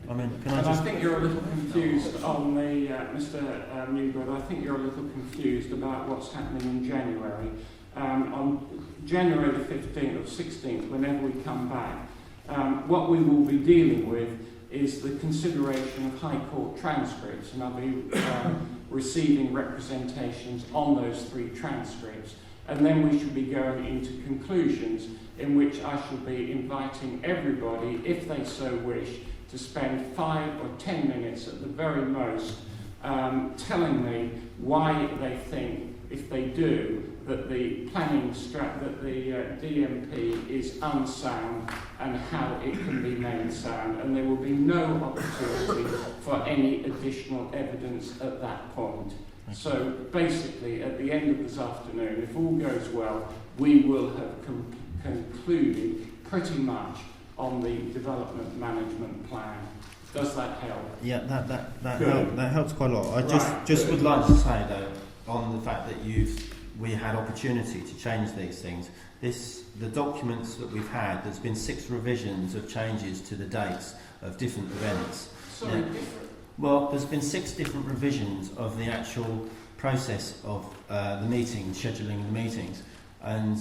I mean, I think you're a little confused on the, Mr. Newberg, I think you're a little confused about what's happening in January. On January the 15th or 16th, whenever we come back, what we will be dealing with is the consideration of High Court transcripts, and I'll be receiving representations on those 3 transcripts. And then we should be going into conclusions in which I shall be inviting everybody, if they so wish, to spend 5 or 10 minutes at the very most telling me why they think, if they do, that the planning that the DMP is unsound and how it can be made sound, and there will be no opportunity for any additional evidence at that point. So basically, at the end of this afternoon, if all goes well, we will have concluded pretty much on the development management plan. Does that help? Yeah, that helps quite a lot. I just would like to say though, on the fact that we had opportunity to change these things. The documents that we've had, there's been 6 revisions of changes to the dates of different events. Sorry, different? Well, there's been 6 different revisions of the actual process of the meetings, scheduling the meetings, and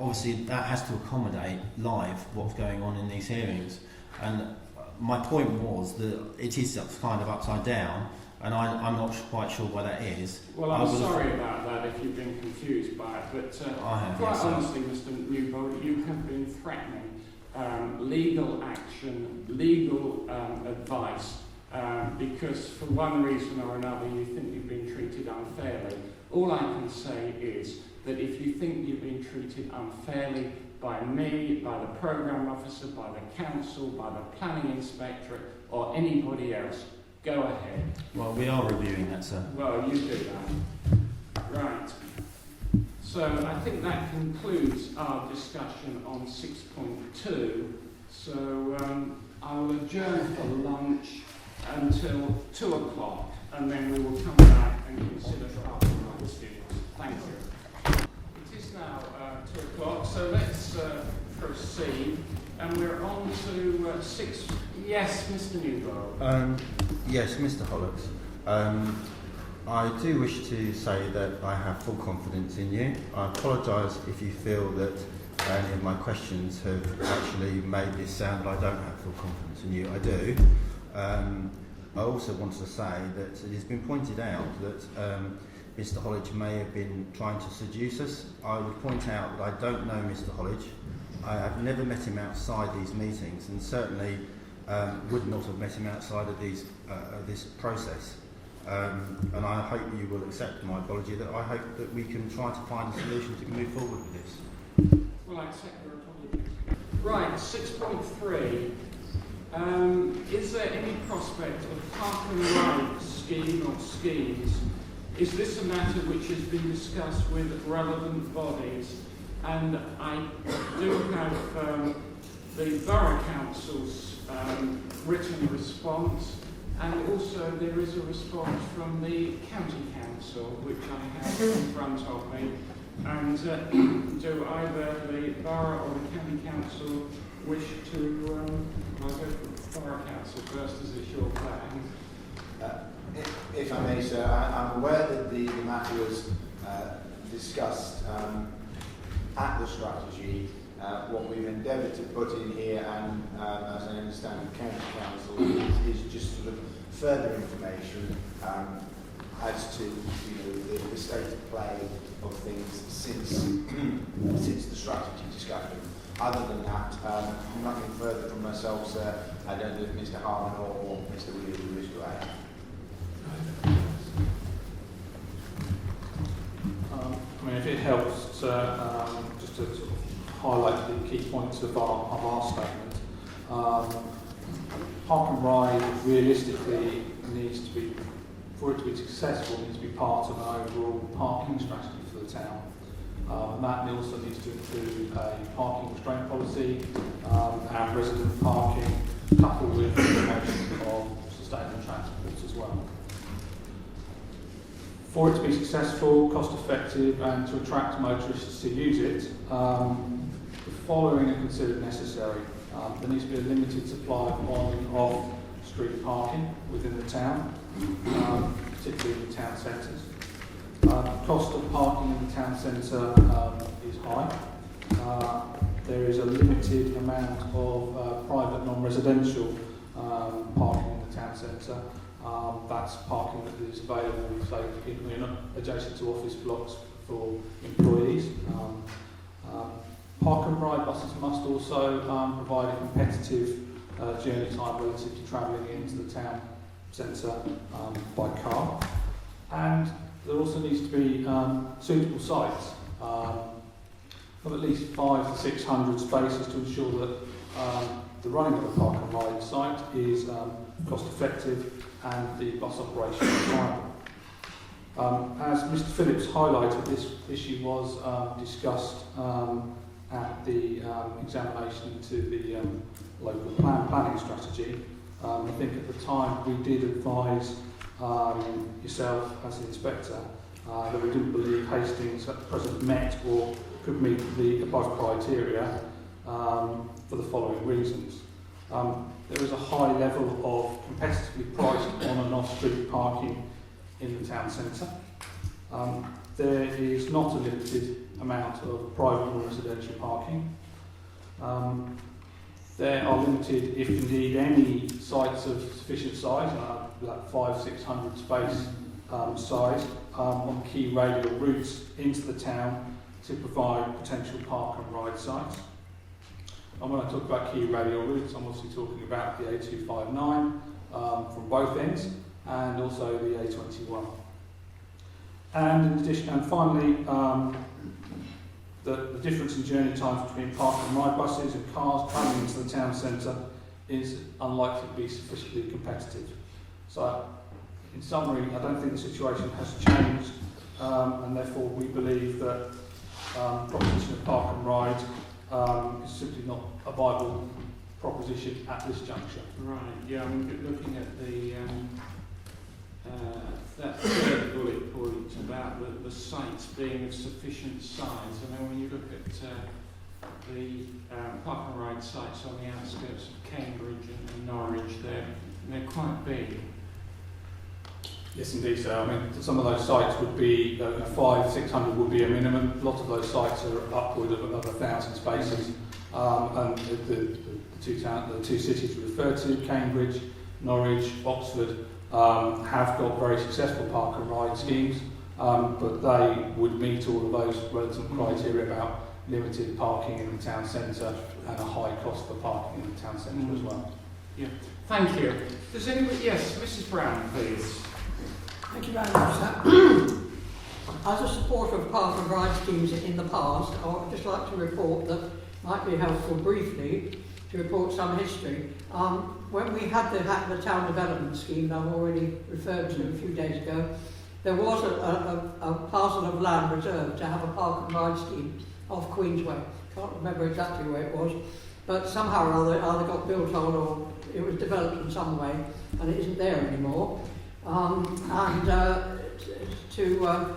obviously that has to accommodate live what's going on in these hearings. And my point was that it is kind of upside down, and I'm not quite sure why that is. Well, I'm sorry about that if you've been confused by it, but I have, quite yes, honestly, Mr. Newbold, you have been threatening legal action, legal advice, because for one reason or another you think you've been treated unfairly. All I can say is that if you think you've been treated unfairly by me, by the programme officer, by the council, by the planning inspectorate, or anybody else, go ahead. Well, we are reviewing that, sir. Well, you do that. Right. So I think that concludes our discussion on 6.2. So I will adjourn for lunch until 2 o'clock, and then we will come back and consider proper rights deals. Thank you. It is now 2 o'clock, so let's proceed. And we're on to 6. Yes, Mr. Newbold. Yes, Mr. Hollocks. I do wish to say that I have full confidence in you. I apologise if you feel that any of my questions have actually made this sound that I don't have full confidence in you. I do. I also wanted to say that it has been pointed out that Mr. Hollidge may have been trying to seduce us. I would point out that I don't know Mr. Hollidge. I have never met him outside these meetings, and certainly would not have met him outside of this process. And I hope you will accept my apology. That I hope that we can try to find a solution to move forward with this. Well, I accept your apology. Right, 6.3. Is there any prospect of park and ride scheme or schemes? Is this a matter which has been discussed with relevant bodies? And I do have the Borough Council's written response, and also there is a response from the County Council, which I have in front of me. And do either the Borough or the County Council wish to, I'll go for the Borough Council first, as it's your plan. If I may, sir, I'm aware that the matter was discussed at the strategy, what we've endeavoured to put in here, and as I understand the County Council, is just sort of further information as to the state of play of things since the strategy discussion. Other than that, nothing further from myself, sir. I don't know if Mr. Harman or Mr. Williams wish to add. I mean, if it helps, sir, just to sort of highlight the key points of our statement. Park and ride realistically needs to be, for it to be successful, needs to be part of an overall parking strategy for the town. And that also needs to include a parking restraint policy and resident parking, coupled with the promotion of sustainable transport as well. For it to be successful, cost effective and to attract motorists to use it, the following are considered necessary. There needs to be a limited supply of on and off street parking within the town, particularly in the town centres. The cost of parking in the town centre is high. There is a limited amount of private non-residential parking in the town centre. That's parking that is available, say, adjacent to office blocks for employees. Park and ride buses must also provide a competitive journey time relative to travelling into the town centre by car. And there also needs to be suitable sites of at least 500 to 600 spaces to ensure that the running of a park and ride site is cost effective and the bus operation is viable. As Mr. Phillips highlighted, this issue was discussed at the examination to the local planning strategy. I think at the time we did advise yourself as the inspector that we didn't believe Hastings at present met or could meet the above criteria for the following reasons. There is a high level of competitively priced on and off street parking in the town centre. There is not a limited amount of private or residential parking. There are limited, if indeed any, sites of sufficient size, that 500-600 space size, on key radial routes into the town to provide potential park and ride sites. And when I talk about key radial routes, I'm obviously talking about the A259 from both ends, and also the A21. And in addition, and finally, the difference in journey times between park and ride buses and cars coming into the town centre is unlikely to be sufficiently competitive. So, in summary, I don't think the situation has changed, and therefore we believe that proposition of park and ride is simply not a viable proposition at this juncture. Right, yeah, I'm looking at the that third bullet point about the sites being of sufficient size. I mean, when you look at the park and ride sites on the outskirts of Cambridge and Norwich, they're quite big. Yes, indeed, sir. I mean, some of those sites would be 500-600 would be a minimum. A lot of those sites are upward of 1,000 spaces. And the two cities referred to, Cambridge, Norwich, Oxford, have got very successful park and ride schemes, but they would meet all of those relevant criteria about limited parking in the town centre and a high cost for parking in the town centre as well. Yeah, thank you. Does anybody? Yes, Mrs. Brown, please. Thank you very much, sir. As a supporter of park and ride schemes in the past, I would just like to report that might be helpful briefly to report some history. When we had the town development scheme that I've already referred to a few days ago, there was a parcel of land reserved to have a park and ride scheme off Queensway. Can't remember exactly where it was, but somehow or other either got built on or it was developed in some way, and it isn't there anymore. To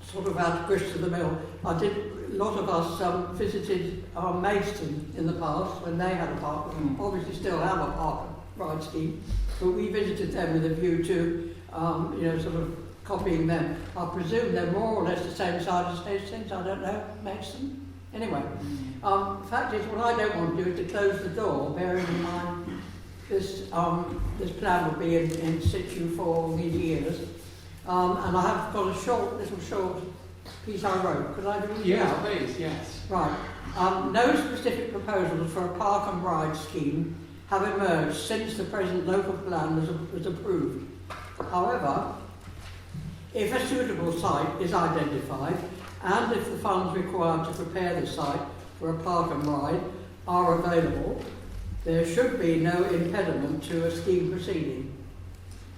sort of add grist to the mill, a lot of us visited Maidstone in the past when they had a park, obviously still have a park and ride scheme, but we visited them with a view to sort of copying them. I presume they're more or less the same size as Hastings. I don't know, Mason. Anyway, the fact is, what I don't want to do is to close the door, bearing in mind this plan will be in situ for all these years. And I have got a short piece I wrote. Could I do it? Yeah, please, yes. Right. No specific proposals for a park and ride scheme have emerged since the present local plan was approved. However, if a suitable site is identified and if the funds required to prepare the site for a park and ride are available, there should be no impediment to a scheme proceeding.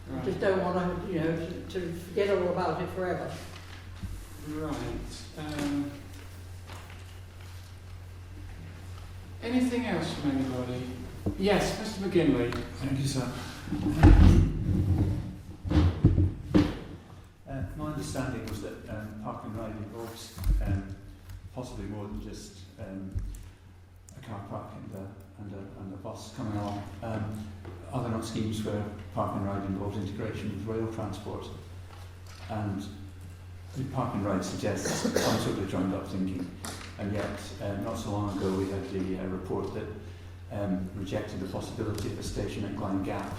Right. I just don't want to forget all about it forever. Right. Anything else from anybody? Yes, Mr. McGinley. Thank you, sir. My understanding was that park and ride involves possibly more than just a car park and a bus coming along. Are there not schemes where park and ride involves integration with rail transport? And the park and ride suggests some sort of joined up thinking, and yet not so long ago we had the report that rejected the possibility of a station at Glen Gap.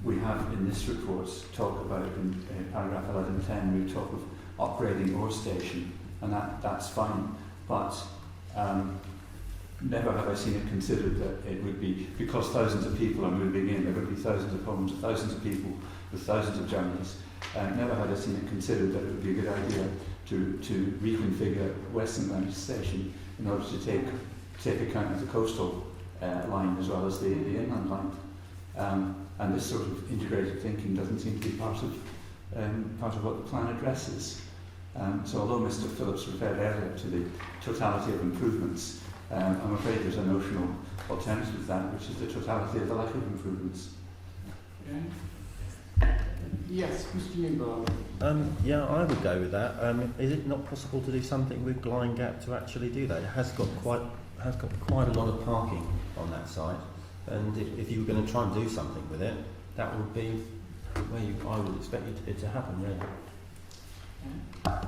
We have in this report talk about, in paragraph 1110, we talk of upgrading Moor Station, and that's fine, but never have I seen it considered that it would be, because thousands of people are moving in, there are going to be thousands of homes, thousands of people with thousands of journeys. Never had I seen it considered that it would be a good idea to reconfigure Western Land Station in order to take account of the coastal line as well as the inland line. And this sort of integrated thinking doesn't seem to be part of what the plan addresses. So although Mr. Phillips referred earlier to the totality of improvements, I'm afraid there's a notional alternative to that, which is the totality of the lack of improvements. Okay. Yes, Mr. Newbold. Yeah, I would go with that. Is it not possible to do something with Glen Gap to actually do that? It has got quite a lot of parking on that site, and if you were going to try and do something with it, that would be where I would expect it to happen, really. Yeah.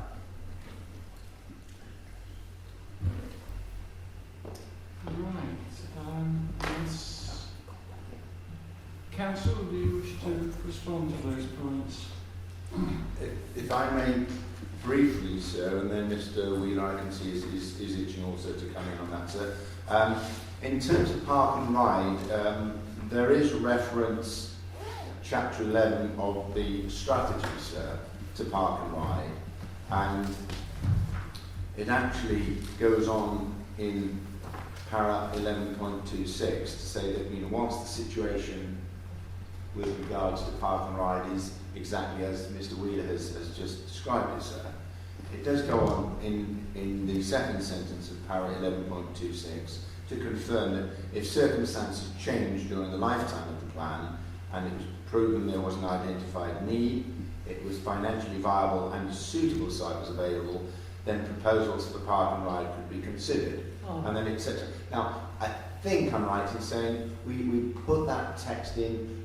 Right. Yes. Council, do you wish to respond to those points? If I may briefly, sir, and then Mr. Wheeler, I can see is itching also to come in on that, sir. In terms of park and ride, there is reference, chapter 11 of the strategy, sir, to park and ride, and it actually goes on in para 11.26 to say that, once the situation with regards to park and ride is exactly as Mr. Wheeler has just described it, sir, it does go on in the second sentence of para 11.26 to confirm that if circumstances change during the lifetime of the plan and it was proven there was an identified need, it was financially viable and a suitable site was available, then proposals for park and ride could be considered. And then etc. Now, I think I'm right in saying we put that text in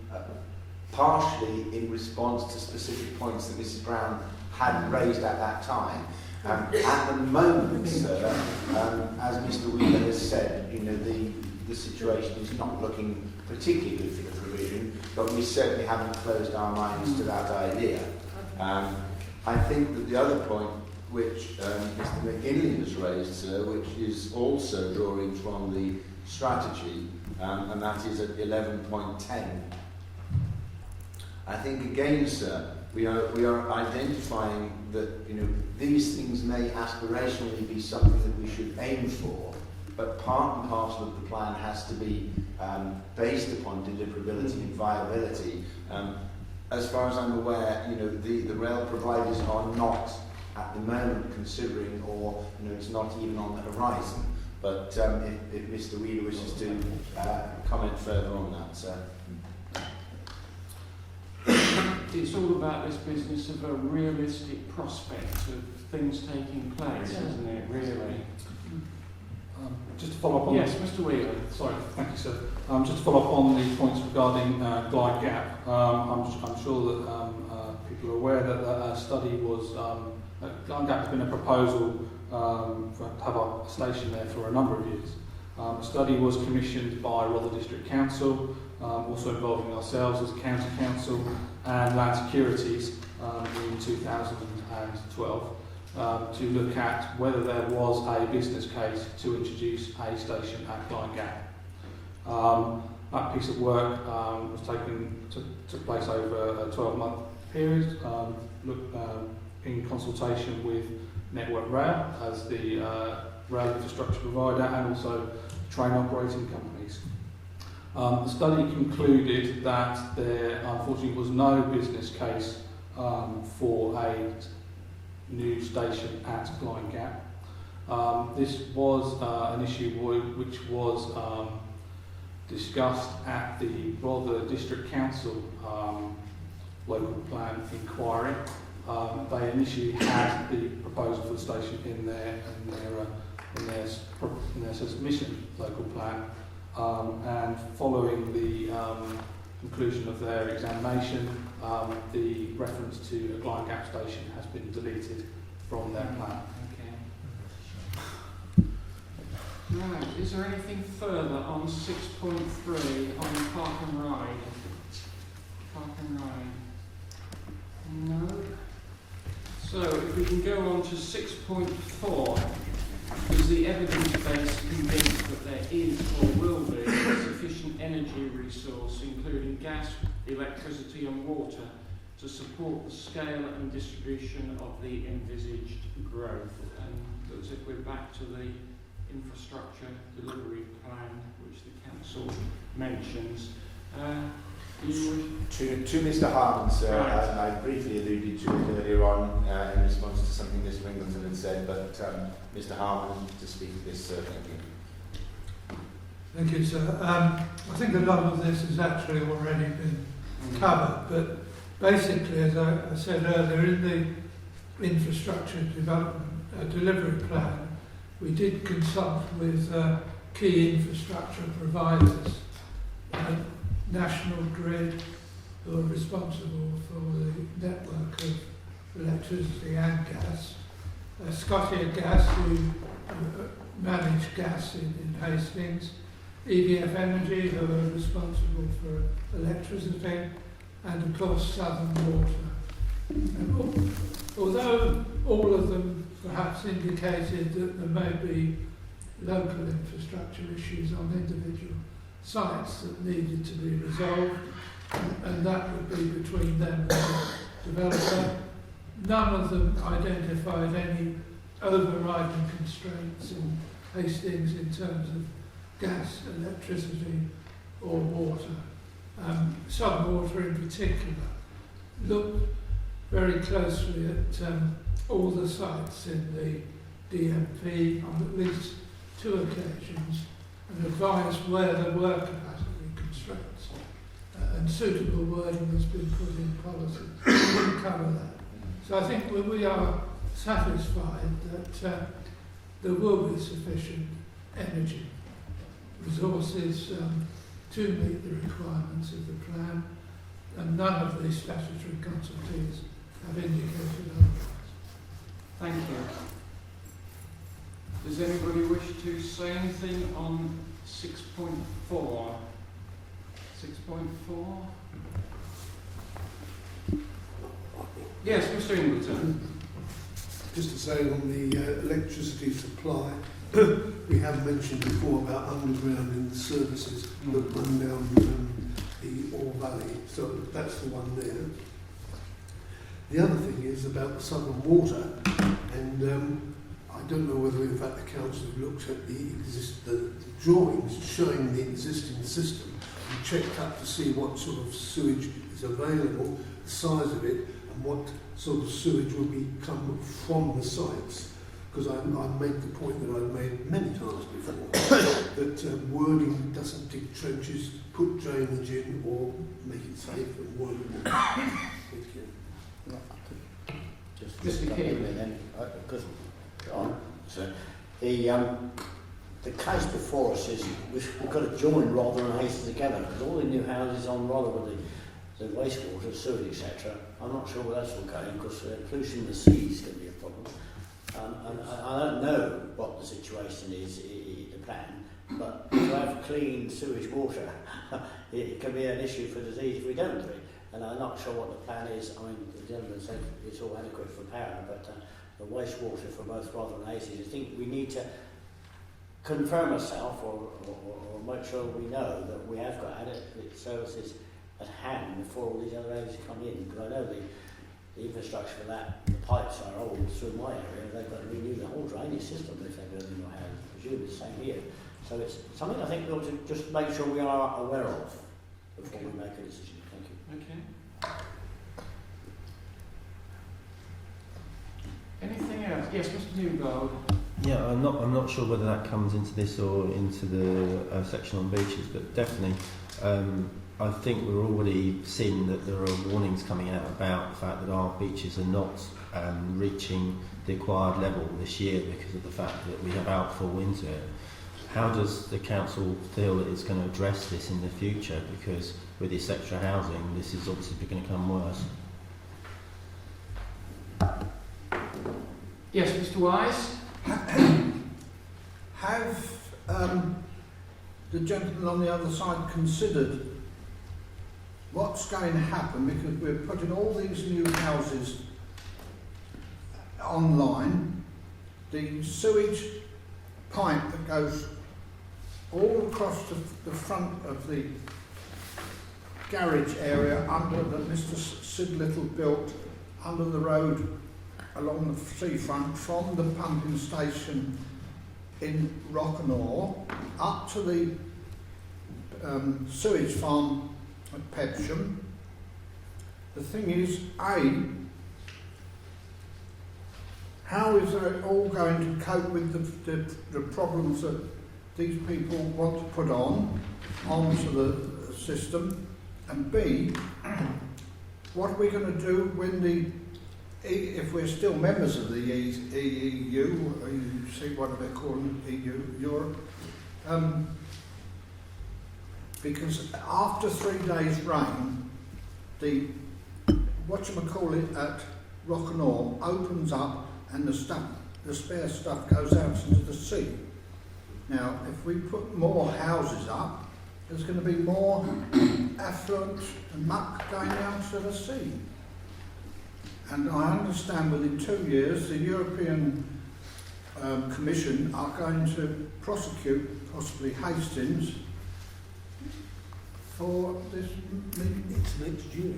partially in response to specific points that Mrs. Brown had raised at that time. At the moment, sir, as Mr. Wheeler has said, the situation is not looking particularly good for the provision, but we certainly haven't closed our minds to that idea. I think that the other point which Mr. McGinley has raised, sir, which is also drawing from the strategy, and that is at 11.10. I think again, sir, we are identifying that these things may aspirationally be something that we should aim for, but part and parcel of the plan has to be based upon deliverability and viability. As far as I'm aware, the rail providers are not at the moment considering, or it's not even on the horizon. But if Mr. Wheeler wishes to comment further on that, sir. It's all about this business of a realistic prospect of things taking place, isn't it, really? Just to follow up on yes, Mr. Wheeler. Sorry, thank you, sir. Just to follow up on the points regarding glide gap, I'm sure that people are aware that a study was, glide gap has been a proposal to have a station there for a number of years. A study was commissioned by Rother District Council, also involving ourselves as County Council and Land Securities in 2012. To look at whether there was a business case to introduce a station at Glide Gap. That piece of work took place over a 12-month period, in consultation with Network Rail as the rail infrastructure provider and also train operating companies. The study concluded that there unfortunately was no business case for a new station at Glide Gap. This was an issue which was discussed at the Rother District Council local plan inquiry. They initially had the proposal for the station in their submission local plan, and following the conclusion of their examination, the reference to a Glide Gap station has been deleted from their plan. Okay. Right, is there anything further on 6.3 on Park and Ride? Park and Ride? No. So if we can go on to 6.4, is the evidence base convinced that there is or will be sufficient energy resource, including gas, electricity and water, to support the scale and distribution of the envisaged growth? And looks as if we're back to the infrastructure delivery plan which the council mentions. To Mr. Harman, sir, right. I briefly alluded to it earlier on in response to something Mr. Wingleton had said, but Mr. Harman, to speak to this, sir, thank you. Thank you, sir. I think a lot of this has actually already been covered, but basically, as I said earlier, in the infrastructure development delivery plan, we did consult with key infrastructure providers, National Grid, who are responsible for the network of electricity and gas, Scotia Gas, who manage gas in Hastings, EDF Energy, who are responsible for electricity, and of course Southern Water. And although all of them perhaps indicated that there may be local infrastructure issues on individual sites that needed to be resolved, and that would be between them and the developer. None of them identified any overriding constraints in Hastings in terms of gas, electricity or water. Southern Water in particular looked very closely at all the sites in the DMP on at least 2 occasions and advised where there were capacity constraints. And suitable wording has been put in policy to cover that. So I think we are satisfied that there will be sufficient energy resources to meet the requirements of the plan, and none of the statutory consultees have indicated otherwise. Thank you. Does anybody wish to say anything on 6.4? 6.4? Yes, Mr. Ingleton. Just to say on the electricity supply, we have mentioned before about undergrounding the services that run down the Ore Valley, so that's the one there. The other thing is about the Southern Water, and I don't know whether in fact the council looks at the drawings showing the existing system and checked up to see what sort of sewage is available, the size of it, and what sort of sewage will come from the sites. Because I made the point that I've made many times before, that wording doesn't dig trenches, put drainage in, or make it safe and wordable. Thank you. Just Mr. King, then, because so the case before us is we've got to join Rother and Hastings together, because all the new houses on Rother with the wastewater, sewage, etc. I'm not sure where that's all going, because pollution in the sea is going to be a problem. And I don't know what the situation is, the plan, but to have clean sewage water, it can be an issue for disease if we don't do it. And I'm not sure what the plan is. I mean, the gentleman said it's all adequate for power, but the wastewater for both Rother and Hastings, I think we need to confirm ourselves or make sure we know that we have got adequate services at hand before all these other areas come in. Because I know the infrastructure for that, the pipes are old through my area. They've got to renew the whole drainage system if they're building more houses. I presume it's the same here. So it's something I think we ought to just make sure we are aware of before we make a decision. Thank you. Okay. Anything else? Yes, Mr. Newbold. Yeah, I'm not sure whether that comes into this or into the section on beaches, but definitely I think we're already seeing that there are warnings coming out about the fact that our beaches are not reaching the required level this year because of the fact that we have outfall into it. How does the council feel that it's going to address this in the future? Because with this extra housing, this is obviously going to become worse. Yes, Mr. Wise. Have the gentleman on the other side considered what's going to happen, because we're putting all these new houses online, the sewage pipe that goes all across the front of the garage area under that Mr. Sid Little built under the road along the seafront from the pumping station in Rocknor up to the sewage farm at Pepsham. The thing is, how is it all going to cope with the problems that these people want to put onto the system? And B, what are we going to do when if we're still members of the EU, or you see what they're calling EU, Europe, because after 3 days rain, the whatchamacallit at Rocknor opens up and the spare stuff goes out into the sea. Now, if we put more houses up, there's going to be more effluent and muck going out to the sea. And I understand within 2 years the European Commission are going to prosecute possibly Hastings for this. It's next year.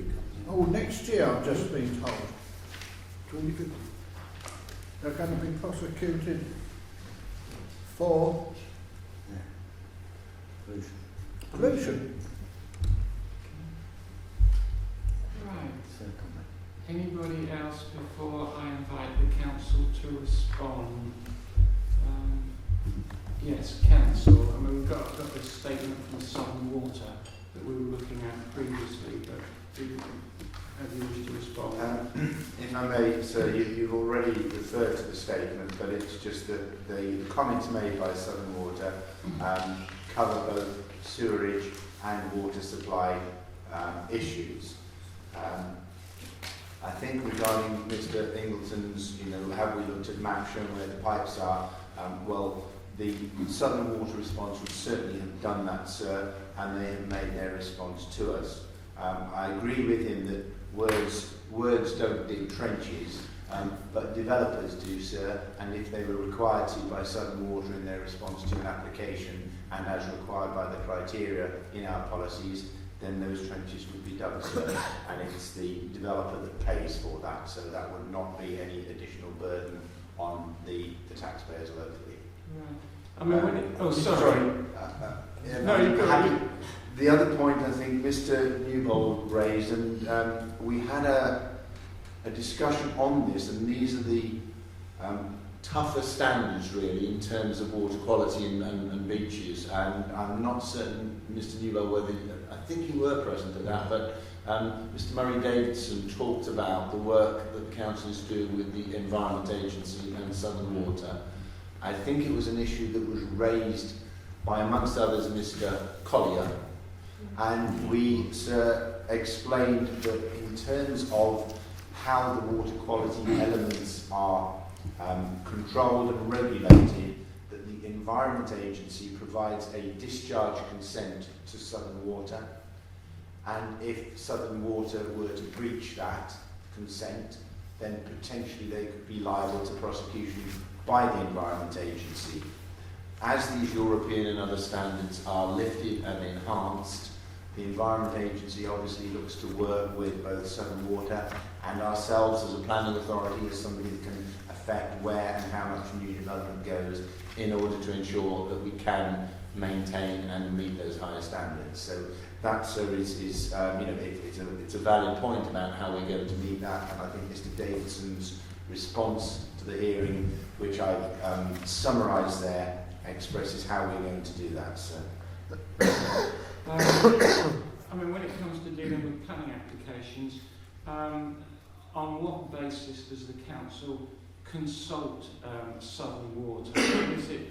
Oh, next year I've just been told. 2050. They're going to be prosecuted for pollution. Right. Anybody else before I invite the council to respond? Yes, council. I mean, we've got this statement from Southern Water that we were looking at previously, but have you wish to respond? If I may, sir, you've already referred to the statement, but it's just that the comments made by Southern Water cover both sewerage and water supply issues. I think regarding Mr. Ingleton's, have we looked at maps showing where the pipes are? Well, the Southern Water response would certainly have done that, sir, and they have made their response to us. I agree with him that words don't dig trenches, but developers do, sir, and if they were required to by Southern Water in their response to an application and as required by the criteria in our policies, then those trenches would be dug, sir, and it's the developer that pays for that, so that would not be any additional burden on the taxpayers locally. Right. I mean, sorry. The other point I think Mr. Newbold raised, and we had a discussion on this, and these are the tougher standards really in terms of water quality and beaches, and I'm not certain, Mr. Newbold, whether, I think you were present at that, but Mr. Murray Davidson talked about the work that the council is doing with the Environment Agency and Southern Water. I think it was an issue that was raised by, amongst others, Mr. Collier, and we explained that in terms of how the water quality elements are controlled and regulated, that the Environment Agency provides a discharge consent to Southern Water, and if Southern Water were to breach that consent, then potentially they could be liable to prosecution by the Environment Agency. As these European and other standards are lifted and enhanced, the Environment Agency obviously looks to work with both Southern Water and ourselves as a planning authority, as somebody that can affect where and how much new development goes, in order to ensure that we can maintain and meet those higher standards. So that, sir, it's a valid point about how we're going to meet that, and I think Mr. Davidson's response to the hearing, which I summarised there, expresses how we're going to do that, sir. I mean, when it comes to dealing with planning applications, on what basis does the council consult Southern Water? Is it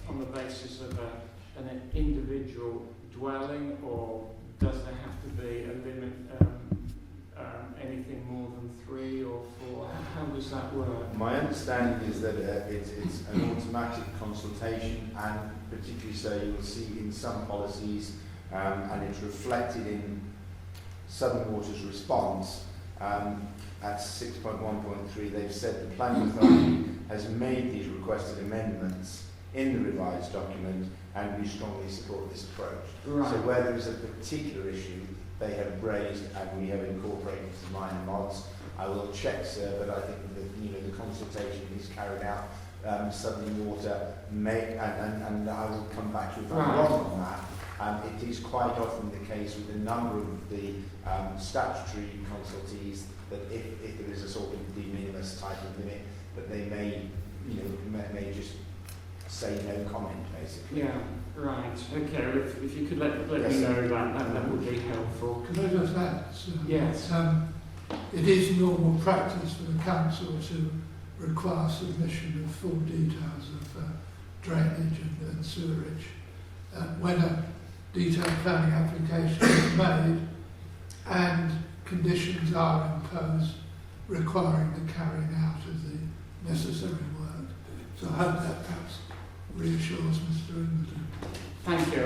on the basis of an individual dwelling, or does there have to be a limit, anything more than 3 or 4? How does that work? My understanding is that it's an automatic consultation, and particularly so you'll see in some policies, and it's reflected in Southern Water's response. At 6.1.3, they've said the planning authority has made these requested amendments in the revised document, and we strongly support this approach. Right. So where there is a particular issue they have raised and we have incorporated some minor mods, I will check, sir, but I think that the consultation is carried out. Southern Water may, and I will come back to you if I'm wrong on that. It is quite often the case with a number of the statutory consultees that if there is a sort of de minimis type of limit, that they may just say no comment, basically. Yeah, right. Okay, if you could let me know that would be helpful. Could I just add, sir? Yes. It is normal practice for the council to require submission of full details of drainage and sewerage. When a detailed planning application is made and conditions are imposed requiring the carrying out of the necessary work. So I hope that perhaps reassures Mr. Ingleton. Thank you.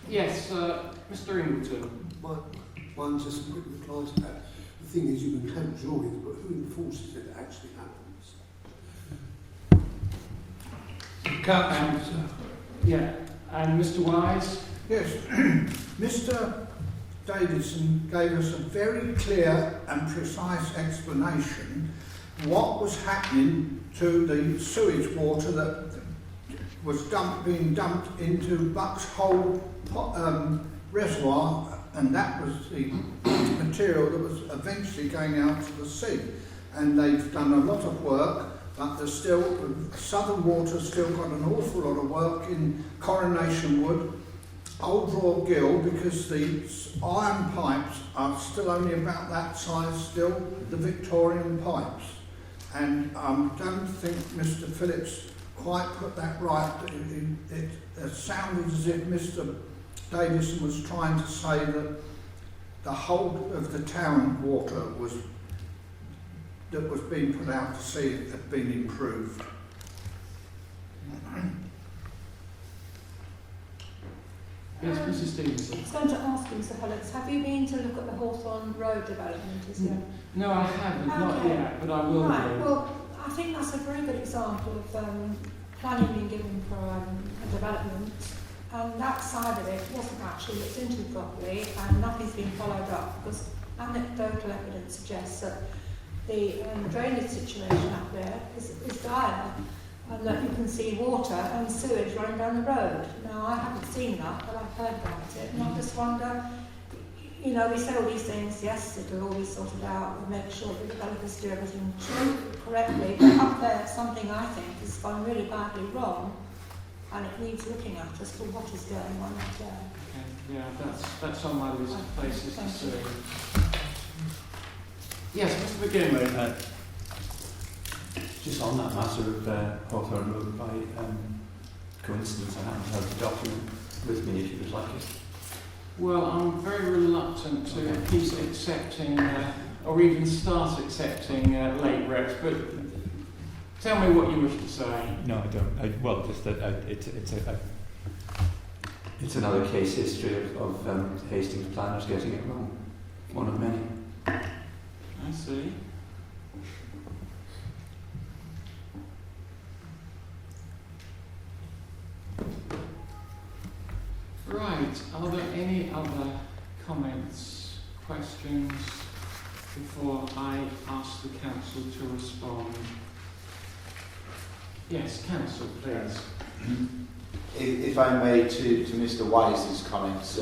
Yes, Mr. Ingleton. One just replies to that. The thing is, you can have drawings, but who enforces it actually happens? Council, sir. Yeah, and Mr. Wise? Yes, Mr. Davidson gave us a very clear and precise explanation what was happening to the sewage water that was being dumped into Bucks Hole reservoir, and that was the material that was eventually going out to the sea. And they've done a lot of work, but there's still, Southern Water's still got an awful lot of work in Coronation Wood, Old Royal Gill, because the iron pipes are still only about that size still, the Victorian pipes. And I don't think Mr. Phillips quite put that right. It sounded as if Mr. Davison was trying to say that the whole of the town water that was being put out to sea had been improved. Yes, Mrs. Stevenson. I was going to ask you, Mr. Phillips, have you been to look at the Hawthorne Road development as yet? No, I haven't, not yet, but I will. Right, well, I think that's a very good example of planning being given for a development, and that side of it wasn't actually looked into properly, and nothing's been followed up, because anecdotal evidence suggests that the drainage situation up there is dire, and that you can see water and sewage running down the road. Now, I haven't seen that, but I've heard about it, and I just wonder, you know, we say all these things, yes, it'll all be sorted out, we make sure the developers do everything correctly, but up there, something I think has gone really badly wrong, and it needs looking at as to what is going on up there. Okay, yeah, that's on my list of places to see. Yes, Mr. McGinley. Just on that matter of Hawthorne Road, by coincidence, I haven't had the document with me if you would like it. Well, I'm very reluctant to keep accepting, or even start accepting late reps, but tell me what you wish to say. No, I don't. Well, just that it's another case history of Hastings planners getting it wrong. One of many. I see. Right, are there any other comments, questions before I ask the council to respond? Yes, council, please. If I may, to Mr. Wise's comments,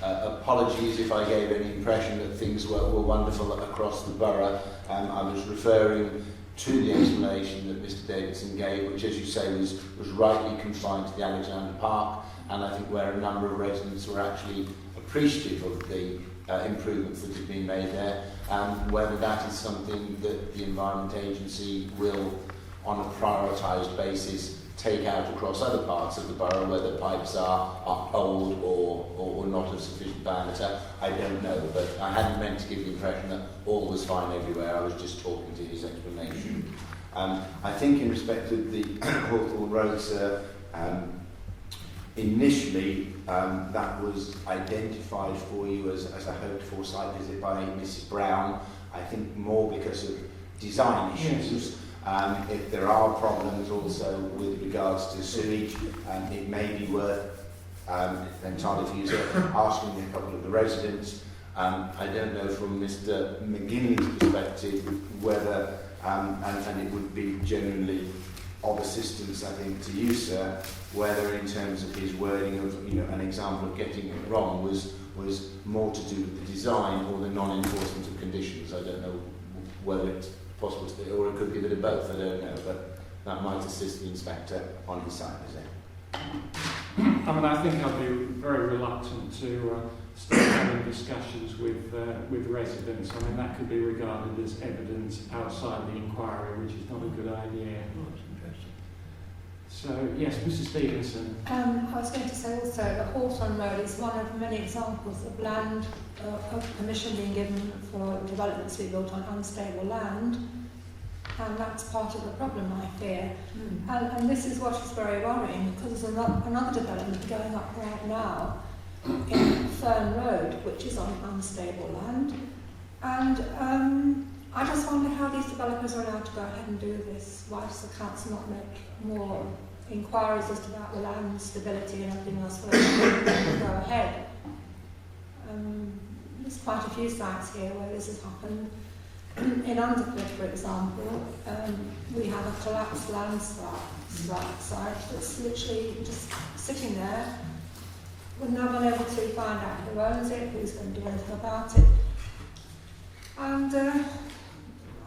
apologies if I gave any impression that things were wonderful across the borough. I was referring to the explanation that Mr. Davidson gave, which, as you say, was rightly confined to the Alexander Park, and I think where a number of residents were actually appreciative of the improvements that have been made there, and whether that is something that the Environment Agency will, on a prioritised basis, take out across other parts of the borough where the pipes are old or not of sufficient diameter. I don't know, but I hadn't meant to give the impression that all was fine everywhere. I was just talking to his explanation. I think in respect of the Hawthorne Road, sir, initially that was identified for you as a hoped-for site visit by Mrs. Brown, I think more because of design issues. If there are problems also with regards to sewage, it may be worth, entirely for you, sir, asking a couple of the residents. I don't know from Mr. McGinley's perspective whether, and it would be genuinely of assistance, I think, to you, sir, whether in terms of his wording of, an example of getting it wrong was more to do with the design or the non-enforcement of conditions. I don't know whether it's possible to be, or it could be a bit of both, I don't know, but that might assist the inspector on his side, is it? I mean, I think I'd be very reluctant to start having discussions with residents. I mean, that could be regarded as evidence outside the inquiry, which is not a good idea. So, yes, Mrs. Stevenson. I was going to say also that Hawthorne Road is one of many examples of land, of permission being given for developments to be built on unstable land, and that's part of the problem, I fear. And this is what is very worrying, because there's another development going up right now in Fern Road, which is on unstable land, and I just wonder how these developers are allowed to go ahead and do this. Why does the council not make more inquiries as to about the land stability and everything else for them to go ahead? There's quite a few sites here where this has happened. In Undercliff, for example, we have a collapsed land site that's literally just sitting there. We've now been able to find out who owns it, who's going to do anything about it. And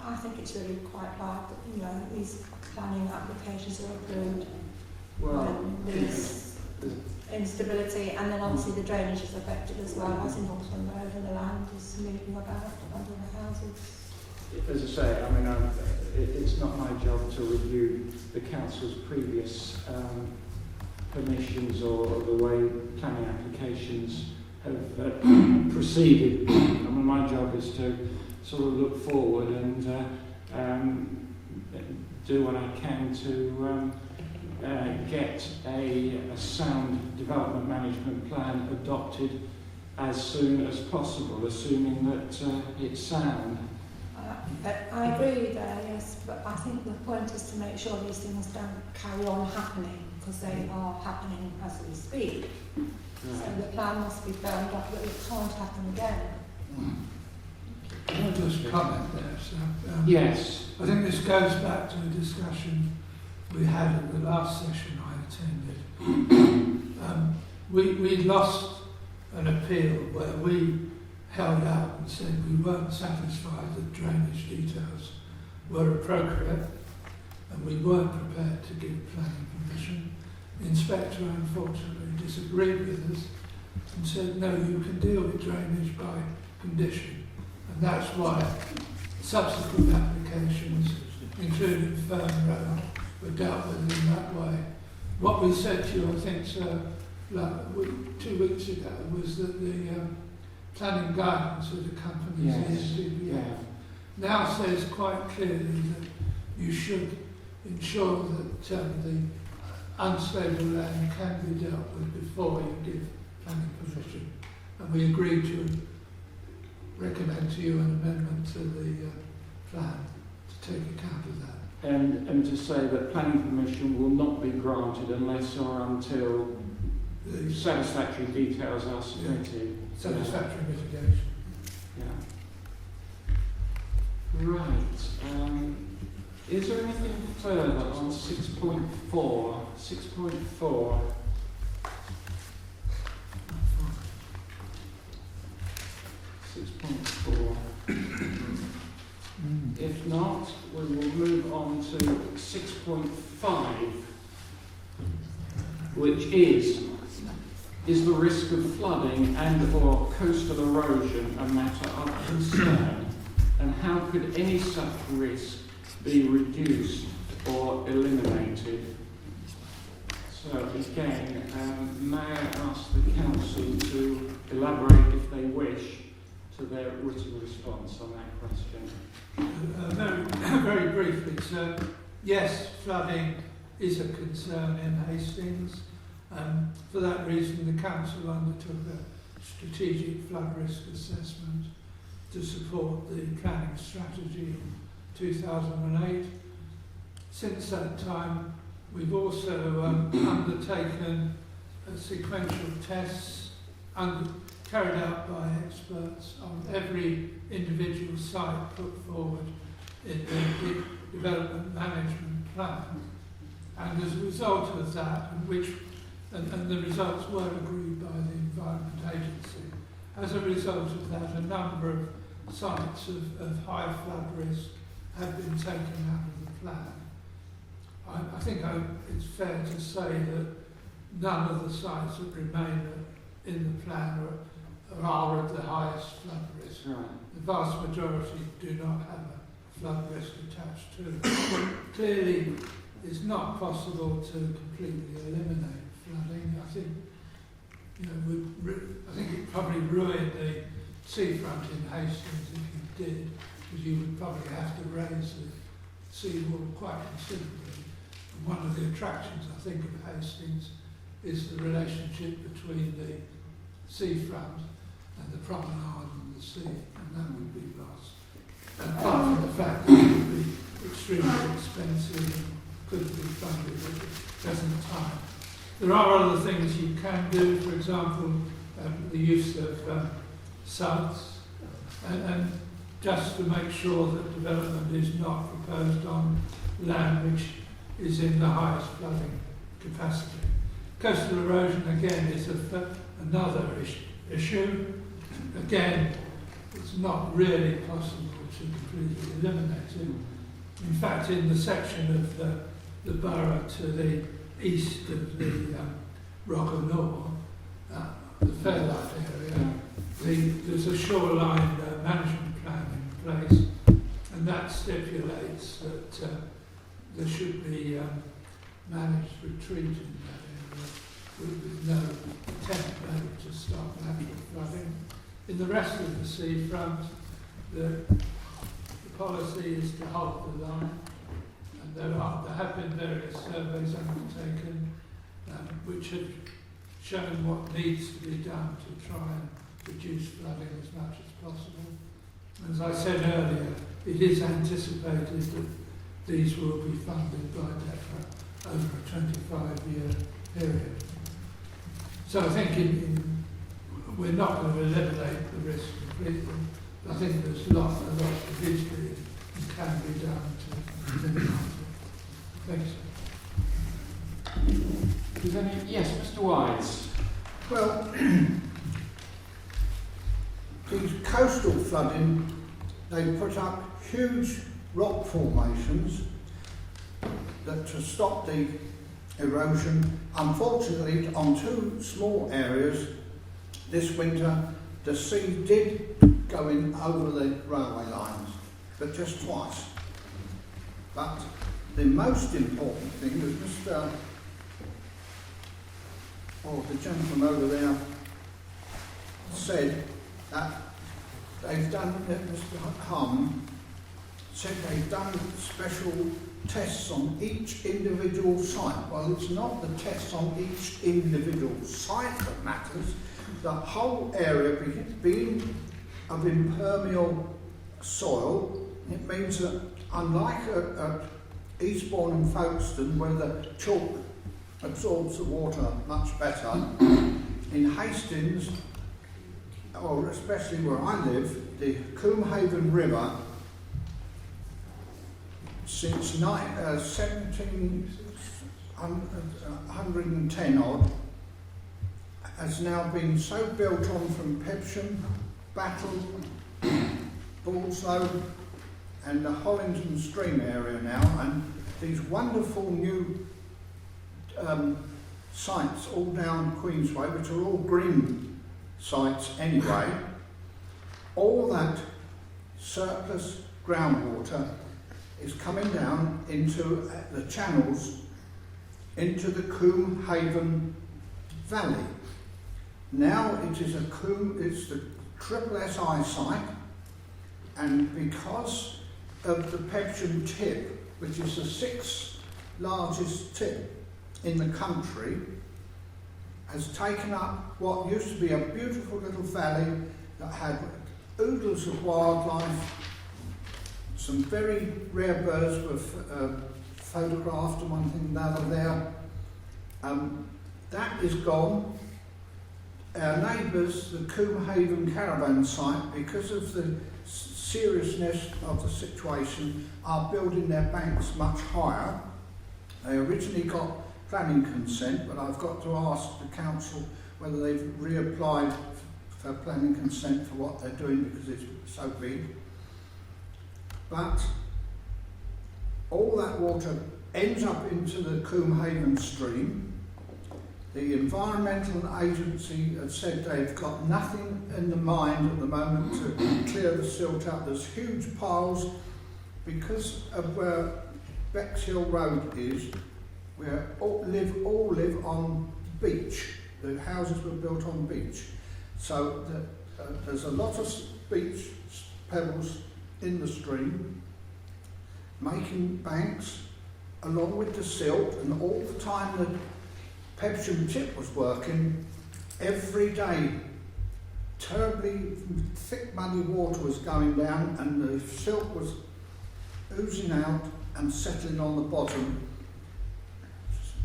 I think it's really quite bad that, these planning applications are approved when there's instability, and then obviously the drainage is affected as well, as in Hawthorne Road, and the land is moving about under the houses. As I say, I mean, it's not my job to review the council's previous permissions or the way planning applications have proceeded. I mean, my job is to sort of look forward and do what I can to get a sound development management plan adopted as soon as possible, assuming that it's sound. I agree there, yes, but I think the point is to make sure these things don't carry on happening, because they are happening as we speak. So the plan must be firmed up that it can't happen again. Can I just comment there, sir? Yes. I think this goes back to a discussion we had at the last session I attended. We lost an appeal where we held out and said we weren't satisfied that drainage details were appropriate, and we weren't prepared to give planning permission. The inspector unfortunately disagreed with us and said, no, you can deal with drainage by condition. And that's why subsequent applications including Fern Road, were dealt with in that way. What we said to you, I think, sir, 2 weeks ago, was that the planning guidance that accompanies the NDBF now says quite clearly that you should ensure that the unstable land can be dealt with before you give planning permission. And we agreed to recommend to you an amendment to the plan to take account of that. And to say that planning permission will not be granted unless or until the satisfactory details are submitted. Satisfactory mitigation. Yeah. Right. Is there anything further on 6.4? 6.4. If not, we will move on to 6.5, which is the risk of flooding and or coastal erosion a matter of concern, and how could any such risk be reduced or eliminated? So again, may I ask the council to elaborate, if they wish, to their written response on that question? Very briefly, sir. Yes, flooding is a concern in Hastings. For that reason, the council undertook a strategic flood risk assessment to support the planning strategy in 2008. Since that time, we've also undertaken sequential tests carried out by experts on every individual site put forward in the development management plan. And as a result of that, and the results were agreed by the Environment Agency, as a result of that, a number of sites of high flood risk have been taken out of the plan. I think it's fair to say that none of the sites that remain in the plan are at the highest flood risk. Right. The vast majority do not have a flood risk attached to them. Clearly, it's not possible to completely eliminate flooding. I think, I think it probably ruined the seafront in Hastings if you did, because you would probably have to raise the seawall quite considerably. And one of the attractions, I think, of Hastings is the relationship between the seafront and the promenade and the sea, and that would be lost. Apart from the fact that it would be extremely expensive and couldn't be funded at the present time. There are other things you can do, for example, the use of suds, and just to make sure that development is not proposed on land which is in the highest flooding capacity. Coastal erosion, again, is another issue. Again, it's not really possible to completely eliminate it. In fact, in the section of the borough to the east of the Rockernore, the Fairlight area, there's a shoreline management plan in place, and that stipulates that there should be managed retreat in that area with no attempt made to stop natural flooding. In the rest of the seafront, the policy is to hold the line, and there have been various surveys undertaken which have shown what needs to be done to try and reduce flooding as much as possible. As I said earlier, it is anticipated that these will be funded by DEFRA over a 25-year period. So I think we're not going to eliminate the risk completely. I think there's a lot that is being and can be done to minimize it. Thanks. Yes, Mr. Wise. Well, these coastal flooding, they put up huge rock formations that to stop the erosion. Unfortunately, on two small areas this winter, the sea did go in over the railway lines, but just twice. But the most important thing is the gentleman over there said that they've done, Mr. Harmon said they've done special tests on each individual site. Well, it's not the tests on each individual site that matters. The whole area being of impermeable soil, it means that unlike at Eastbourne and Folkestone, where the chalk absorbs the water much better, in Hastings, or especially where I live, the Coomhaven River, since 1710 odd, has now been so built on from Pepsham, Battle, Balslow, and the Hollington Stream area now, and these wonderful new sites all down Queensway, which are all green sites anyway. All that surplus groundwater is coming down into the channels into the Coomhaven Valley. Now it is it's the triple SI site, and because of the Pepsham tip, which is the 6th largest tip in the country, has taken up what used to be a beautiful little valley that had oodles of wildlife. Some very rare birds were photographed and one thing and another there. That is gone. Our neighbours, the Coomhaven caravan site, because of the seriousness of the situation, are building their banks much higher. They originally got planning consent, but I've got to ask the council whether they've reapplied for planning consent for what they're doing because it's so big. But all that water ends up into the Coomhaven stream. The environmental agency have said they've got nothing in the mind at the moment to clear the silt up. There's huge piles because of where Bexhill Road is. We all live on the beach. The houses were built on beach. So there's a lot of beach pebbles in the stream, making banks along with the silt, and all the time the Pepsham tip was working, every day terribly thick muddy water was going down and the silt was oozing out and settling on the bottom.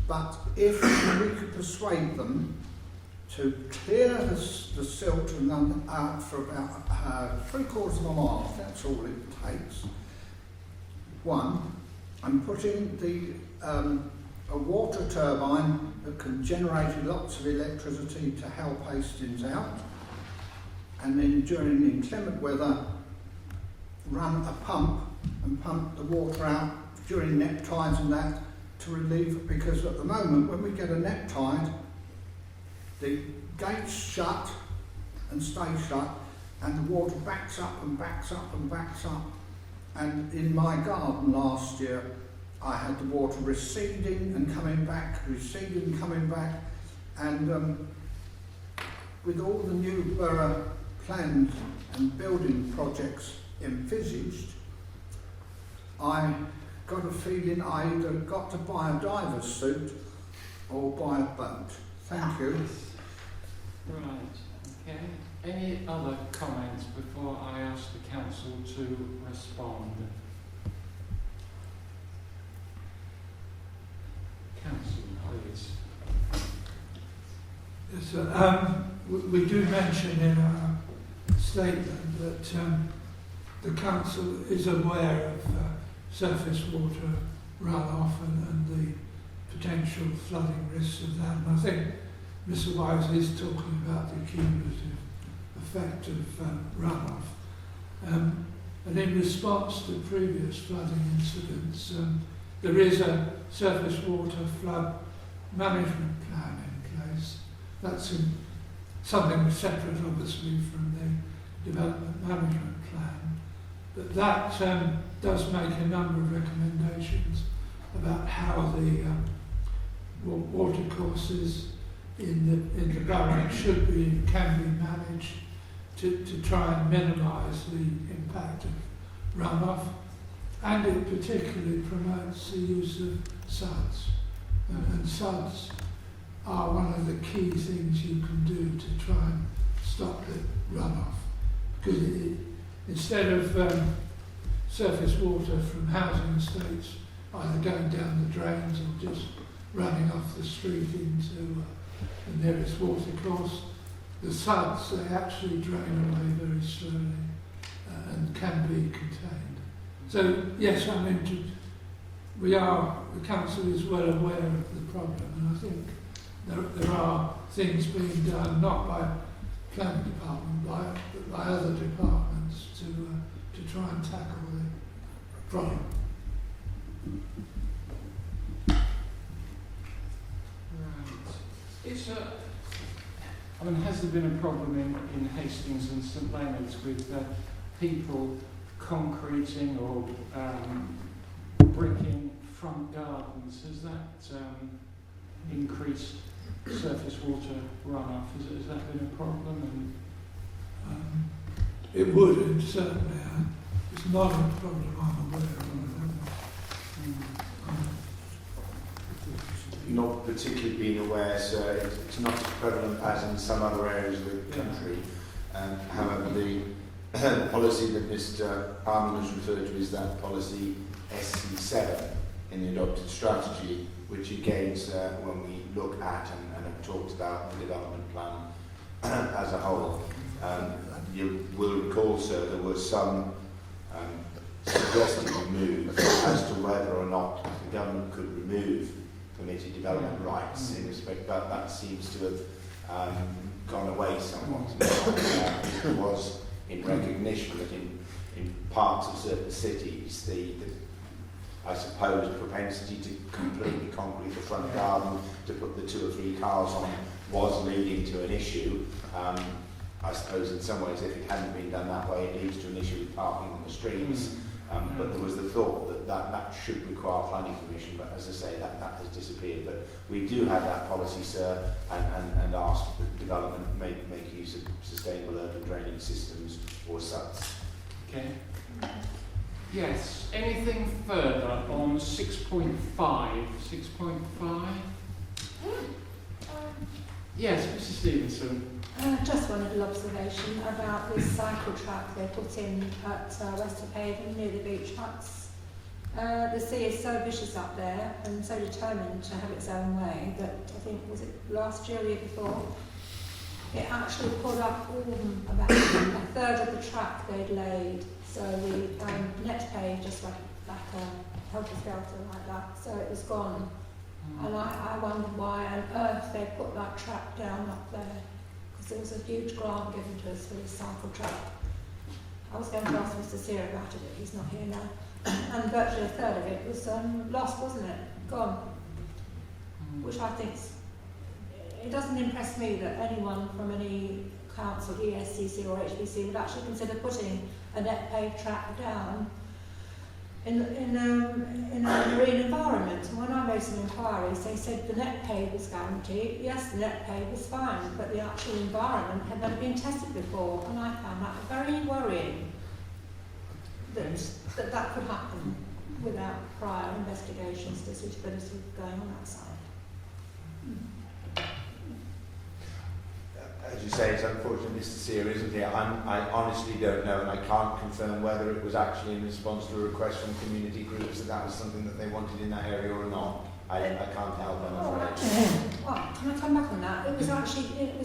But if we could persuade them to clear the silt and then out for about 3/4 of a mile, that's all it takes. One, I'm putting a water turbine that can generate lots of electricity to help Hastings out, and then during inclement weather run a pump and pump the water out during net tides and that to relieve, because at the moment when we get a net tide the gates shut and stay shut and the water backs up and backs up and backs up, and in my garden last year I had the water receding and coming back, receding and coming back, and with all the new borough plans and building projects envisaged, I got a feeling I either got to buy a diver's suit or buy a boat. Thank you. Right, okay. Any other comments before I ask the council to respond? Council, please. Yes, we do mention in our statement that the council is aware of surface water runoff and the potential flooding risks of that. And I think Mr. Wise is talking about the cumulative effect of runoff. And in response to previous flooding incidents, there is a surface water flood management plan in place. That's something separate, obviously, from the development management plan. But that does make a number of recommendations about how the water courses in the borough should be and can be managed to try and minimise the impact of runoff, and it particularly promotes the use of suds. And suds are one of the key things you can do to try and stop the runoff. Because instead of surface water from housing estates either going down the drains or just running off the street into the nearest water course, the suds, they actually drain away very slowly and can be contained. So yes, I mean, the council is well aware of the problem, and I think there are things being done, not by planning department, but by other departments to try and tackle the problem. Has there been a problem in Hastings and St Leonard's with people concreting or bricking front gardens? Has that increased surface water runoff? Has that been a problem? It would, certainly. It's not a problem I'm aware of. Not particularly been aware, sir. It's not as prevalent as in some other areas of the country. However, the policy that Mr. Armin has referred to is that policy SC7 in the adopted strategy, which again, sir, when we look at and have talked about the development plan as a whole, you will recall, sir, there was some suggested move as to whether or not the government could remove permitted development rights in respect, but that seems to have gone away somewhat. It was in recognition that in parts of certain cities, the I suppose propensity to completely concrete the front garden, to put the 2 or 3 cars on, was leading to an issue. I suppose in some ways, if it hadn't been done that way, it leads to an issue with parking on the streets. But there was the thought that should require planning permission, but as I say, that has disappeared. But we do have that policy, sir, and ask that development make use of sustainable urban drainage systems or SUDs. Okay. Yes. Anything further on 6.5? 6.5? Yes, Mrs. Stevenson. Just one little observation about this cycle track they put in at Westerhaven near the beach huts. The sea is so vicious up there and so determined to have its own way that I think, was it last year or the year before, it actually pulled up about a third of the track they'd laid. So the net paved just like a helter-skelter like that, so it was gone. And I wondered why on earth they put that track down up there, because there was a huge grant given to us for this cycle track. I was going to ask Mr. Sear about it, but he's not here now. And virtually a third of it was lost, wasn't it? Gone. Which I think, it doesn't impress me that anyone from any council, ESCC or HBC, would actually consider putting a net paved track down in a marine environment. And when I made some inquiries, they said the net pave was guaranteed. Yes, the net pave was fine, but the actual environment had never been tested before, and I found that very worrying that could happen without prior investigations to suitability going on that side. As you say, it's unfortunate Mr. Sear isn't here. I honestly don't know, and I can't confirm whether it was actually in response to a request from community groups that was something that they wanted in that area or not. I can't help, I'm afraid. Well, can I come back on that? It was actually, it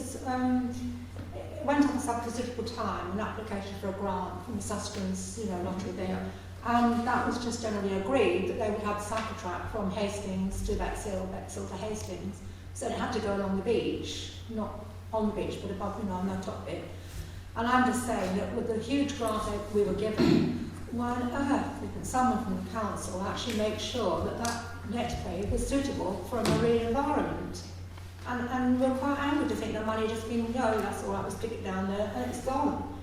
went on for considerable time, an application for a grant from the Sustenance, lottery thing. And that was just generally agreed that they would have the cycle track from Hastings to Bexhill, Bexhill to Hastings. So it had to go along the beach, not on the beach, but above, on the top bit. And I'm just saying that with the huge grant we were given, why on earth didn't someone from the council actually make sure that that net pave was suitable for a marine environment? And we're quite angry to think that money just been, no, that's all right, we'll stick it down there, and it's gone.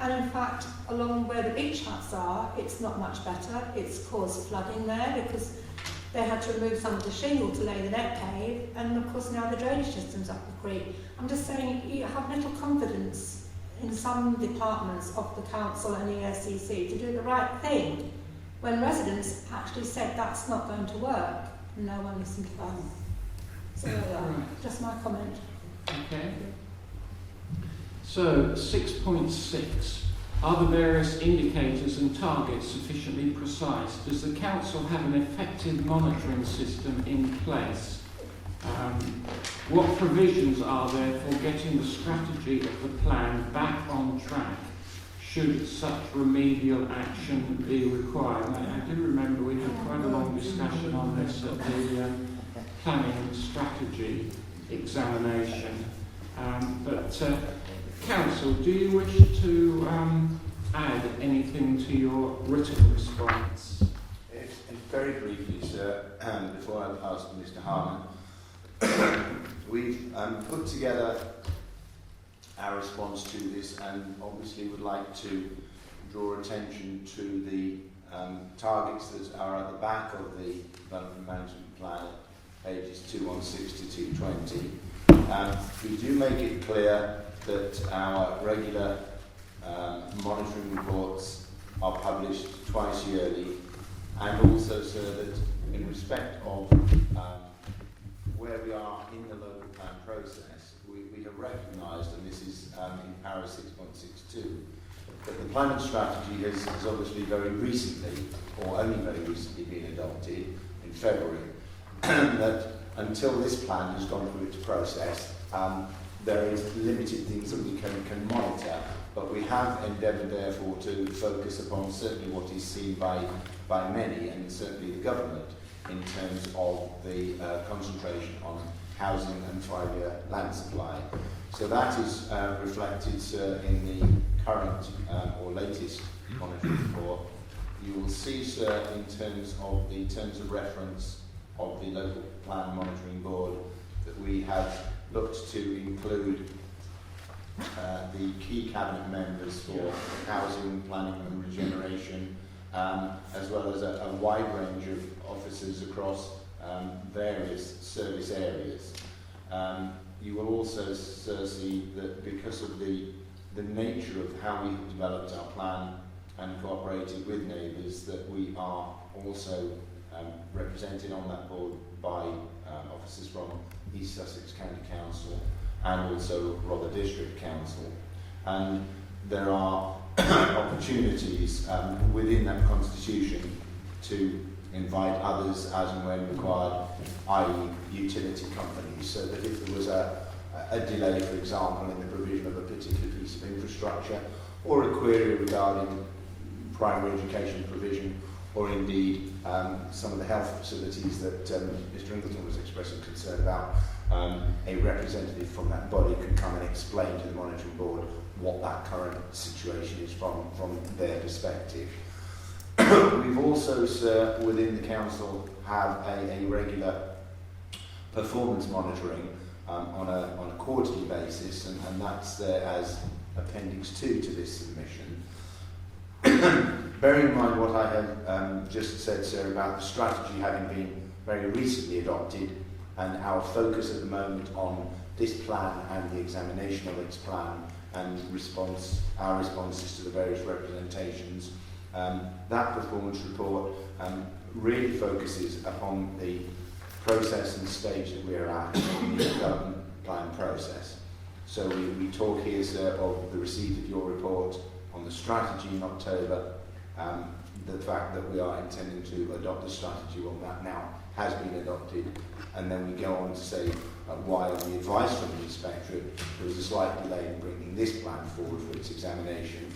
And in fact, along where the beach huts are, it's not much better. It's caused flooding there because they had to remove some of the shingle to lay the net cave, and of course now the drainage system's up the creek. I'm just saying, you have little confidence in some departments of the council and the ESCC to do the right thing when residents actually said that's not going to work, and no one listened to them. So just my comment. Okay. So 6.6. Are the various indicators and targets sufficiently precise? Does the council have an effective monitoring system in place? What provisions are there for getting the strategy of the plan back on track should such remedial action be required? I do remember we had quite a long discussion on this at the planning strategy examination. Council, do you wish to add anything to your written response? Very briefly, sir, before I pass to Mr. Harman, we've put together our response to this and obviously would like to draw attention to the targets that are at the back of the Development Management Plan, pages 216 to 220. We do make it clear that our regular monitoring reports are published twice yearly, and also, sir, that in respect of where we are in the local plan process, we have recognised, and this is in para 6.62, that the planning strategy has obviously very recently, or only very recently, been adopted in February, that until this plan has gone through its process, there is limited things that we can monitor, but we have endeavoured therefore to focus upon certainly what is seen by many, and certainly the government, in terms of the concentration on housing and 5-year land supply. So that is reflected in the current or latest monitoring report. You will see, sir, in terms of the terms of reference of the local plan monitoring board, that we have looked to include the key cabinet members for housing, planning and regeneration, as well as a wide range of officers across various service areas. You will also see that because of the nature of how we have developed our plan and cooperated with neighbours, that we are also represented on that board by officers from East Sussex County Council and also Rother District Council. And there are opportunities within that constitution to invite others as and when required, i.e. utility companies, so that if there was a delay, for example, in the provision of a particular piece of infrastructure, or a query regarding primary education provision, or indeed some of the health facilities that Mr. Ingleton was expressing concern about, a representative from that body can come and explain to the monitoring board what that current situation is from their perspective. We've also, sir, within the council, have a regular performance monitoring on a quarterly basis, and that's there as Appendix 2 to this submission. Bearing in mind what I have just said, sir, about the strategy having been very recently adopted, and our focus at the moment on this plan and the examination of its plan and our responses to the various representations, that performance report really focuses upon the process and stage that we're at in the development plan process. So we talk here, sir, of the receipt of your report on the strategy in October, the fact that we are intending to adopt the strategy on that now has been adopted, and then we go on to say why, on the advice from the inspectorate, there was a slight delay in bringing this plan forward for its examination.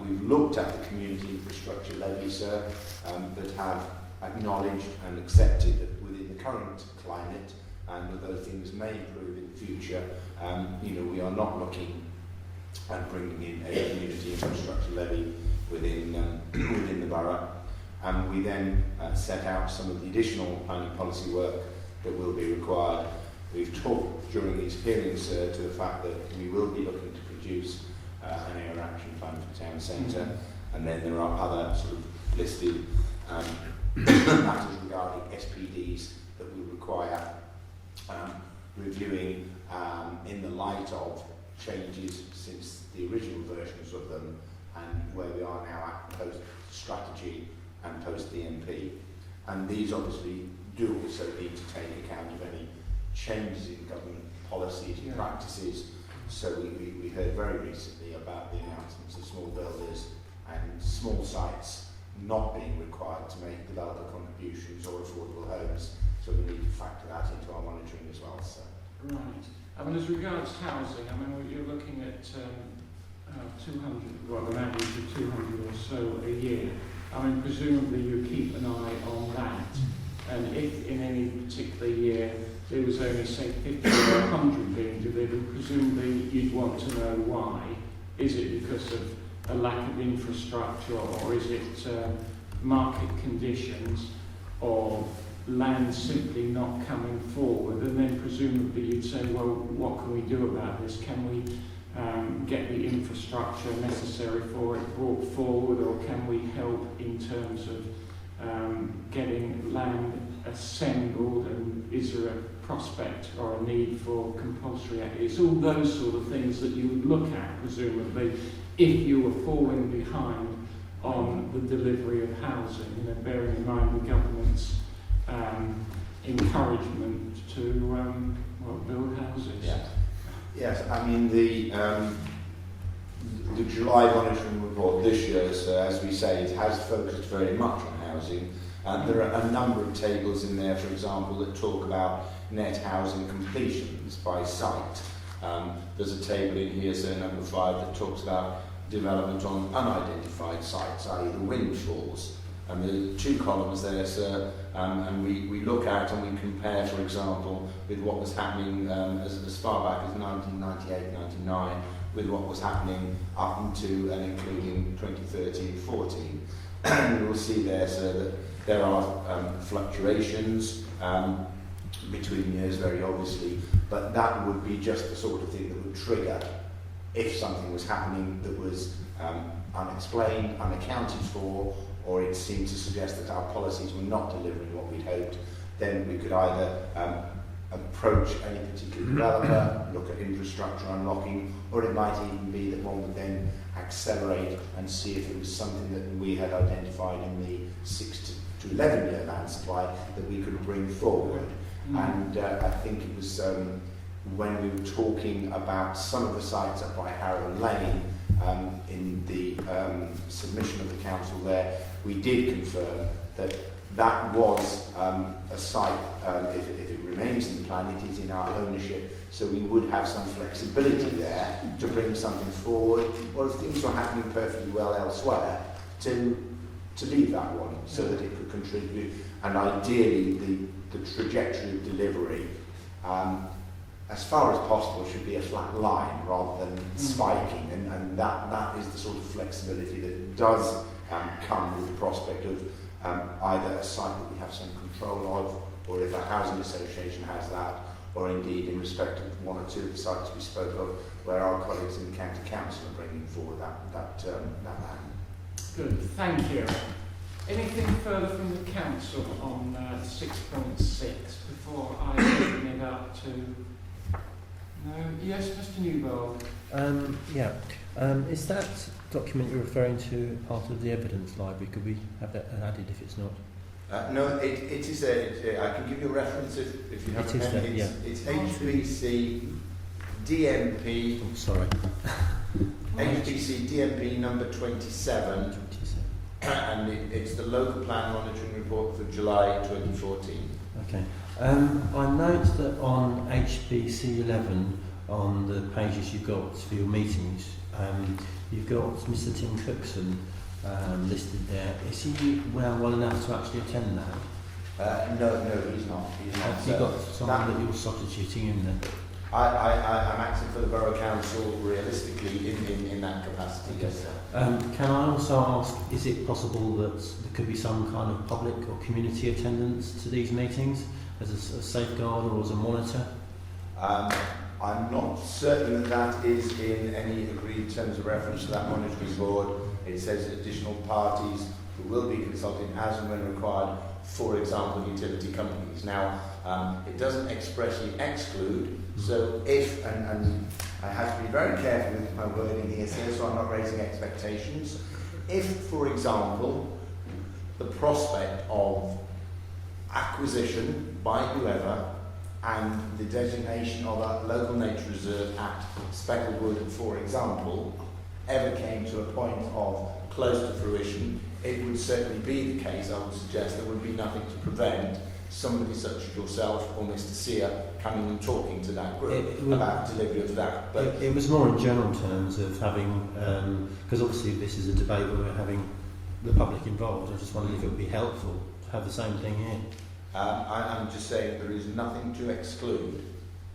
We've looked at the community infrastructure levy, sir, that have acknowledged and accepted that within the current climate, and although things may improve in the future, we are not looking at bringing in a community infrastructure levy within the borough. And we then set out some of the additional planning policy work that will be required. We've talked during these hearings to the fact that we will be looking to produce an area action plan for town centre, and then there are other sort of listed matters regarding SPDs that will require reviewing in the light of changes since the original versions of them and where we are now at post-strategy and post-DMP. And these obviously do also need to take account of any changes in government policies and practices. So we heard very recently about the announcements of small builders and small sites not being required to make developer contributions or affordable homes. So we need to factor that into our monitoring as well. So. Right. I mean, as regards housing, I mean, you're looking at 200, well, an average of 200 or so a year. I mean, presumably you keep an eye on that, and if in any particular year there was only, say, 50 or 100 being delivered, presumably you'd want to know why. Is it because of a lack of infrastructure, or is it market conditions, or land simply not coming forward? And then presumably you'd say, well, what can we do about this? Can we get the infrastructure necessary for it brought forward, or can we help in terms of getting land assembled, and is there a prospect or a need for compulsory act? It's all those sort of things that you would look at, presumably, if you were falling behind on the delivery of housing, you know, bearing in mind the government's encouragement to build houses. Yeah. Yes, I mean the July monitoring report this year, as we say, it has focused very much on housing, and there are a number of tables in there, for example, that talk about net housing completions by site. There's a table in here, so number 5, that talks about development on unidentified sites, i.e. the windfalls. And there are 2 columns there, sir, and we look at and we compare, for example, with what was happening as far back as 1998-99, with what was happening up into and including 2013-14. And you'll see there, sir, that there are fluctuations between years, very obviously, but that would be just the sort of thing that would trigger if something was happening that was unexplained, unaccounted for, or it seemed to suggest that our policies were not delivering what we'd hoped. Then we could either approach any particular developer, look at infrastructure unlocking, or it might even be that one would then accelerate and see if it was something that we had identified in the 6 to 11 year land supply that we could bring forward. And I think it was when we were talking about some of the sites up by Harrow Lane, in the submission of the council there, we did confirm that that was a site, if it remains in the plan, it is in our ownership, so we would have some flexibility there to bring something forward, or if things were happening perfectly well elsewhere, to leave that one so that it could contribute, and ideally the trajectory of delivery as far as possible should be a flat line rather than spiking, and that is the sort of flexibility that does come with the prospect of either a site that we have some control of, or if a housing association has that, or indeed in respect of 1 or 2 of the sites we spoke of where our colleagues in the county council are bringing forward that land. Good, thank you. Anything further from the council on 6.6 before I open it up to... No? Yes, Mr Newbold. Is that document you're referring to part of the evidence library? Could we have that added if it's not? No, it is I can give you a reference if you have it a pen. It's HBC DMP. Oh, sorry. HBC DMP number 27. And it's the local plan monitoring report for July 2014. Okay. I note that on HBC 11, on the pages you've got for your meetings, you've got Mr Tim Cookson listed there. Is he well enough to actually attend that? No, he's not. Have you got someone that you're substituting in there? I'm acting for the Borough Council realistically in that capacity, yes sir. Can I also ask, is it possible that there could be some kind of public or community attendance to these meetings as a safeguard or as a monitor? I'm not certain that is in any agreed terms of reference to that monitoring board. It says additional parties who will be consulted as and when required, for example, utility companies. Now, it doesn't expressly exclude, so if, and I have to be very careful with my wording here, so I'm not raising expectations. If, for example, the prospect of acquisition by whoever and the designation of a local nature reserve at Specklewood, for example, ever came to a point of close to fruition, it would certainly be the case, I would suggest, there would be nothing to prevent somebody such as yourself or Mr. Sear coming and talking to that group about delivery of that. But it was more in general terms of having, because obviously this is a debate where we're having the public involved. I just wondered if it would be helpful to have the same thing here. I'm just saying there is nothing to exclude,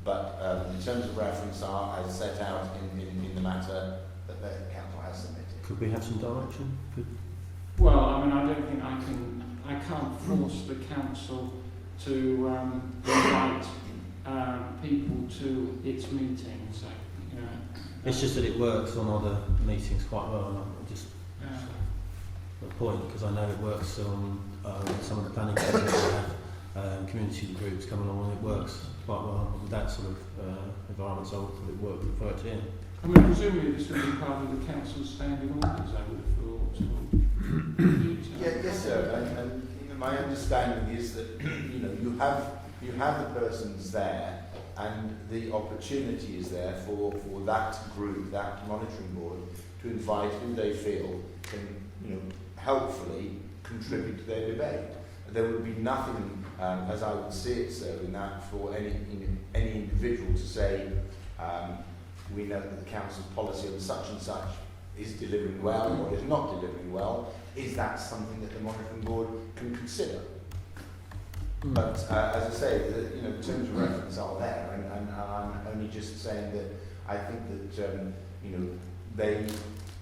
but in terms of reference are as set out in the matter that the council has submitted. Could we have some direction? Well, I mean, I don't think I can't force the council to invite people to its meetings. So, you know, it's just that it works on other meetings quite well, and I'm just the point, because I know it works on some of the planning committees have community groups come along, and it works quite well with that sort of environment, so it would work for it here. I mean, presumably this would be part of the council's standing orders, I would have thought. Yes, sir. And you know, my understanding is that you have the persons there, and the opportunity is there for that group, that monitoring board, to invite who they feel can helpfully contribute to their debate. There would be nothing, as I would see it, sir, in that for any individual to say, we know that the council's policy on such and such is delivering well or is not delivering well. Is that something that the monitoring board can consider? But as I say, the terms of reference are there, and I'm only just saying that I think that they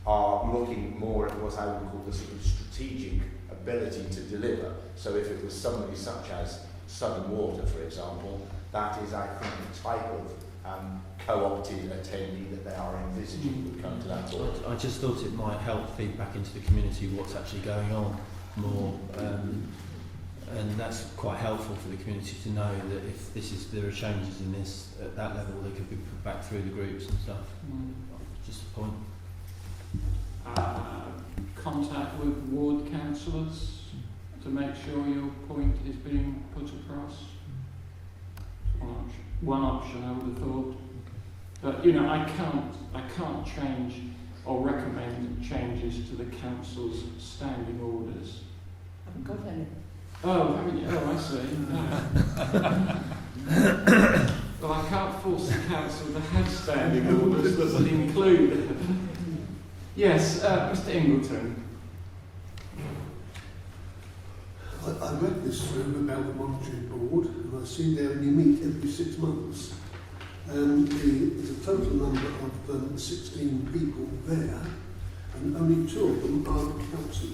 are looking more at what I would call the sort of strategic ability to deliver. So if it was somebody such as Southern Water, for example, that is, I think, the type of co-opted attendee that they are envisaging would come to that board. I just thought it might help feed back into the community what's actually going on more, and that's quite helpful for the community to know that if there are changes in this at that level, they could be put back through the groups and stuff. Just a point. Contact with ward councillors to make sure your point is being put across. One option, I would have thought. But I can't change or recommend changes to the council's standing orders. I haven't got any. Oh, haven't you? Oh, I see. No. Well, I can't force the council to have standing orders that will include. Yes, Mr. Ingleton. I read this through about the monitoring board, and I see there you meet every 6 months. There's a total number of 16 people there, and only 2 of them are council,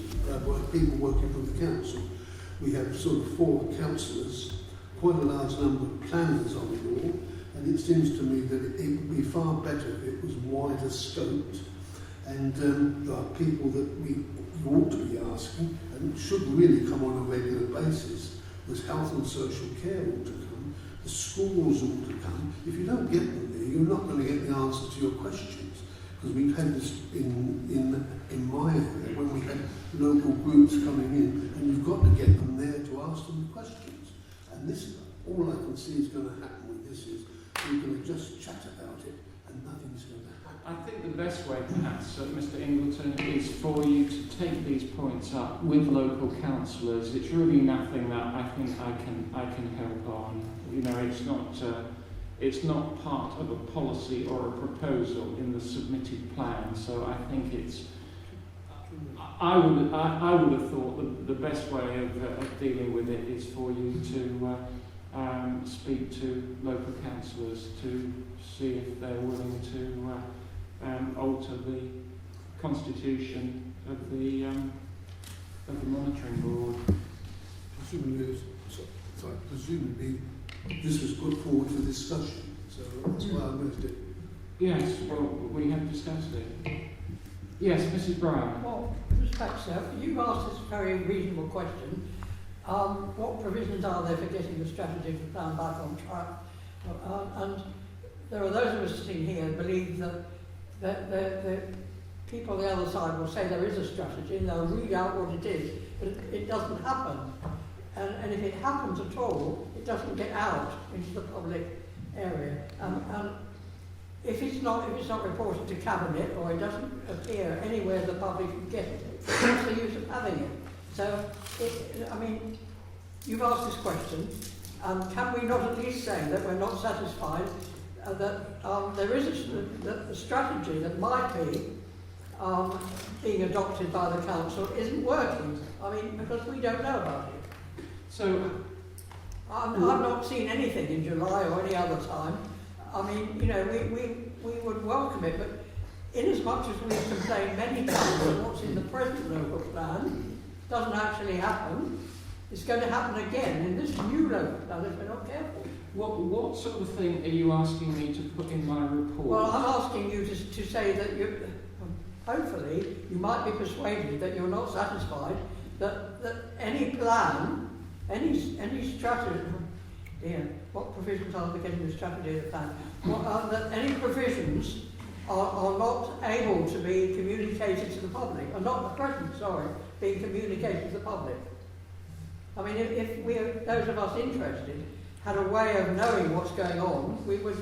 people working for the council. We have sort of 4 councillors, quite a large number of planners on the board, and it seems to me that it would be far better if it was wider scoped, and there are people that we ought to be asking and should really come on a regular basis. There's health and social care ought to come, the schools ought to come. If you don't get them there, you're not going to get the answer to your questions. Because we've had this in my area when we had local groups coming in, and you've got to get them there to ask them the questions. And this, all I can see is going to happen with this is we're going to just chat about it and nothing's going to happen. I think the best way, perhaps, Mr. Ingleton, is for you to take these points up with local councillors. It's really nothing that I think I can help on. It's not part of a policy or a proposal in the submitted plan. So I think it's. I would have thought that the best way of dealing with it is for you to speak to local councillors to see if they're willing to alter the constitution of the monitoring board. Presumably this was put forward for discussion. So that's why I moved it. Yes, well, we have discussed it. Yes, Mrs. Brown. Well, with respect, sir, you've asked this very reasonable question. What provisions are there for getting the strategy for plan back on track? And there are those of us sitting here who believe that the people on the other side will say there is a strategy and they'll read out what it is, but it doesn't happen. And if it happens at all, it doesn't get out into the public area. And if it's not reported to Cabinet or it doesn't appear anywhere the public can get it, what's the use of having it? So, I mean, you've asked this question. Can we not at least say that we're not satisfied that there is a strategy that might be being adopted by the council isn't working? I mean, because we don't know about it. So, I've not seen anything in July or any other time. I mean, you know, we would welcome it, but inasmuch as we've complained many times that what's in the present local plan doesn't actually happen, it's going to happen again in this new local plan if we're not careful. What sort of thing are you asking me to put in my report? Well, I'm asking you to say that you, hopefully, you might be persuaded that you're not satisfied that any plan, any strategy. Dear, what provisions are there getting the strategy of the plan? That any provisions are not able to be communicated to the public, are not at present, being communicated to the public. I mean, if those of us interested had a way of knowing what's going on, we would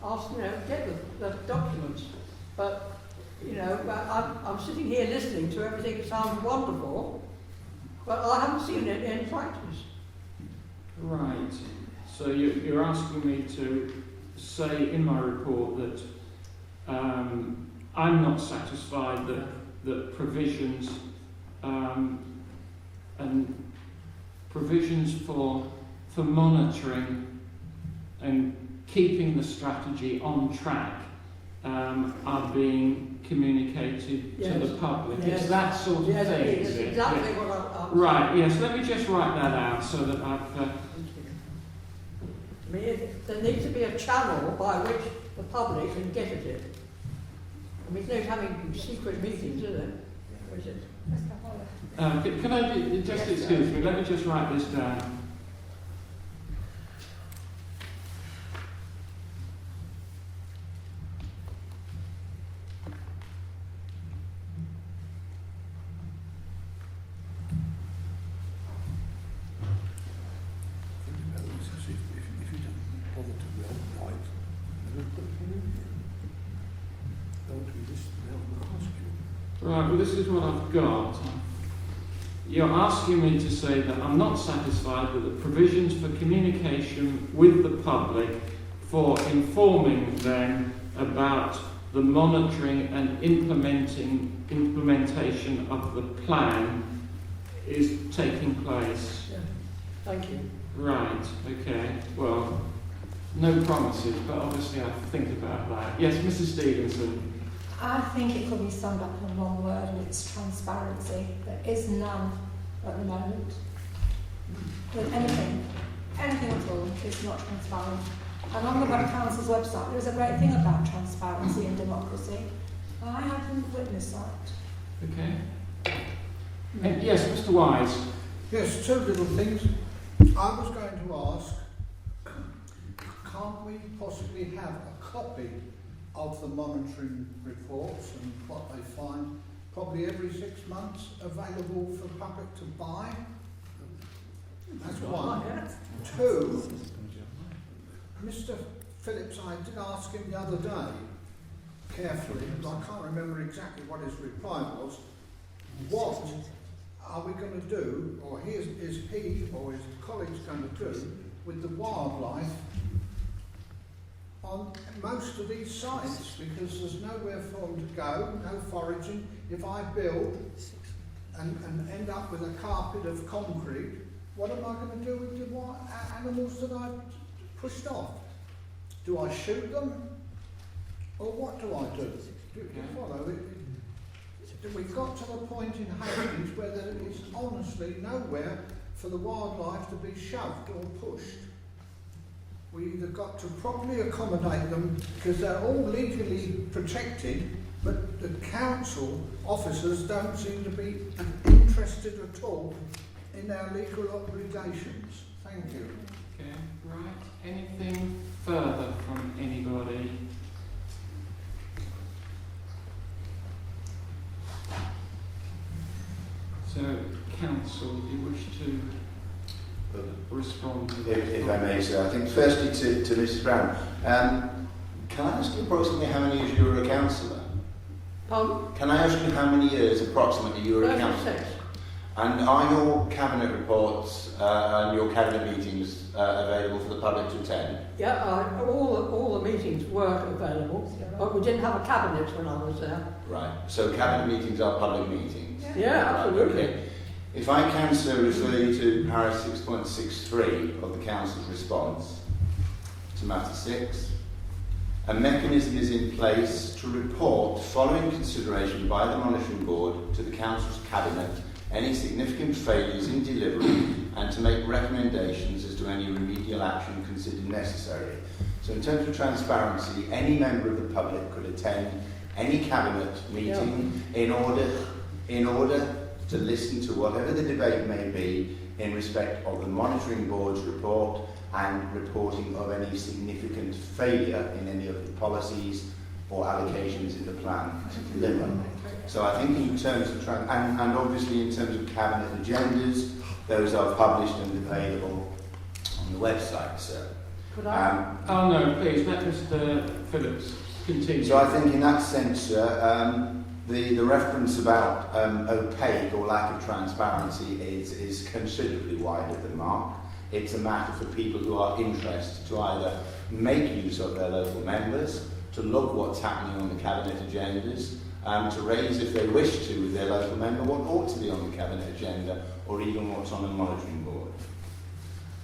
ask, get the documents. But, I'm sitting here listening to everything that sounds wonderful, but I haven't seen it in practice. Right. So you're asking me to say in my report that I'm not satisfied that provisions and provisions for monitoring and keeping the strategy on track are being communicated to the public. Yes. It's that sort of thing, is it? Exactly what I'm Right, yes, let me just write that out so that I've... I mean, there needs to be a channel by which the public can get at it. I mean, there's no having secret meetings, is it? Or is it? Can I just excuse me? Let me just write this down. Right, well, this is what I've got. You're asking me to say that I'm not satisfied with the provisions for communication with the public for informing them about the monitoring and implementation of the plan is taking place. Yeah. Thank you. Right, okay. Well, no promises, but obviously I'll think about that. Yes, Mrs. Stevenson. I think it could be summed up in one word, and it's transparency. There is none at the moment. With anything at all, it's not transparent. And on the Council's website, there is a great thing about transparency and democracy. I haven't witnessed that. Okay. Yes, Mr. Wise. Yes, two little things. I was going to ask, can't we possibly have a copy of the monitoring reports and what they find, probably every 6 months, available for the public to buy? That's one. Two, Mr. Phillips, I did ask him the other day, carefully, but I can't remember exactly what his reply was. What are we going to do, or is he or his colleagues going to do with the wildlife on most of these sites, because there's nowhere for them to go, no foraging. If I build and end up with a carpet of concrete, what am I going to do with the animals that I've pushed off? Do I shoot them? Or what do I do? Do you follow? We've got to the point in Hastings where there is honestly nowhere for the wildlife to be shoved or pushed. we either got to properly accommodate them because they're all legally protected, but the council officers don't seem to be interested at all in our legal obligations. Thank you. Okay, right. Anything further from anybody? So, council, do you wish to respond to If I may, sir. I think firstly to Mrs Brown. Can I ask you approximately how many years you were a councillor? Pardon? Can I ask you how many years approximately you were a councillor? 36. And are your cabinet reports and your cabinet meetings available for the public to attend? Yeah, all the meetings were available, but we didn't have a cabinet when I was there. Right. So cabinet meetings are public meetings? Yeah, absolutely. Okay. If I can, sir, refer you to paragraph 6.63 of the Council's response to matter 6. A mechanism is in place to report, following consideration by the Monitoring Board to the Council's Cabinet, any significant failures in delivery and to make recommendations as to any remedial action considered necessary. So in terms of transparency, any member of the public could attend any Cabinet meeting in order to listen to whatever the debate may be in respect of the Monitoring Board's report and reporting of any significant failure in any of the policies or allocations in the plan to deliver. So I think in terms of, and obviously in terms of Cabinet agendas, those are published and available on the website, sir. Could I? Oh no, please, let Mr Phillips continue. So I think in that sense, sir, the reference about opaque or lack of transparency is considerably wider than mark. It's a matter for people who are interested to either make use of their local members, to look what's happening on the Cabinet agendas, to raise, if they wish to, with their local member, what ought to be on the Cabinet agenda, or even what's on the Monitoring Board.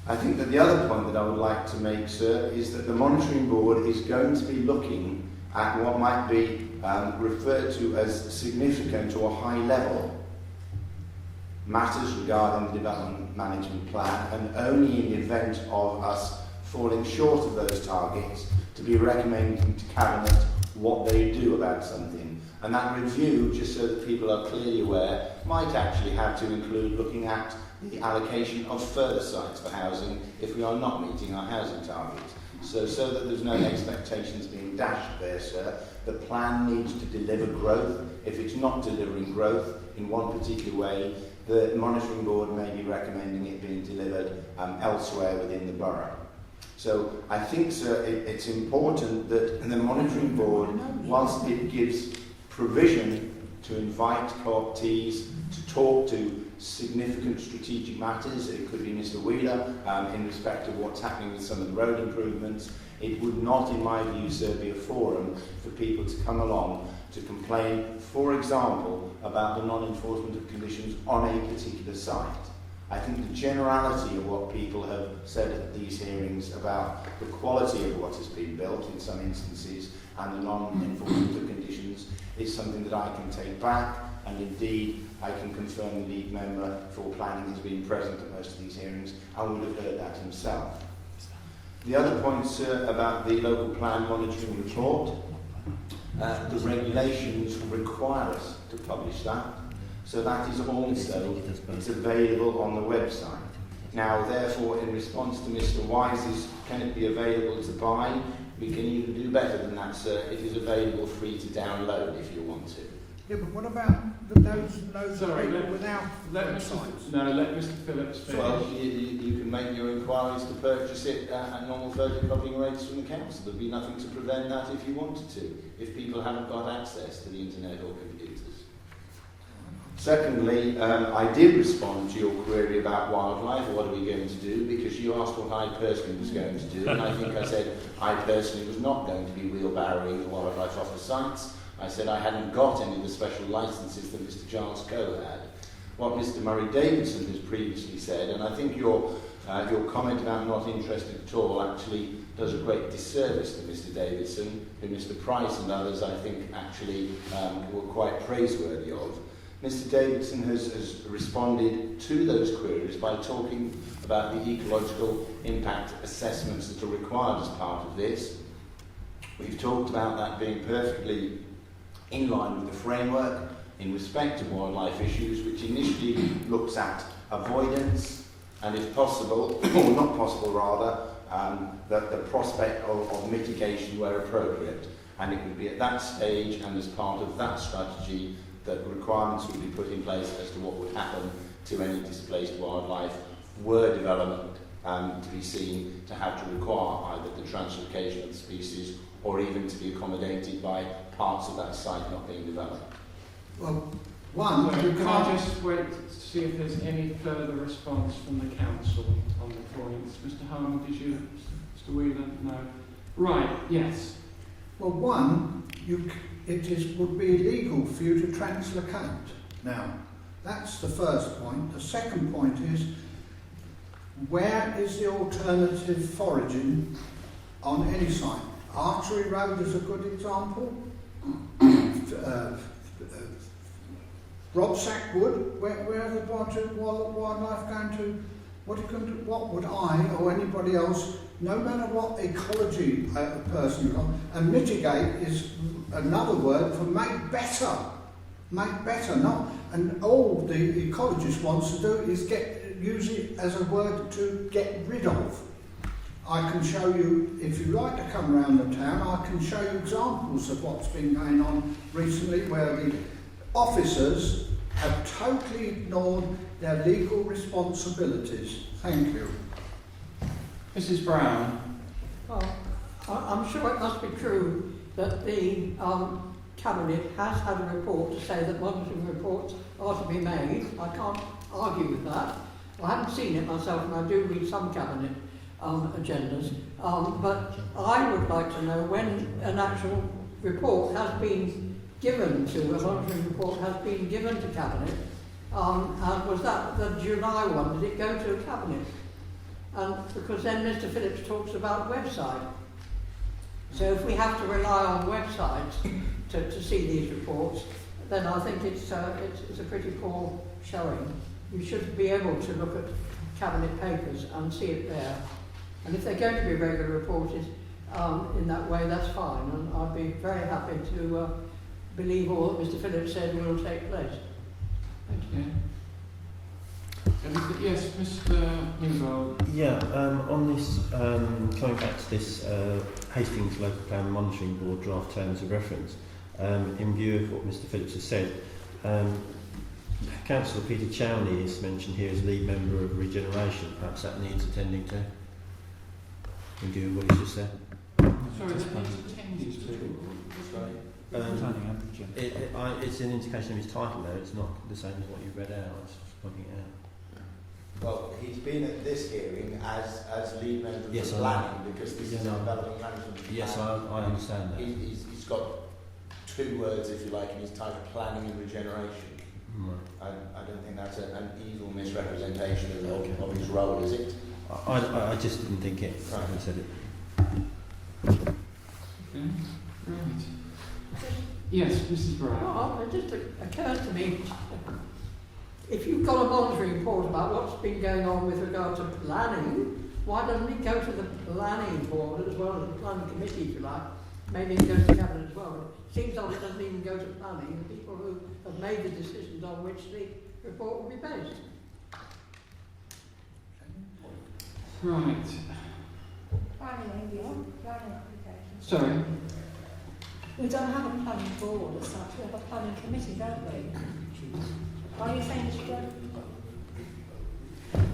I think that the other point that I would like to make, sir, is that the Monitoring Board is going to be looking at what might be referred to as significant or high level matters regarding the development management plan, and only in the event of us falling short of those targets to be recommending to Cabinet what they do about something. And that review, just so that people are clearly aware, might actually have to include looking at the allocation of further sites for housing if we are not meeting our housing targets. So that there's no expectations being dashed there, sir, the plan needs to deliver growth. If it's not delivering growth in one particular way, the Monitoring Board may be recommending it being delivered elsewhere within the borough. So I think, sir, it's important that the Monitoring Board, whilst it gives provision to invite co-optees to talk to significant strategic matters, it could be Mr Wheeler in respect of what's happening with some of the road improvements, it would not, in my view, sir, be a forum for people to come along to complain, for example, about the non-enforcement of conditions on a particular site. I think the generality of what people have said at these hearings about the quality of what has been built in some instances and the non-enforcement of conditions is something that I can take back, and indeed I can confirm the lead member for planning has been present at most of these hearings and would have heard that himself. The other point, sir, about the local plan monitoring report, the regulations require us to publish that. So that is also, it's available on the website. Now, therefore, in response to Mr Wise's, can it be available to buy? We can even do better than that, sir. It is available free to download if you want to. Yeah, but what about the loads and loads of people without websites? Let Mr Phillips finish. Well, you can make your inquiries to purchase it at normal photocopying rates from the council. There'd be nothing to prevent that if you wanted to, if people haven't got access to the internet or computers. Secondly, I did respond to your query about wildlife, what are we going to do, because you asked what I personally was going to do, and I think I said I personally was not going to be wheelbarrowing the wildlife off the sites. I said I hadn't got any of the special licences that Mr Giles Coe had. What Mr Murray Davidson has previously said, and I think your comment about not interested at all actually does a great disservice to Mr Davidson, who Mr Price and others I think actually were quite praiseworthy of. Mr Davidson has responded to those queries by talking about the ecological impact assessments that are required as part of this. We've talked about that being perfectly in line with the framework in respect of wildlife issues, which initially looks at avoidance and, if possible, or not possible rather, the prospect of mitigation where appropriate. And it would be at that stage and as part of that strategy that requirements would be put in place as to what would happen to any displaced wildlife were development to be seen to have to require either the translocation of the species or even to be accommodated by parts of that site not being developed. Well, one, so can I just wait to see if there's any further response from the council on the points? Mr. Harman, did you? Mr. Wheeler? No. Right, yes. Well, one, would be illegal for you to translocate. Now, that's the first point. The second point is, where is the alternative foraging on any site? Archery Road is a good example. Robsack Wood, where are the wildlife going to? What would I or anybody else, no matter what ecology a person is on, and mitigate is another word for make better. Make better, not. And all the ecologist wants to do is use it as a word to get rid of. I can show you, if you like to come around the town, I can show you examples of what's been going on recently where the officers have totally ignored their legal responsibilities. Thank you. Mrs. Brown. Well, I'm sure it must be true that the Cabinet has had a report to say that monitoring reports are to be made. I can't argue with that. I haven't seen it myself, and I do read some Cabinet agendas, but I would like to know when an actual report has been given to, a monitoring report has been given to Cabinet, and was that the July one, did it go to Cabinet? And because then Mr Phillips talks about website. So if we have to rely on websites to see these reports, then I think it's a pretty poor showing. You should be able to look at Cabinet papers and see it there. And if they're going to be regularly reported in that way, that's fine. And I'd be very happy to believe all that Mr Phillips said will take place. Thank you. Yes, Mr. Newbold. Yeah, on this, coming back to this Hastings Local Plan Monitoring Board draft terms of reference, in view of what Mr Phillips has said, Councillor Peter Chowney is mentioned here as lead member of Regeneration. Perhaps that needs attending to, in view of what he's just said. Sorry, that needs attending to. It's an indication of his title there. It's not the same as what you read out. I was just pointing it out. Well, he's been at this hearing as lead member of the planning because this is our development management plan. Yes, I understand that. He's got two words, if you like, in his title, planning and regeneration. I don't think that's an evil misrepresentation of his role, is it? I just didn't think it. Right. I said it. Okay, right. Yes, Mrs. Brown. Well, it just occurred to me, if you've got a monitoring report about what's been going on with regard to planning, why doesn't it go to the planning board as well as the planning committee, if you like? Maybe it goes to cabinet as well. It seems like it doesn't even go to planning, the people who have made the decisions on which the report will be based. Right. Planning application. Sorry. We don't have a planning board as such, we have a planning committee, don't we? Are you saying it should go?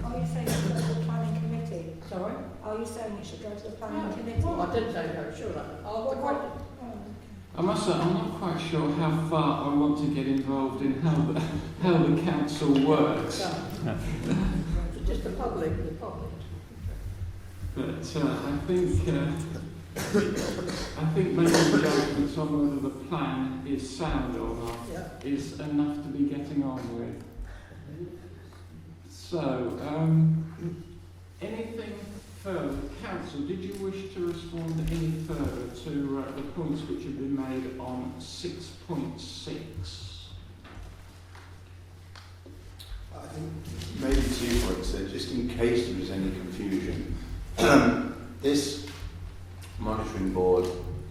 Are you saying it should go to the planning committee? Sorry? Are you saying it should go to the planning committee? Well, I didn't say no, sure. I must say, I'm not quite sure how far I want to get involved in how the council works. Just the public. But I think making judgments on whether the plan is sound or not is enough to be getting on with. So, anything further? Council, did you wish to respond any further to the points which have been made on 6.6? Maybe 2 points there, just in case there is any confusion. This monitoring board,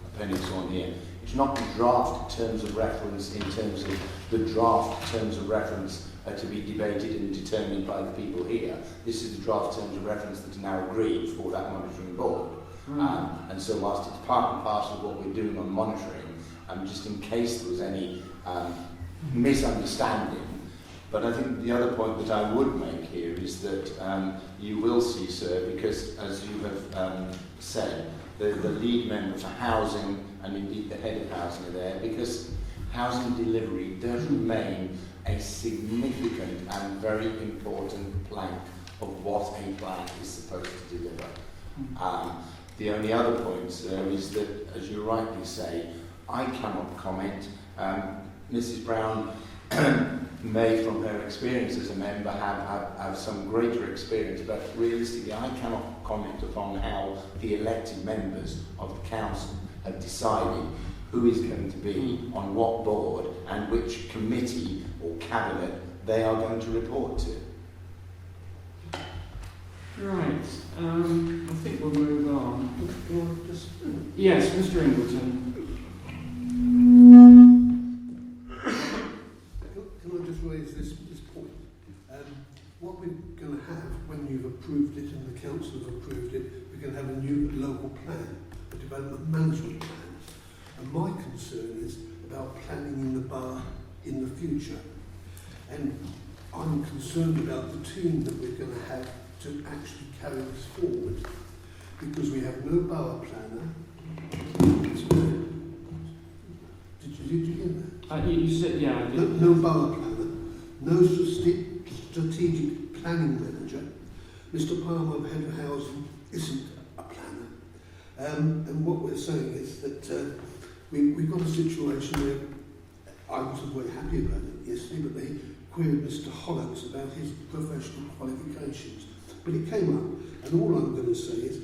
appendix 1 here, it's not the draft terms of reference in terms of the draft terms of reference to be debated and determined by the people here. This is the draft terms of reference that are now agreed for that monitoring board. And so whilst it's part and parcel of what we're doing on monitoring, just in case there was any misunderstanding, but I think the other point that I would make here is that you will see, sir, because as you have said, the lead member for housing and indeed the head of housing are there, because housing delivery does remain a significant and very important plank of what a plan is supposed to deliver. The only other point, sir, is that, as you rightly say, I cannot comment. Mrs. Brown may, from her experience as a member, have some greater experience, but realistically I cannot comment upon how the elected members of the council have decided who is going to be on what board and which committee or cabinet they are going to report to. Right, I think we'll move on. Yes, Mr. Ingleton. Can I just raise this point? What we're going to have, when you've approved it and the council have approved it, we're going to have a new local plan, a development management plan. And my concern is about planning in the borough in the future. And I'm concerned about the team that we're going to have to actually carry this forward, because we have no borough planner. Did you hear that? You said, yeah, I did. No borough planner, no strategic planning manager. Mr. Palmer of Head of Housing isn't a planner. And what we're saying is that we've got a situation where I wasn't very happy about it yesterday, but they queried Mr. Hollocks about his professional qualifications. But it came up, and all I'm going to say is,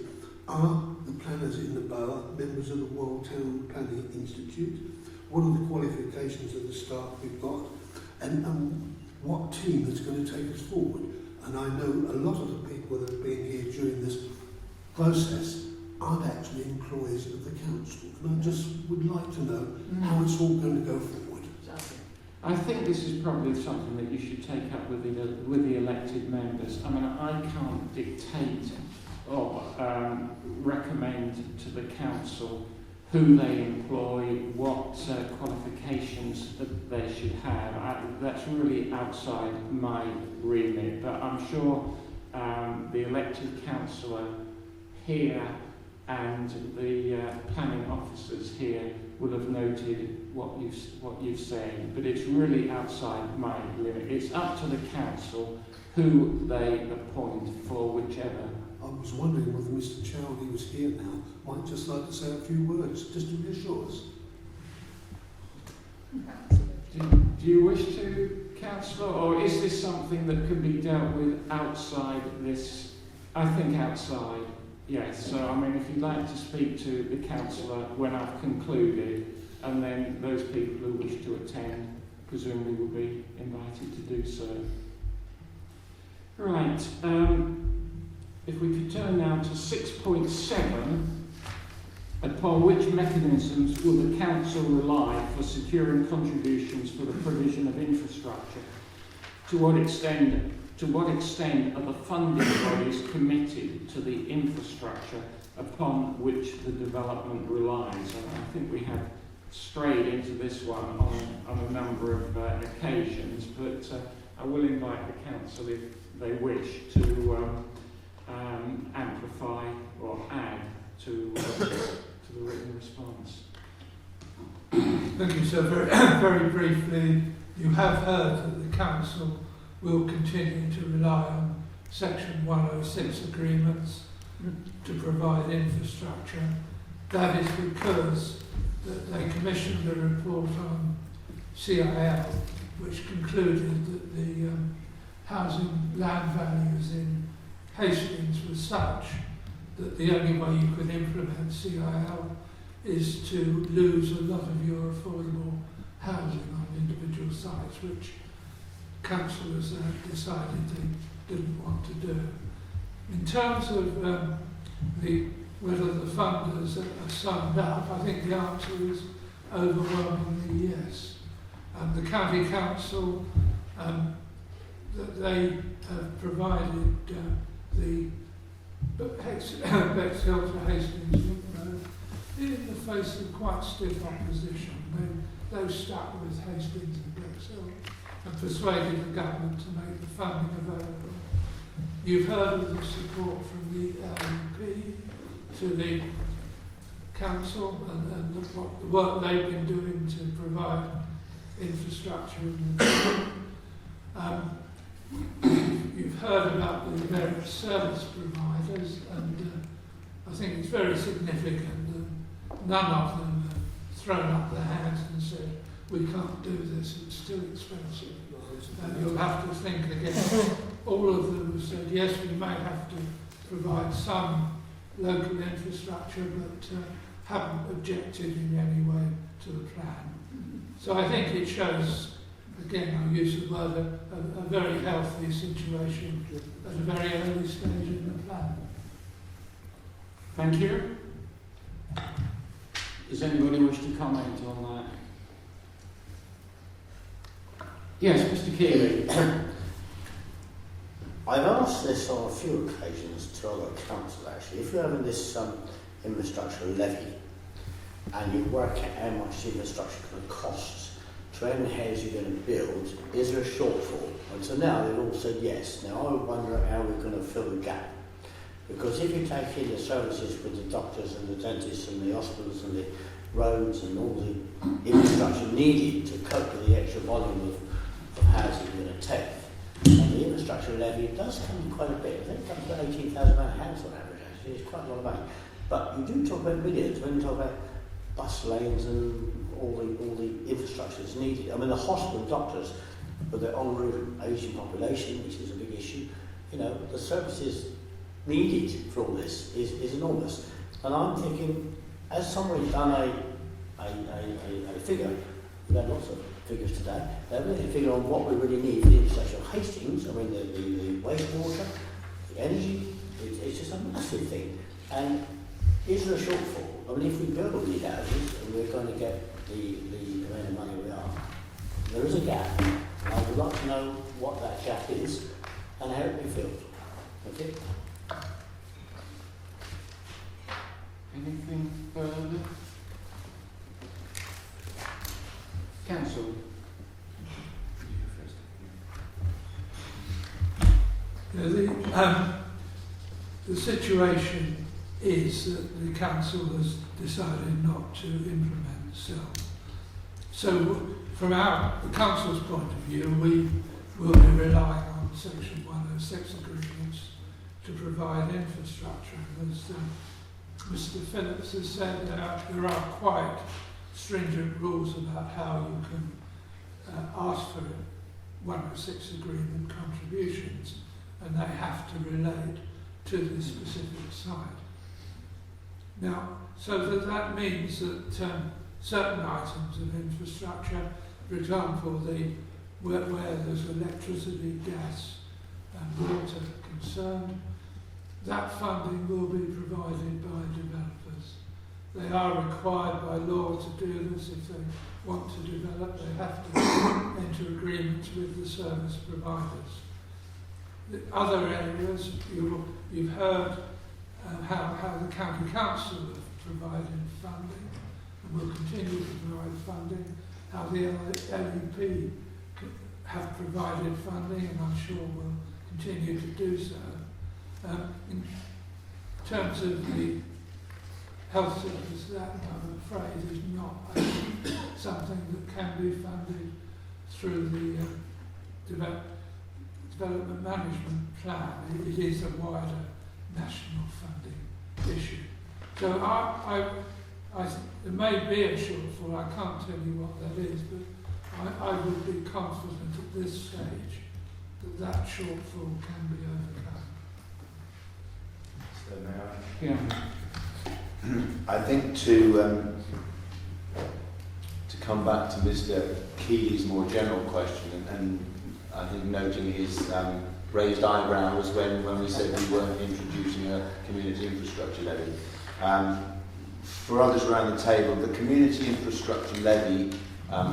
are the planners in the borough members of the World Town Planning Institute? What are the qualifications of the staff we've got? And what team is going to take us forward? And I know a lot of the people that have been here during this process aren't actually employees of the council. And I just would like to know how it's all going to go forward. I think this is probably something that you should take up with the elected members. I mean, I can't dictate or recommend to the council who they employ, what qualifications that they should have. That's really outside my remit, but I'm sure the elected councillor here and the planning officers here will have noted what you've said, but it's really outside my limit. It's up to the council who they appoint for whichever. I was wondering whether Mr. Chowdhury was here now, might just like to say a few words, just to reassure us. Do you wish to, councillor, or is this something that could be dealt with outside this? I think outside, yes. So, I mean, if you'd like to speak to the councillor when I've concluded, and then those people who wish to attend presumably will be invited to do so. Right. If we could turn now to 6.7, upon which mechanisms will the council rely for securing contributions for the provision of infrastructure? To what extent are the funding bodies committed to the infrastructure upon which the development relies? And I think we have strayed into this one on a number of occasions, but I will invite the council, if they wish, to amplify or add to the written response. Thank you, sir. Very briefly, you have heard that the council will continue to rely on Section 106 agreements to provide infrastructure. That is because that they commissioned a report on CIL, which concluded that the housing land values in Hastings was such that the only way you could implement CIL is to lose a lot of your affordable housing on individual sites, which councillors decided they didn't want to do. In terms of whether the funders are signed up, I think the answer is overwhelmingly yes. The county council, that they have provided the Bexhill to Hastings Link Road in the face of quite stiff opposition. They stuck with Hastings and Bexhill and persuaded the government to make the funding available. You've heard of the support from the LNP to the council and the work they've been doing to provide infrastructure in the town. You've heard about the various service providers, and I think it's very significant that none of them have thrown up their hands and said, we can't do this, it's too expensive. You'll have to think again. All of them have said, yes, we may have to provide some local infrastructure, but haven't objected in any way to the plan. So I think it shows, again, I'll use the word, a very healthy situation at a very early stage in the plan. Thank you. Does anybody wish to comment on that? Yes, Mr. Keeley. I've asked this on a few occasions to other councils actually. If you're having this infrastructure levy and you work out how much infrastructure is going to cost, to how many houses you're going to build, is there a shortfall? And so now they've all said yes. Now I wonder how we're going to fill the gap. Because if you take in the services with the doctors and the dentists and the hospitals and the roads and all the infrastructure needed to cope with the extra volume of housing you're going to take, and the infrastructure levy does come in quite a bit. I think it comes to £18,000 a house on average, actually. It's quite a lot of money. But you do talk about millions when you talk about bus lanes and all the infrastructure that's needed. I mean, the hospital doctors, with their en route Asian population, which is a big issue, you know, the services needed for all this is enormous. And I'm thinking, has somebody done a figure, we've had lots of figures today, they've really figured on what we really need for the infrastructure of Hastings. I mean, the wastewater, the energy, it's just a massive thing. And is there a shortfall? I mean, if we build all these houses and we're going to get the amount of money we are, there is a gap. And I would like to know what that gap is and how it will be filled. Okay? Anything further? Council. The situation is that the council has decided not to implement SELP. So from the council's point of view, we will be relying on Section 106 agreements to provide infrastructure. As Mr. Phillips has said, there are quite stringent rules about how you can ask for 106 agreement contributions, and they have to relate to the specific site. Now, so that means that certain items of infrastructure, for example, where there's electricity, gas and water concerned, that funding will be provided by developers. They are required by law to do this. If they want to develop, they have to enter agreements with the service providers. The other areas, you've heard how the county council have provided funding and will continue to provide funding, how the LEP have provided funding, and I'm sure will continue to do so. In terms of the health service, that I'm afraid is not something that can be funded through the development management plan. It is a wider national funding issue. So there may be a shortfall. I can't tell you what that is, but I would be confident at this stage that shortfall can be overcome. Yeah. I think to come back to Mr. Keeley's more general question, and I think noting his raised eyebrows when we said we weren't introducing a community infrastructure levy. For others around the table, the community infrastructure levy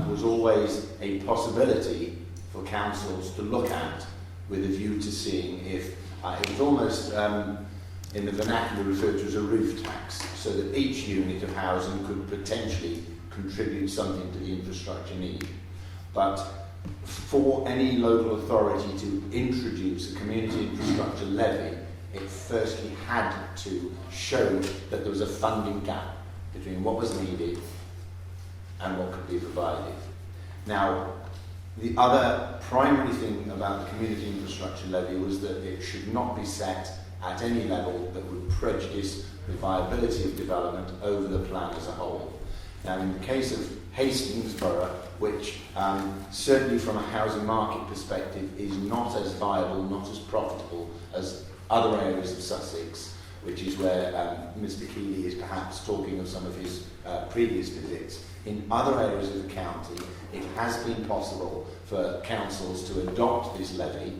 was always a possibility for councils to look at with a view to seeing if it was almost in the vernacular referred to as a roof tax, so that each unit of housing could potentially contribute something to the infrastructure need. But for any local authority to introduce a community infrastructure levy, it firstly had to show that there was a funding gap between what was needed and what could be provided. Now, the other primary thing about the community infrastructure levy was that it should not be set at any level that would prejudice the viability of development over the plan as a whole. Now, in the case of Hastings Borough, which certainly from a housing market perspective is not as viable, not as profitable as other areas of Sussex, which is where Mr. Keeley is perhaps talking of some of his previous visits. In other areas of the county, it has been possible for councils to adopt this levy,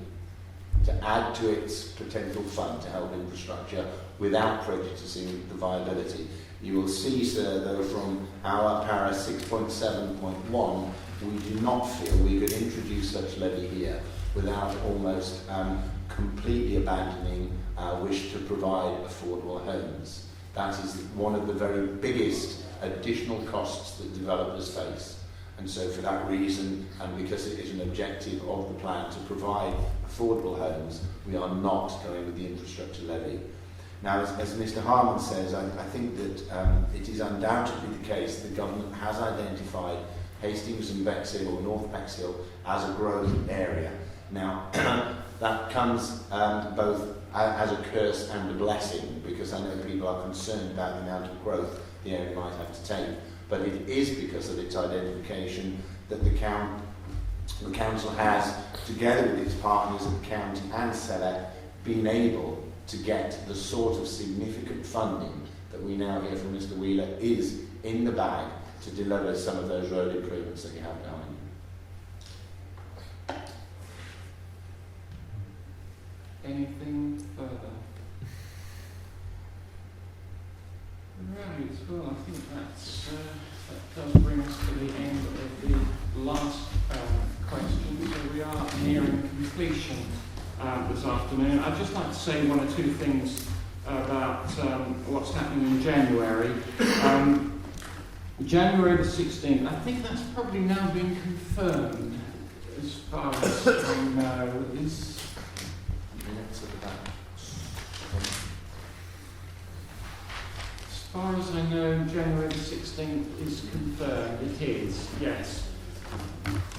to add to its potential fund to help infrastructure without prejudicing the viability. You will see, sir, though, from our para 6.7.1, we do not feel we could introduce such levy here without almost completely abandoning our wish to provide affordable homes. That is one of the very biggest additional costs that developers face. And so for that reason, and because it is an objective of the plan to provide affordable homes, we are not going with the infrastructure levy. Now, as Mr. Harman says, I think that it is undoubtedly the case that the government has identified Hastings and Bexhill, or North Bexhill, as a growth area. Now, that comes both as a curse and a blessing, because I know people are concerned about the amount of growth the area might have to take. But it is because of its identification that the council has, together with its partners at the county and SELEC, been able to get the sort of significant funding that we now hear from Mr. Wheeler is in the bag to deliver some of those road improvements that you have behind you. Anything further? Right, well, I think that does bring us to the end of the last question. So we are nearing completion this afternoon. I'd just like to say one or two things about what's happening in January. January the 16th, I think that's probably now been confirmed as far as I know. As far as I know, January the 16th is confirmed. It is, yes.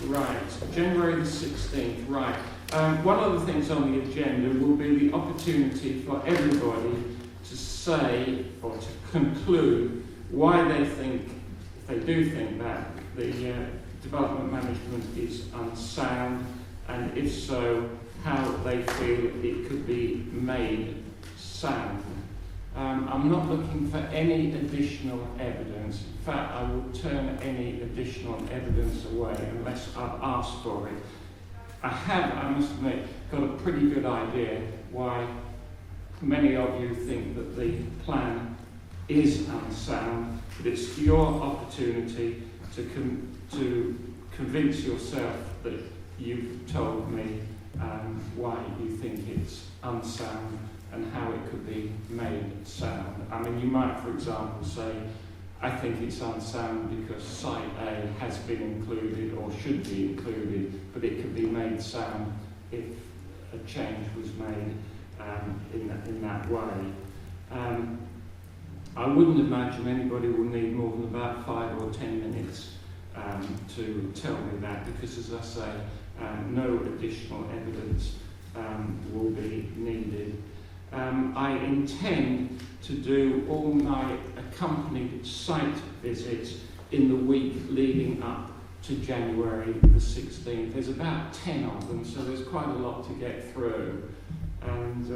Right, January the 16th, right. One of the things on the agenda will be the opportunity for everybody to say or to conclude why they think, if they do think that, the development management is unsound, and if so, how they feel it could be made sound. I'm not looking for any additional evidence. In fact, I will turn any additional evidence away unless I've asked for it. I have, I must admit, got a pretty good idea why many of you think that the plan is unsound, but it's your opportunity to convince yourself that you've told me why you think it's unsound and how it could be made sound. I mean, you might, for example, say, I think it's unsound because Site A has been included or should be included, but it could be made sound if a change was made in that way. I wouldn't imagine anybody will need more than about 5 or 10 minutes to tell me that, because, as I say, no additional evidence will be needed. I intend to do all my accompanied site visits in the week leading up to January the 16th. There's about 10 of them, so there's quite a lot to get through. And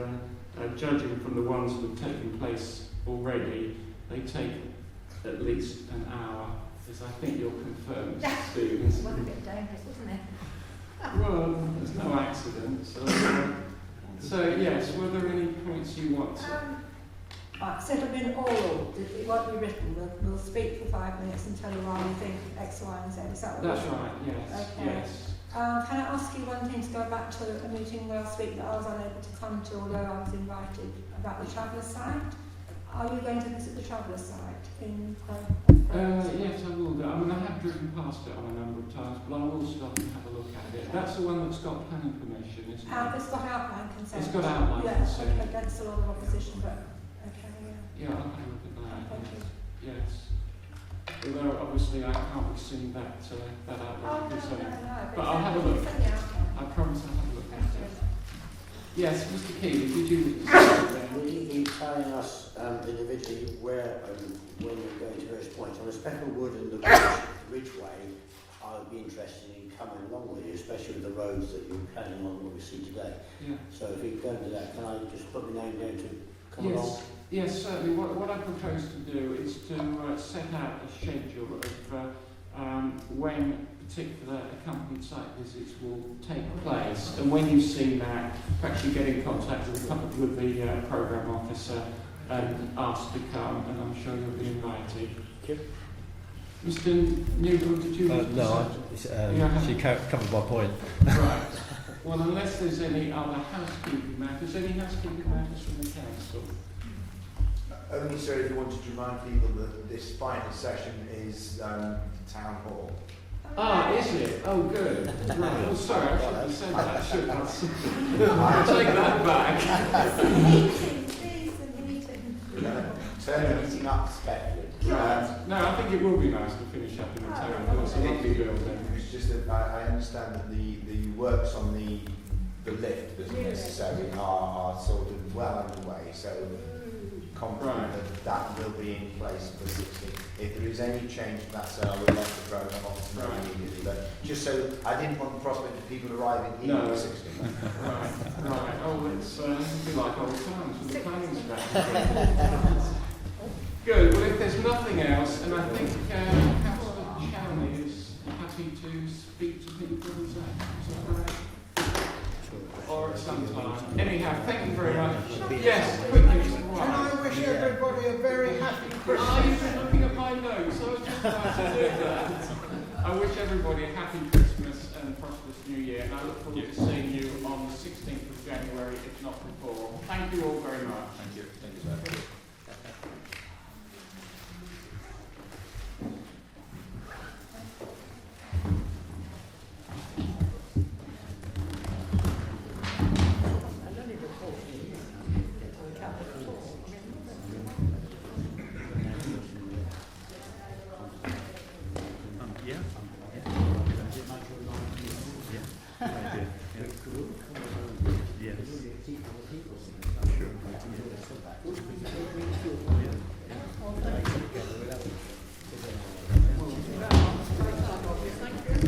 judging from the ones that have taken place already, they take at least an hour, as I think you'll confirm, Mr. Stevens. It was a bit dangerous, wasn't it? Well, there's no accident, so yes, were there any points you want to... So it'll be an oral, it won't be written. We'll speak for 5 minutes and tell you why we think X, Y and Z. Is that what That's right, yes. Okay. Yes. Can I ask you one thing to go back to a meeting last week that I was unable to come to, although I was invited, about the traveller site? Are you going to visit the traveller site in Yes, I will do. I mean, I have driven past it on a number of times, but I will stop and have a look at it. That's the one that's got planning permission, isn't it? It's got outline consent. It's got outline consent. Yeah, against a lot of opposition, but okay, Yeah, I'll have a look at that. Thank you. Yes. Although obviously I can't be seeing that outline consent. But I'll have a look. I promise I'll have a look at it. Yes, Mr. Keeley, did you... Will you be telling us individually where and when you're going to various points? On the Specklewood and the Ridgeway, I would be interested in coming along with you, especially with the roads that you're planning on what we see today. Yeah. So if you go into that, can I just put my name down to come along? Yes, certainly. What I propose to do is to set out a schedule of when particular accompanied site visits will take place, and when you've seen that, perhaps you get in contact with the programme officer and ask to come, and I'm sure you'll be invited. Thank you. Mr. Newell, did you... she covered my point. Right. Well, unless there's any other housekeeping matters, any housekeeping matters from the council? Only, sir, if you wanted to remind people that this final session is Town Hall. Ah, is it? Oh, good. Right. Well, sorry, I shouldn't have said that, should I? I'll take that back. Turn the meeting up, Speckwood. No, I think it will be nice to finish up in the town hall. It's a lovely building. It's just that I understand that the works on the lift that's necessary are sort of well underway, so confident that will be in place for 16. If there is any change to that, so I would let the programme officer know immediately. But just so I didn't want the prospect of people arriving here at 16. Right. Oh, it's be like old times with the planning strategy. Good. Well, if there's nothing else, and I think Councillor Chowney is happy to speak to people, is that right? Or at some time. Anyhow, thank you very much. Yes, quickly. Can I wish everybody a very happy Christmas? You've been looking at my notes. I was just about to do that. I wish everybody a happy Christmas and prosperous New Year, and I look forward to seeing you on the 16th of January, if not before. Thank you all very much. Thank you. Thank you, sir.